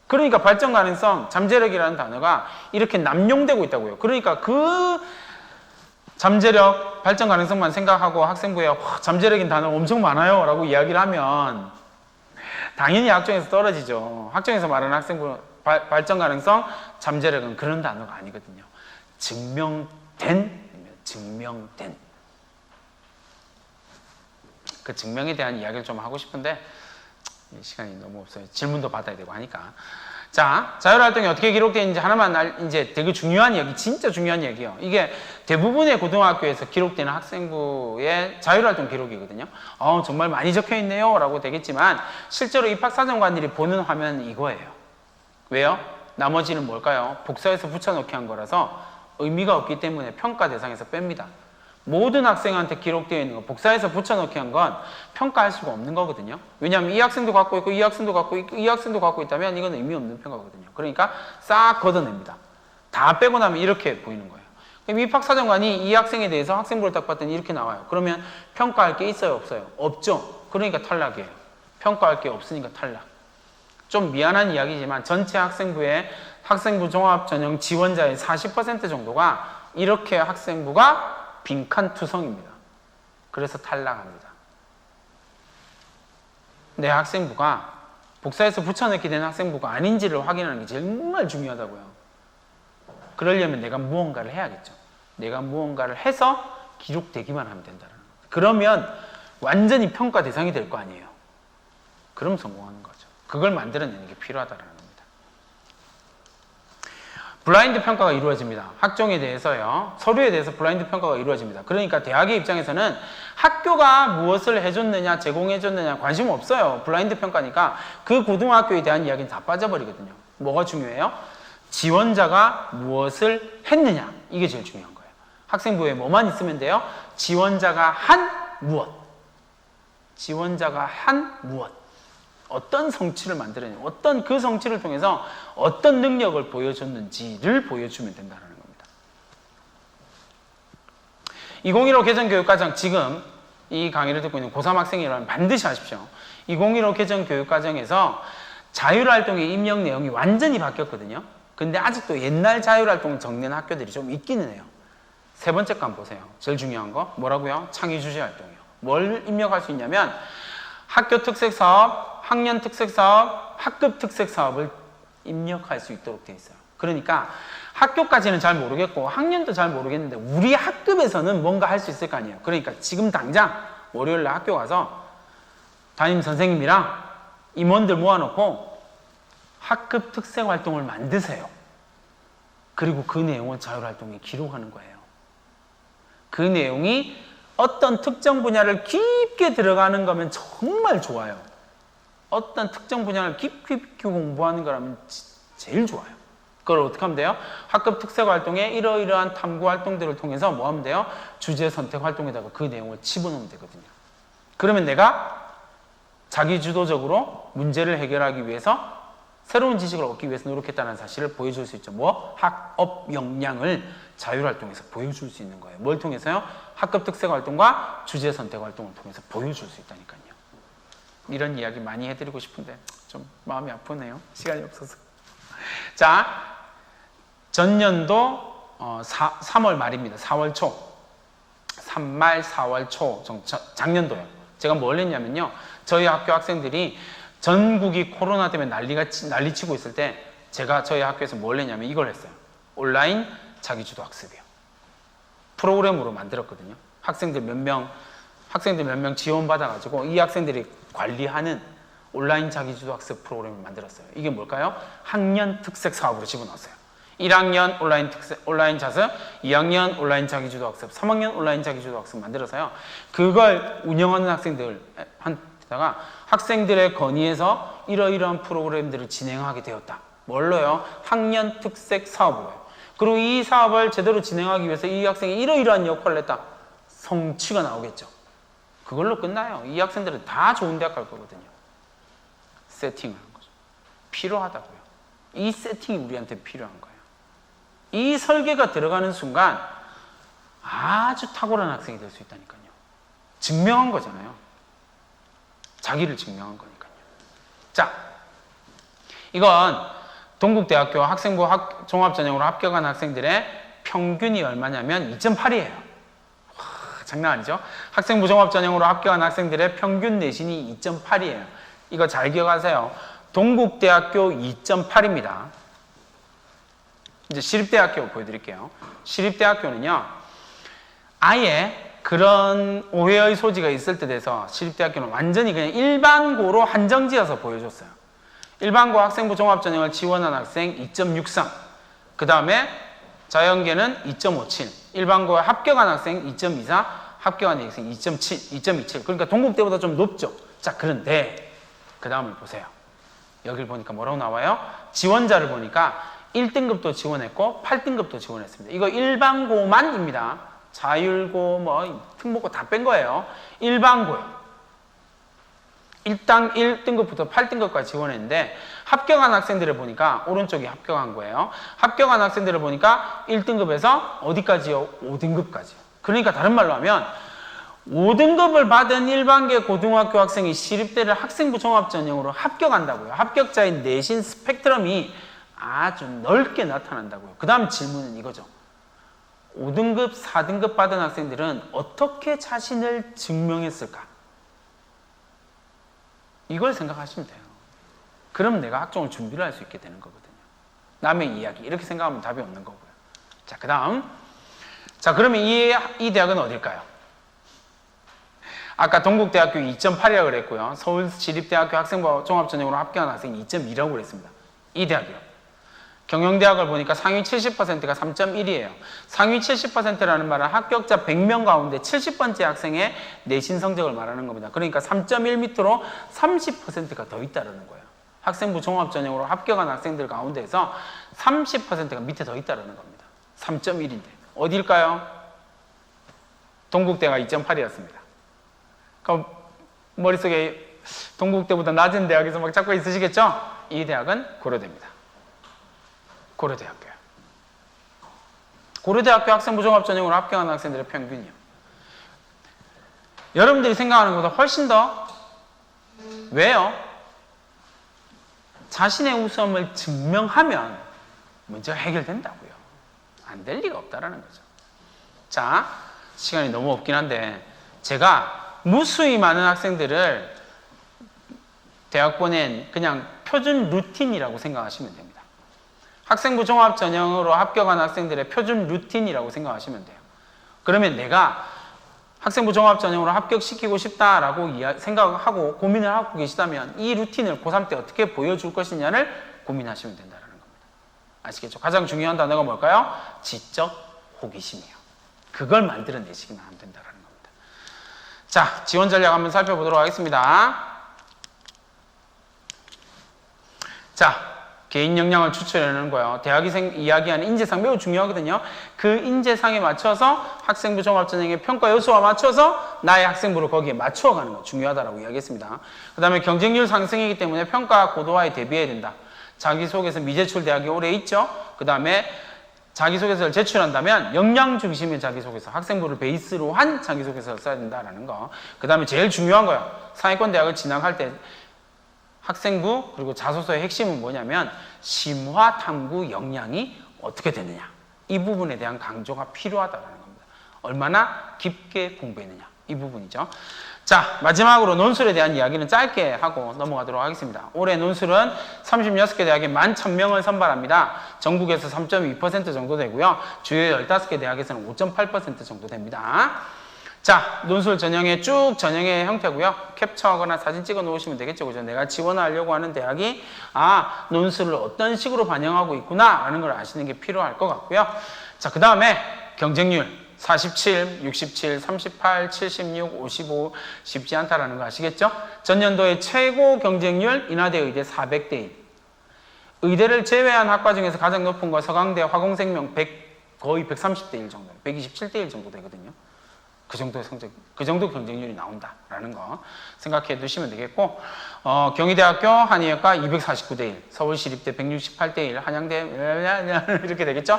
그러니까 발전 가능성, 잠재력이라는 단어가 이렇게 남용되고 있다고요. 그러니까 그 잠재력, 발전 가능성만 생각하고 학생부에 잠재력인 단어 엄청 많아요 라고 이야기를 하면 당연히 학종에서 떨어지죠. 학종에서 말하는 학생부 발전 가능성, 잠재력은 그런 단어가 아니거든요. 증명된 그 증명에 대한 이야기를 좀 하고 싶은데 시간이 너무 없어요. 질문도 받아야 되고 하니까. 자, 자율활동이 어떻게 기록되어 있는지 하나만 이제 되게 중요한 이야기, 진짜 중요한 얘기예요. 이게 대부분의 고등학교에서 기록되는 학생부의 자율활동 기록이거든요. 정말 많이 적혀 있네요 라고 되겠지만 실제로 입학사정관들이 보는 화면은 이거예요. 왜요? 나머지는 뭘까요? 복사해서 붙여넣기 한 거라서 의미가 없기 때문에 평가 대상에서 뺍니다. 모든 학생한테 기록되어 있는 거 복사해서 붙여넣기 한 건 평가할 수가 없는 거거든요. 왜냐하면 이 학생도 갖고 있고 이 학생도 갖고 있고 이 학생도 갖고 있다면 이건 의미 없는 평가거든요. 그러니까 싹 걷어냅니다. 다 빼고 나면 이렇게 보이는 거예요. 그럼 입학사정관이 이 학생에 대해서 학생부를 딱 봤더니 이렇게 나와요. 그러면 평가할 게 있어요? 없어요? 없죠. 그러니까 탈락이에요. 평가할 게 없으니까 탈락. 좀 미안한 이야기지만 전체 학생부의 학생부 종합전형 지원자의 40% 정도가 이렇게 학생부가 빈칸투성입니다. 그래서 탈락합니다. 내 학생부가 복사해서 붙여넣기 된 학생부가 아닌지를 확인하는 게 정말 중요하다고요. 그러려면 내가 무언가를 해야겠죠. 내가 무언가를 해서 기록되기만 하면 된다는 겁니다. 그러면 완전히 평가 대상이 될 거 아니에요. 그럼 성공하는 거죠. 그걸 만들어내는 게 필요하다는 겁니다. 블라인드 평가가 이루어집니다. 학종에 대해서요. 서류에 대해서 블라인드 평가가 이루어집니다. 그러니까 대학의 입장에서는 학교가 무엇을 해줬느냐, 제공해줬느냐 관심 없어요. 블라인드 평가니까 그 고등학교에 대한 이야기는 다 빠져버리거든요. 뭐가 중요해요? 지원자가 무엇을 했느냐. 이게 제일 중요한 거예요. 학생부에 뭐만 있으면 돼요? 지원자가 한 무엇. 지원자가 한 무엇. 어떤 성취를 만들어내냐, 어떤 그 성취를 통해서 어떤 능력을 보여줬는지를 보여주면 된다는 겁니다. 2015 개정교육과정, 지금 이 강의를 듣고 있는 고3 학생이라면 반드시 아십시오. 2015 개정교육과정에서 자율활동의 입력 내용이 완전히 바뀌었거든요. 근데 아직도 옛날 자율활동을 적는 학교들이 좀 있기는 해요. 세 번째 거 한번 보세요. 제일 중요한 거 뭐라고요? 창의주제활동이요. 뭘 입력할 수 있냐면 학교 특색사업, 학년 특색사업, 학급 특색사업을 입력할 수 있도록 되어 있어요. 그러니까 학교까지는 잘 모르겠고 학년도 잘 모르겠는데 우리 학급에서는 뭔가 할 수 있을 거 아니에요. 그러니까 지금 당장 월요일날 학교 가서 담임 선생님이랑 임원들 모아놓고 학급 특색활동을 만드세요. 그리고 그 내용을 자율활동에 기록하는 거예요. 그 내용이 어떤 특정 분야를 깊게 들어가는 거면 정말 좋아요. 어떤 특정 분야를 깊이 공부하는 거라면 제일 좋아요. 그걸 어떻게 하면 돼요? 학급 특색 활동에 이러이러한 탐구 활동들을 통해서 뭐 하면 돼요? 주제 선택 활동에다가 그 내용을 집어넣으면 되거든요. 그러면 내가 자기 주도적으로 문제를 해결하기 위해서 새로운 지식을 얻기 위해서 노력했다는 사실을 보여줄 수 있죠. 뭐? 학업 역량을 자율활동에서 보여줄 수 있는 거예요. 뭘 통해서요? 학급 특색 활동과 주제 선택 활동을 통해서 보여줄 수 있다니까요. 이런 이야기 많이 해드리고 싶은데 좀 마음이 아프네요. 시간이 없어서. 자, 전년도 3월 말입니다. 4월 초. 3말 4월 초 작년도요. 제가 뭘 했냐면요. 저희 학교 학생들이 전국이 코로나 때문에 난리치고 있을 때 제가 저희 학교에서 뭘 했냐면 이걸 했어요. 온라인 자기주도 학습이요. 프로그램으로 만들었거든요. 학생들 몇 명 지원받아가지고 이 학생들이 관리하는 온라인 자기주도 학습 프로그램을 만들었어요. 이게 뭘까요? 학년 특색 사업으로 집어넣었어요. 1학년 온라인 자습, 2학년 온라인 자기주도 학습, 3학년 온라인 자기주도 학습 만들어서요. 그걸 운영하는 학생들한테다가 학생들의 건의에서 이러이러한 프로그램들을 진행하게 되었다. 뭘로요? 학년 특색 사업으로요. 그리고 이 사업을 제대로 진행하기 위해서 이 학생이 이러이러한 역할을 했다. 성취가 나오겠죠. 그걸로 끝나요. 이 학생들은 다 좋은 대학 갈 거거든요. 세팅을 한 거죠. 필요하다고요. 이 세팅이 우리한테 필요한 거예요. 이 설계가 들어가는 순간 아주 탁월한 학생이 될 수 있다니까요. 증명한 거잖아요. 자기를 증명한 거니까요. 자, 이건 동국대학교 학생부 종합전형으로 합격한 학생들의 평균이 얼마냐면 2.8이에요. 장난 아니죠? 학생부 종합전형으로 합격한 학생들의 평균 내신이 2.8이에요. 이거 잘 기억하세요. 동국대학교 2.8입니다. 이제 시립대학교 보여드릴게요. 시립대학교는요, 아예 그런 오해의 소지가 있을 때 돼서 시립대학교는 완전히 그냥 일반고로 한정지어서 보여줬어요. 일반고 학생부 종합전형을 지원한 학생 2.63, 그 다음에 자연계는 2.57, 일반고에 합격한 학생 2.24, 합격한 학생 2.7, 2.27. 그러니까 동국대보다 좀 높죠. 자, 그런데 그 다음을 보세요. 여기를 보니까 뭐라고 나와요? 지원자를 보니까 1등급도 지원했고 8등급도 지원했습니다. 이거 일반고만입니다. 자율고 뭐 특목고 다 뺀 거예요. 일반고요. 일단 1등급부터 8등급까지 지원했는데 합격한 학생들을 보니까 오른쪽이 합격한 거예요. 합격한 학생들을 보니까 1등급에서 어디까지요? 5등급까지요. 그러니까 다른 말로 하면 5등급을 받은 일반계 고등학교 학생이 시립대를 학생부 종합전형으로 합격한다고요. 합격자의 내신 스펙트럼이 아주 넓게 나타난다고요. 그 다음 질문은 이거죠. 5등급, 4등급 받은 학생들은 어떻게 자신을 증명했을까? 이걸 생각하시면 돼요. 그럼 내가 학종을 준비를 할 수 있게 되는 거거든요. 남의 이야기 이렇게 생각하면 답이 없는 거고요. 자, 그 다음. 자, 그러면 이 대학은 어딜까요? 아까 동국대학교 2.8이라고 그랬고요. 서울시립대학교 학생부 종합전형으로 합격한 학생이 2.2라고 그랬습니다. 이 대학이요. 경영대학을 보니까 상위 70%가 3.1이에요. 상위 70%라는 말은 합격자 100명 가운데 70번째 학생의 내신 성적을 말하는 겁니다. 그러니까 3.1 밑으로 30%가 더 있다는 거예요. 학생부 종합전형으로 합격한 학생들 가운데에서 30%가 밑에 더 있다는 겁니다. 3.1인데 어딜까요? 동국대가 2.8이었습니다. 그럼 머릿속에 동국대보다 낮은 대학에서 막 찾고 있으시겠죠? 이 대학은 고려대입니다. 고려대학교요. 고려대학교 학생부 종합전형으로 합격한 학생들의 평균이요. 여러분들이 생각하는 것보다 훨씬 더 왜요? 자신의 우수함을 증명하면 문제가 해결된다고요. 안 될 리가 없다라는 거죠. 자, 시간이 너무 없긴 한데 제가 무수히 많은 학생들을 대학 보낸 그냥 표준 루틴이라고 생각하시면 됩니다. 학생부 종합전형으로 합격한 학생들의 표준 루틴이라고 생각하시면 돼요. 그러면 내가 학생부 종합전형으로 합격시키고 싶다라고 생각하고 고민을 하고 계시다면 이 루틴을 고3 때 어떻게 보여줄 것이냐를 고민하시면 된다는 겁니다. 아시겠죠? 가장 중요한 단어가 뭘까요? 지적 호기심이에요. 그걸 만들어내시기만 하면 된다는 겁니다. 자, 지원 전략 한번 살펴보도록 하겠습니다. 자, 개인 역량을 추출해내는 거예요. 대학이 이야기하는 인재상 매우 중요하거든요. 그 인재상에 맞춰서 학생부 종합전형의 평가 요소와 맞춰서 나의 학생부를 거기에 맞추어가는 거 중요하다고 이야기했습니다. 그 다음에 경쟁률 상승이기 때문에 평가 고도화에 대비해야 된다. 자기소개서 미제출 대학이 오래 있죠. 그 다음에 자기소개서를 제출한다면 역량 중심의 자기소개서, 학생부를 베이스로 한 자기소개서를 써야 된다라는 거. 그 다음에 제일 중요한 거야. 상위권 대학을 진학할 때 학생부 그리고 자소서의 핵심은 뭐냐면 심화 탐구 역량이 어떻게 되느냐. 이 부분에 대한 강조가 필요하다는 겁니다. 얼마나 깊게 공부했느냐. 이 부분이죠. 자, 마지막으로 논술에 대한 이야기는 짧게 하고 넘어가도록 하겠습니다. 올해 논술은 36개 대학에 11,000명을 선발합니다. 전국에서 3.2% 정도 되고요. 주요 15개 대학에서는 5.8% 정도 됩니다. 자, 논술 전형의 쭉 전형의 형태고요. 캡처하거나 사진 찍어 놓으시면 되겠죠. 그죠? 내가 지원하려고 하는 대학이 논술을 어떤 식으로 반영하고 있구나 라는 걸 아시는 게 필요할 것 같고요. 자, 그 다음에 경쟁률 47, 67, 38, 76, 55 쉽지 않다라는 거 아시겠죠? 전년도의 최고 경쟁률 인하대 의대 400대 1. 의대를 제외한 학과 중에서 가장 높은 거 서강대 화공생명 100, 거의 130대 1 정도, 127대 1 정도 되거든요. 그 정도의 성적, 그 정도 경쟁률이 나온다라는 거 생각해 두시면 되겠고, 경희대학교 한의학과 249대 1, 서울시립대 168대 1, 한양대 이렇게 되겠죠?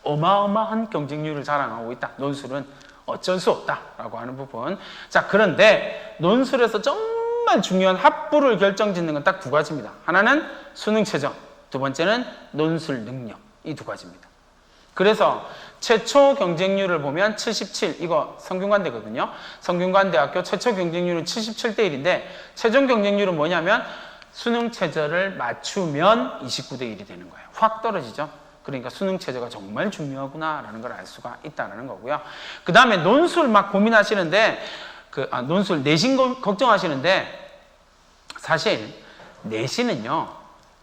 어마어마한 경쟁률을 자랑하고 있다. 논술은 어쩔 수 없다라고 하는 부분. 자, 그런데 논술에서 정말 중요한 합부를 결정짓는 건 딱 두 가지입니다. 하나는 수능 최저, 두 번째는 논술 능력. 이 두 가지입니다. 그래서 최초 경쟁률을 보면 77, 이거 성균관대거든요. 성균관대학교 최초 경쟁률은 77대 1인데 최종 경쟁률은 뭐냐면 수능 최저를 맞추면 29대 1이 되는 거예요. 확 떨어지죠. 그러니까 수능 최저가 정말 중요하구나라는 걸 알 수가 있다는 거고요. 그 다음에 논술 막 고민하시는데, 논술 내신 걱정하시는데, 사실 내신은요,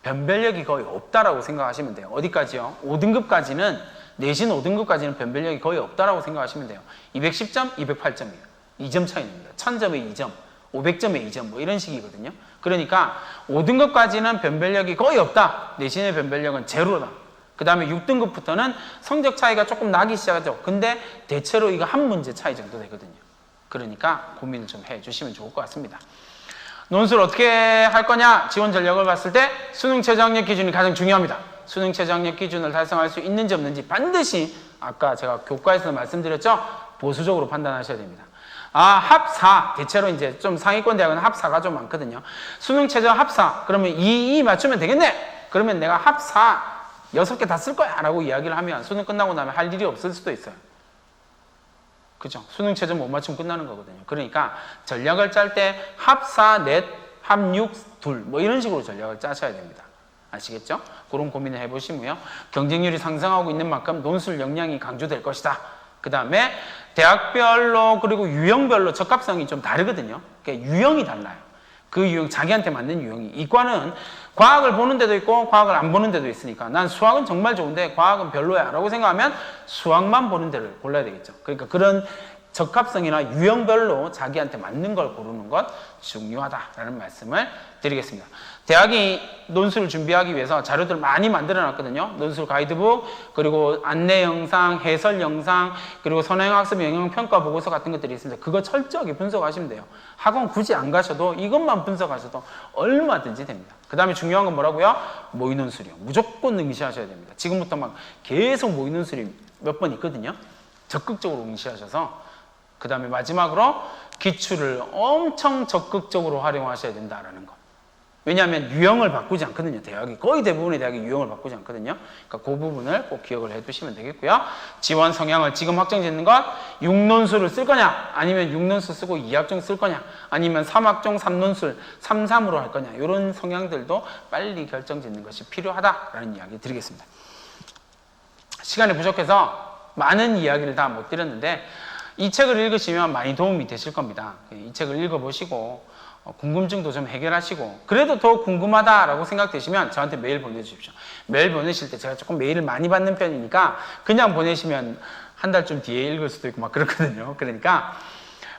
변별력이 거의 없다라고 생각하시면 돼요. 어디까지요? 5등급까지는, 내신 5등급까지는 변별력이 거의 없다라고 생각하시면 돼요. 210점, 208점이에요. 2점 차이입니다. 1000점에 2점, 500점에 2점, 뭐 이런 식이거든요. 그러니까 5등급까지는 변별력이 거의 없다. 내신의 변별력은 제로다. 그 다음에 6등급부터는 성적 차이가 조금 나기 시작하죠. 근데 대체로 이거 한 문제 차이 정도 되거든요. 그러니까 고민을 좀 해주시면 좋을 것 같습니다. 논술 어떻게 할 거냐? 지원 전력을 봤을 때 수능 최저학력 기준이 가장 중요합니다. 수능 최저학력 기준을 달성할 수 있는지 없는지 반드시 아까 제가 교과에서 말씀드렸죠? 보수적으로 판단하셔야 됩니다. 합4. 대체로 이제 좀 상위권 대학은 합4가 좀 많거든요. 수능 최저 합4. 그러면 2 맞추면 되겠네? 그러면 내가 합4 6개 다 쓸 거야 라고 이야기를 하면 수능 끝나고 나면 할 일이 없을 수도 있어요. 그죠? 수능 최저 못 맞추면 끝나는 거거든요. 그러니까 전략을 짤 때 합4, 넷, 합6, 둘 뭐 이런 식으로 전략을 짜셔야 됩니다. 아시겠죠? 그런 고민을 해보시고요. 경쟁률이 상승하고 있는 만큼 논술 역량이 강조될 것이다. 그 다음에 대학별로 그리고 유형별로 적합성이 좀 다르거든요. 그러니까 유형이 달라요. 그 유형, 자기한테 맞는 유형이. 이과는 과학을 보는 데도 있고 과학을 안 보는 데도 있으니까 난 수학은 정말 좋은데 과학은 별로야 라고 생각하면 수학만 보는 데를 골라야 되겠죠. 그러니까 그런 적합성이나 유형별로 자기한테 맞는 걸 고르는 것 중요하다라는 말씀을 드리겠습니다. 대학이 논술을 준비하기 위해서 자료들 많이 만들어 놨거든요. 논술 가이드북, 그리고 안내 영상, 해설 영상, 그리고 선행학습 영향평가 보고서 같은 것들이 있습니다. 그거 철저하게 분석하시면 돼요. 학원 굳이 안 가셔도 이것만 분석하셔도 얼마든지 됩니다. 그 다음에 중요한 건 뭐라고요? 모의논술이요. 무조건 응시하셔야 됩니다. 지금부터 막 계속 모의논술이 몇 번 있거든요. 적극적으로 응시하셔서 그 다음에 마지막으로 기출을 엄청 적극적으로 활용하셔야 된다라는 거. 왜냐하면 유형을 바꾸지 않거든요. 대학이 거의 대부분의 대학이 유형을 바꾸지 않거든요. 그러니까 그 부분을 꼭 기억을 해두시면 되겠고요. 지원 성향을 지금 확정 짓는 것, 6논술을 쓸 거냐, 아니면 6논술 쓰고 2학종 쓸 거냐, 아니면 3학종 3논술 3-3으로 할 거냐, 이런 성향들도 빨리 결정 짓는 것이 필요하다라는 이야기 드리겠습니다. 시간이 부족해서 많은 이야기를 다 못 드렸는데 이 책을 읽으시면 많이 도움이 되실 겁니다. 이 책을 읽어보시고 궁금증도 좀 해결하시고, 그래도 더 궁금하다라고 생각되시면 저한테 메일 보내주십시오. 메일 보내실 때 제가 조금 메일을 많이 받는 편이니까 그냥 보내시면 한 달쯤 뒤에 읽을 수도 있고 막 그렇거든요. 그러니까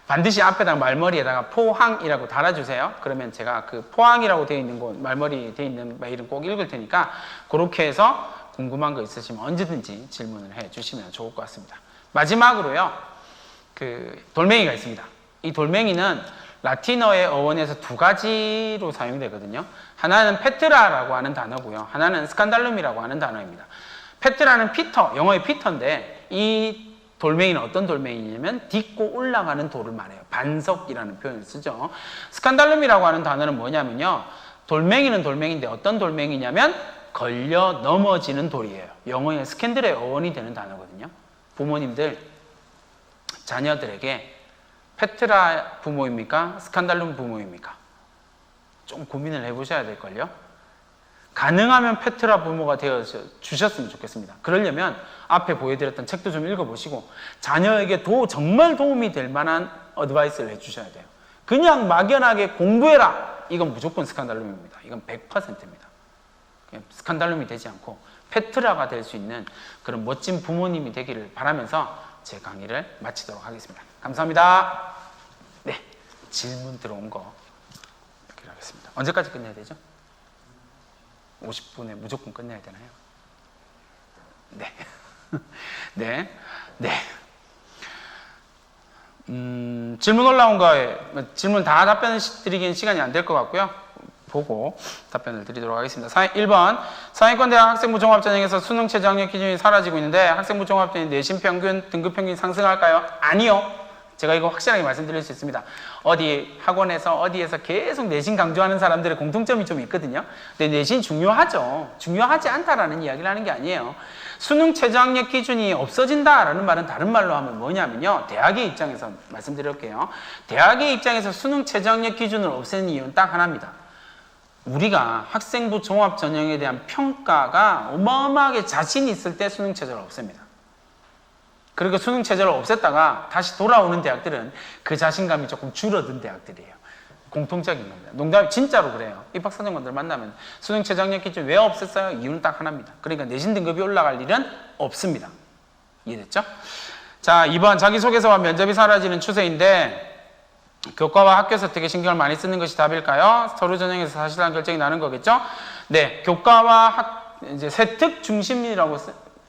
반드시 앞에다가 말머리에다가 포항이라고 달아주세요. 그러면 제가 그 포항이라고 되어 있는 곳, 말머리 되어 있는 메일은 꼭 읽을 테니까 그렇게 해서 궁금한 거 있으시면 언제든지 질문을 해주시면 좋을 것 같습니다. 마지막으로요, 그 돌멩이가 있습니다. 이 돌멩이는 라틴어의 어원에서 두 가지로 사용되거든요. 하나는 페트라라고 하는 단어고요. 하나는 스칸달룸이라고 하는 단어입니다. 페트라는 피터, 영어의 피터인데 이 돌멩이는 어떤 돌멩이냐면 딛고 올라가는 돌을 말해요. 반석이라는 표현을 쓰죠. 스칸달룸이라고 하는 단어는 뭐냐면요. 돌멩이는 돌멩이인데 어떤 돌멩이냐면 걸려 넘어지는 돌이에요. 영어의 스캔들의 어원이 되는 단어거든요. 부모님들 자녀들에게 페트라 부모입니까? 스칸달룸 부모입니까? 좀 고민을 해보셔야 될걸요. 가능하면 페트라 부모가 되어 주셨으면 좋겠습니다. 그러려면 앞에 보여드렸던 책도 좀 읽어보시고 자녀에게 정말 도움이 될 만한 어드바이스를 해주셔야 돼요. 그냥 막연하게 공부해라. 이건 무조건 스칸달룸입니다. 이건 100%입니다. 스칸달룸이 되지 않고 페트라가 될 수 있는 그런 멋진 부모님이 되기를 바라면서 제 강의를 마치도록 하겠습니다. 감사합니다. 네, 질문 들어온 거 이렇게 하겠습니다. 언제까지 끝내야 되죠? 50분에 무조건 끝내야 되나요? 네. 네. 네. 질문 올라온 거에 질문 다 답변 드리기엔 시간이 안 될 것 같고요. 보고 답변을 드리도록 하겠습니다. 1번 상위권대학 학생부 종합전형에서 수능 최저 학력 기준이 사라지고 있는데 학생부 종합전형 내신 평균, 등급 평균이 상승할까요? 아니요. 제가 이거 확실하게 말씀드릴 수 있습니다. 어디 학원에서 어디에서 계속 내신 강조하는 사람들의 공통점이 좀 있거든요. 근데 내신 중요하죠. 중요하지 않다라는 이야기를 하는 게 아니에요. 수능 최저학력 기준이 없어진다라는 말은 다른 말로 하면 뭐냐면요. 대학의 입장에서 말씀드릴게요. 대학의 입장에서 수능 최저학력 기준을 없애는 이유는 딱 하나입니다. 우리가 학생부 종합 전형에 대한 평가가 어마어마하게 자신 있을 때 수능 최저를 없앱니다. 그리고 수능 최저를 없앴다가 다시 돌아오는 대학들은 그 자신감이 조금 줄어든 대학들이에요. 공통적인 겁니다. 농담 진짜로 그래요. 입학사정관들 만나면 수능 최저 학력 기준 왜 없앴어요? 이유는 딱 하나입니다. 그러니까 내신 등급이 올라갈 일은 없습니다. 이해됐죠? 자, 2번 자기소개서와 면접이 사라지는 추세인데 교과와 학교 선택에 신경을 많이 쓰는 것이 답일까요? 서류 전형에서 사실상 결정이 나는 거겠죠? 네, 교과와 이제 세특 중심이라고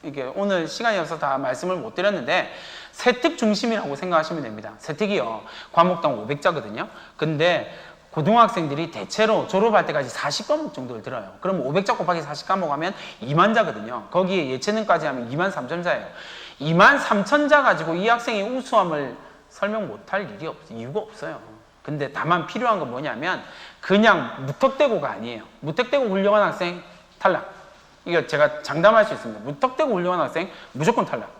이게 오늘 시간이 없어서 다 말씀을 못 드렸는데 세특 중심이라고 생각하시면 됩니다. 세특이요. 과목당 500자거든요. 근데 고등학생들이 대체로 졸업할 때까지 40과목 정도를 들어요. 그럼 500자 곱하기 40과목 하면 2만자거든요. 거기에 예체능까지 하면 2만 3천자예요. 2만 3천자 가지고 이 학생의 우수함을 설명 못할 이유가 없어요. 근데 다만 필요한 건 뭐냐면 그냥 무턱대고가 아니에요. 무턱대고 훌륭한 학생 탈락. 이거 제가 장담할 수 있습니다. 무턱대고 훌륭한 학생 무조건 탈락.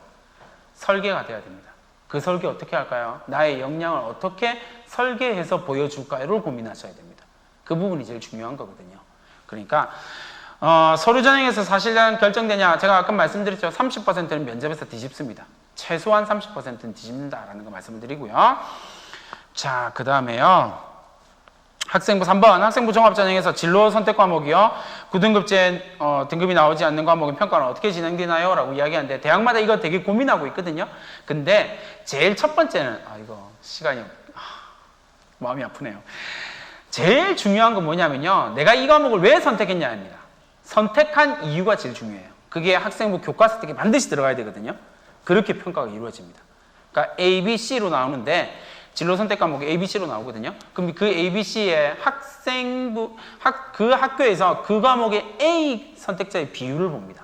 설계가 돼야 됩니다. 그 설계 어떻게 할까요? 나의 역량을 어떻게 설계해서 보여줄까를 고민하셔야 됩니다. 그 부분이 제일 중요한 거거든요. 그러니까 서류 전형에서 사실상 결정되냐? 제가 아까 말씀드렸죠. 30%는 면접에서 뒤집습니다. 최소한 30%는 뒤집는다라는 거 말씀을 드리고요. 자, 그 다음에요. 학생부 3번 학생부 종합전형에서 진로 선택 과목이요. 9등급제 등급이 나오지 않는 과목은 평가는 어떻게 진행되나요? 라고 이야기하는데 대학마다 이거 되게 고민하고 있거든요. 근데 제일 첫 번째는 이거 시간이 마음이 아프네요. 제일 중요한 건 뭐냐면요. 내가 이 과목을 왜 선택했냐입니다. 선택한 이유가 제일 중요해요. 그게 학생부 교과 선택에 반드시 들어가야 되거든요. 그렇게 평가가 이루어집니다. 그러니까 A, B, C로 나오는데 진로 선택 과목이 A, B, C로 나오거든요. 그럼 그 A, B, C의 그 학교에서 그 과목의 A 선택자의 비율을 봅니다.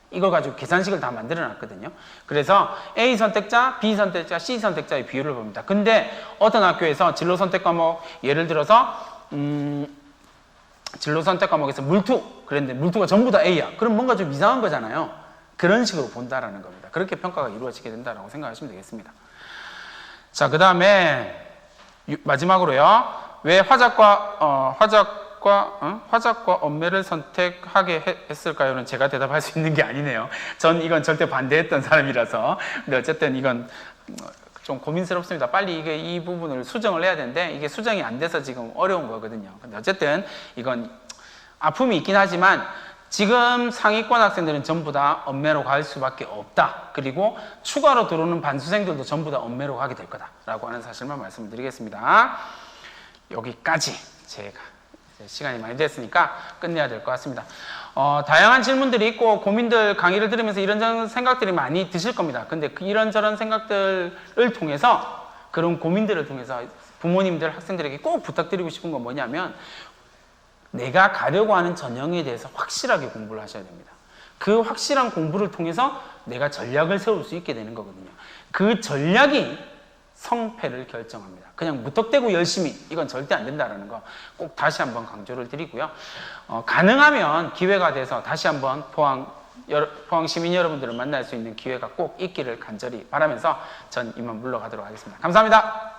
이걸 가지고 계산식을 다 만들어 놨거든요. 그래서 A 선택자, B 선택자, C 선택자의 비율을 봅니다. 근데 어떤 학교에서 진로 선택 과목, 예를 들어서 진로 선택 과목에서 물투 그랬는데 물투가 전부 다 A야. 그럼 뭔가 좀 이상한 거잖아요. 그런 식으로 본다라는 겁니다. 그렇게 평가가 이루어지게 된다라고 생각하시면 되겠습니다. 자, 그 다음에 마지막으로요. 왜 화작과 엄매를 선택하게 했을까요는 제가 대답할 수 있는 게 아니네요. 전 이건 절대 반대했던 사람이라서. 근데 어쨌든 이건 좀 고민스럽습니다. 빨리 이 부분을 수정을 해야 되는데 이게 수정이 안 돼서 지금 어려운 거거든요. 근데 어쨌든 이건 아픔이 있긴 하지만 지금 상위권 학생들은 전부 다 엄매로 갈 수밖에 없다. 그리고 추가로 들어오는 반수생들도 전부 다 엄매로 가게 될 거다라고 하는 사실만 말씀드리겠습니다. 여기까지 제가 시간이 많이 됐으니까 끝내야 될 것 같습니다. 다양한 질문들이 있고 고민들 강의를 들으면서 이런저런 생각들이 많이 드실 겁니다. 근데 이런저런 생각들을 통해서 그런 고민들을 통해서 부모님들, 학생들에게 꼭 부탁드리고 싶은 건 뭐냐면 내가 가려고 하는 전형에 대해서 확실하게 공부를 하셔야 됩니다. 그 확실한 공부를 통해서 내가 전략을 세울 수 있게 되는 거거든요. 그 전략이 성패를 결정합니다. 그냥 무턱대고 열심히 이건 절대 안 된다라는 거 꼭 다시 한번 강조를 드리고요. 가능하면 기회가 돼서 다시 한번 포항 시민 여러분들을 만날 수 있는 기회가 꼭 있기를 간절히 바라면서 전 이만 물러가도록 하겠습니다. 감사합니다.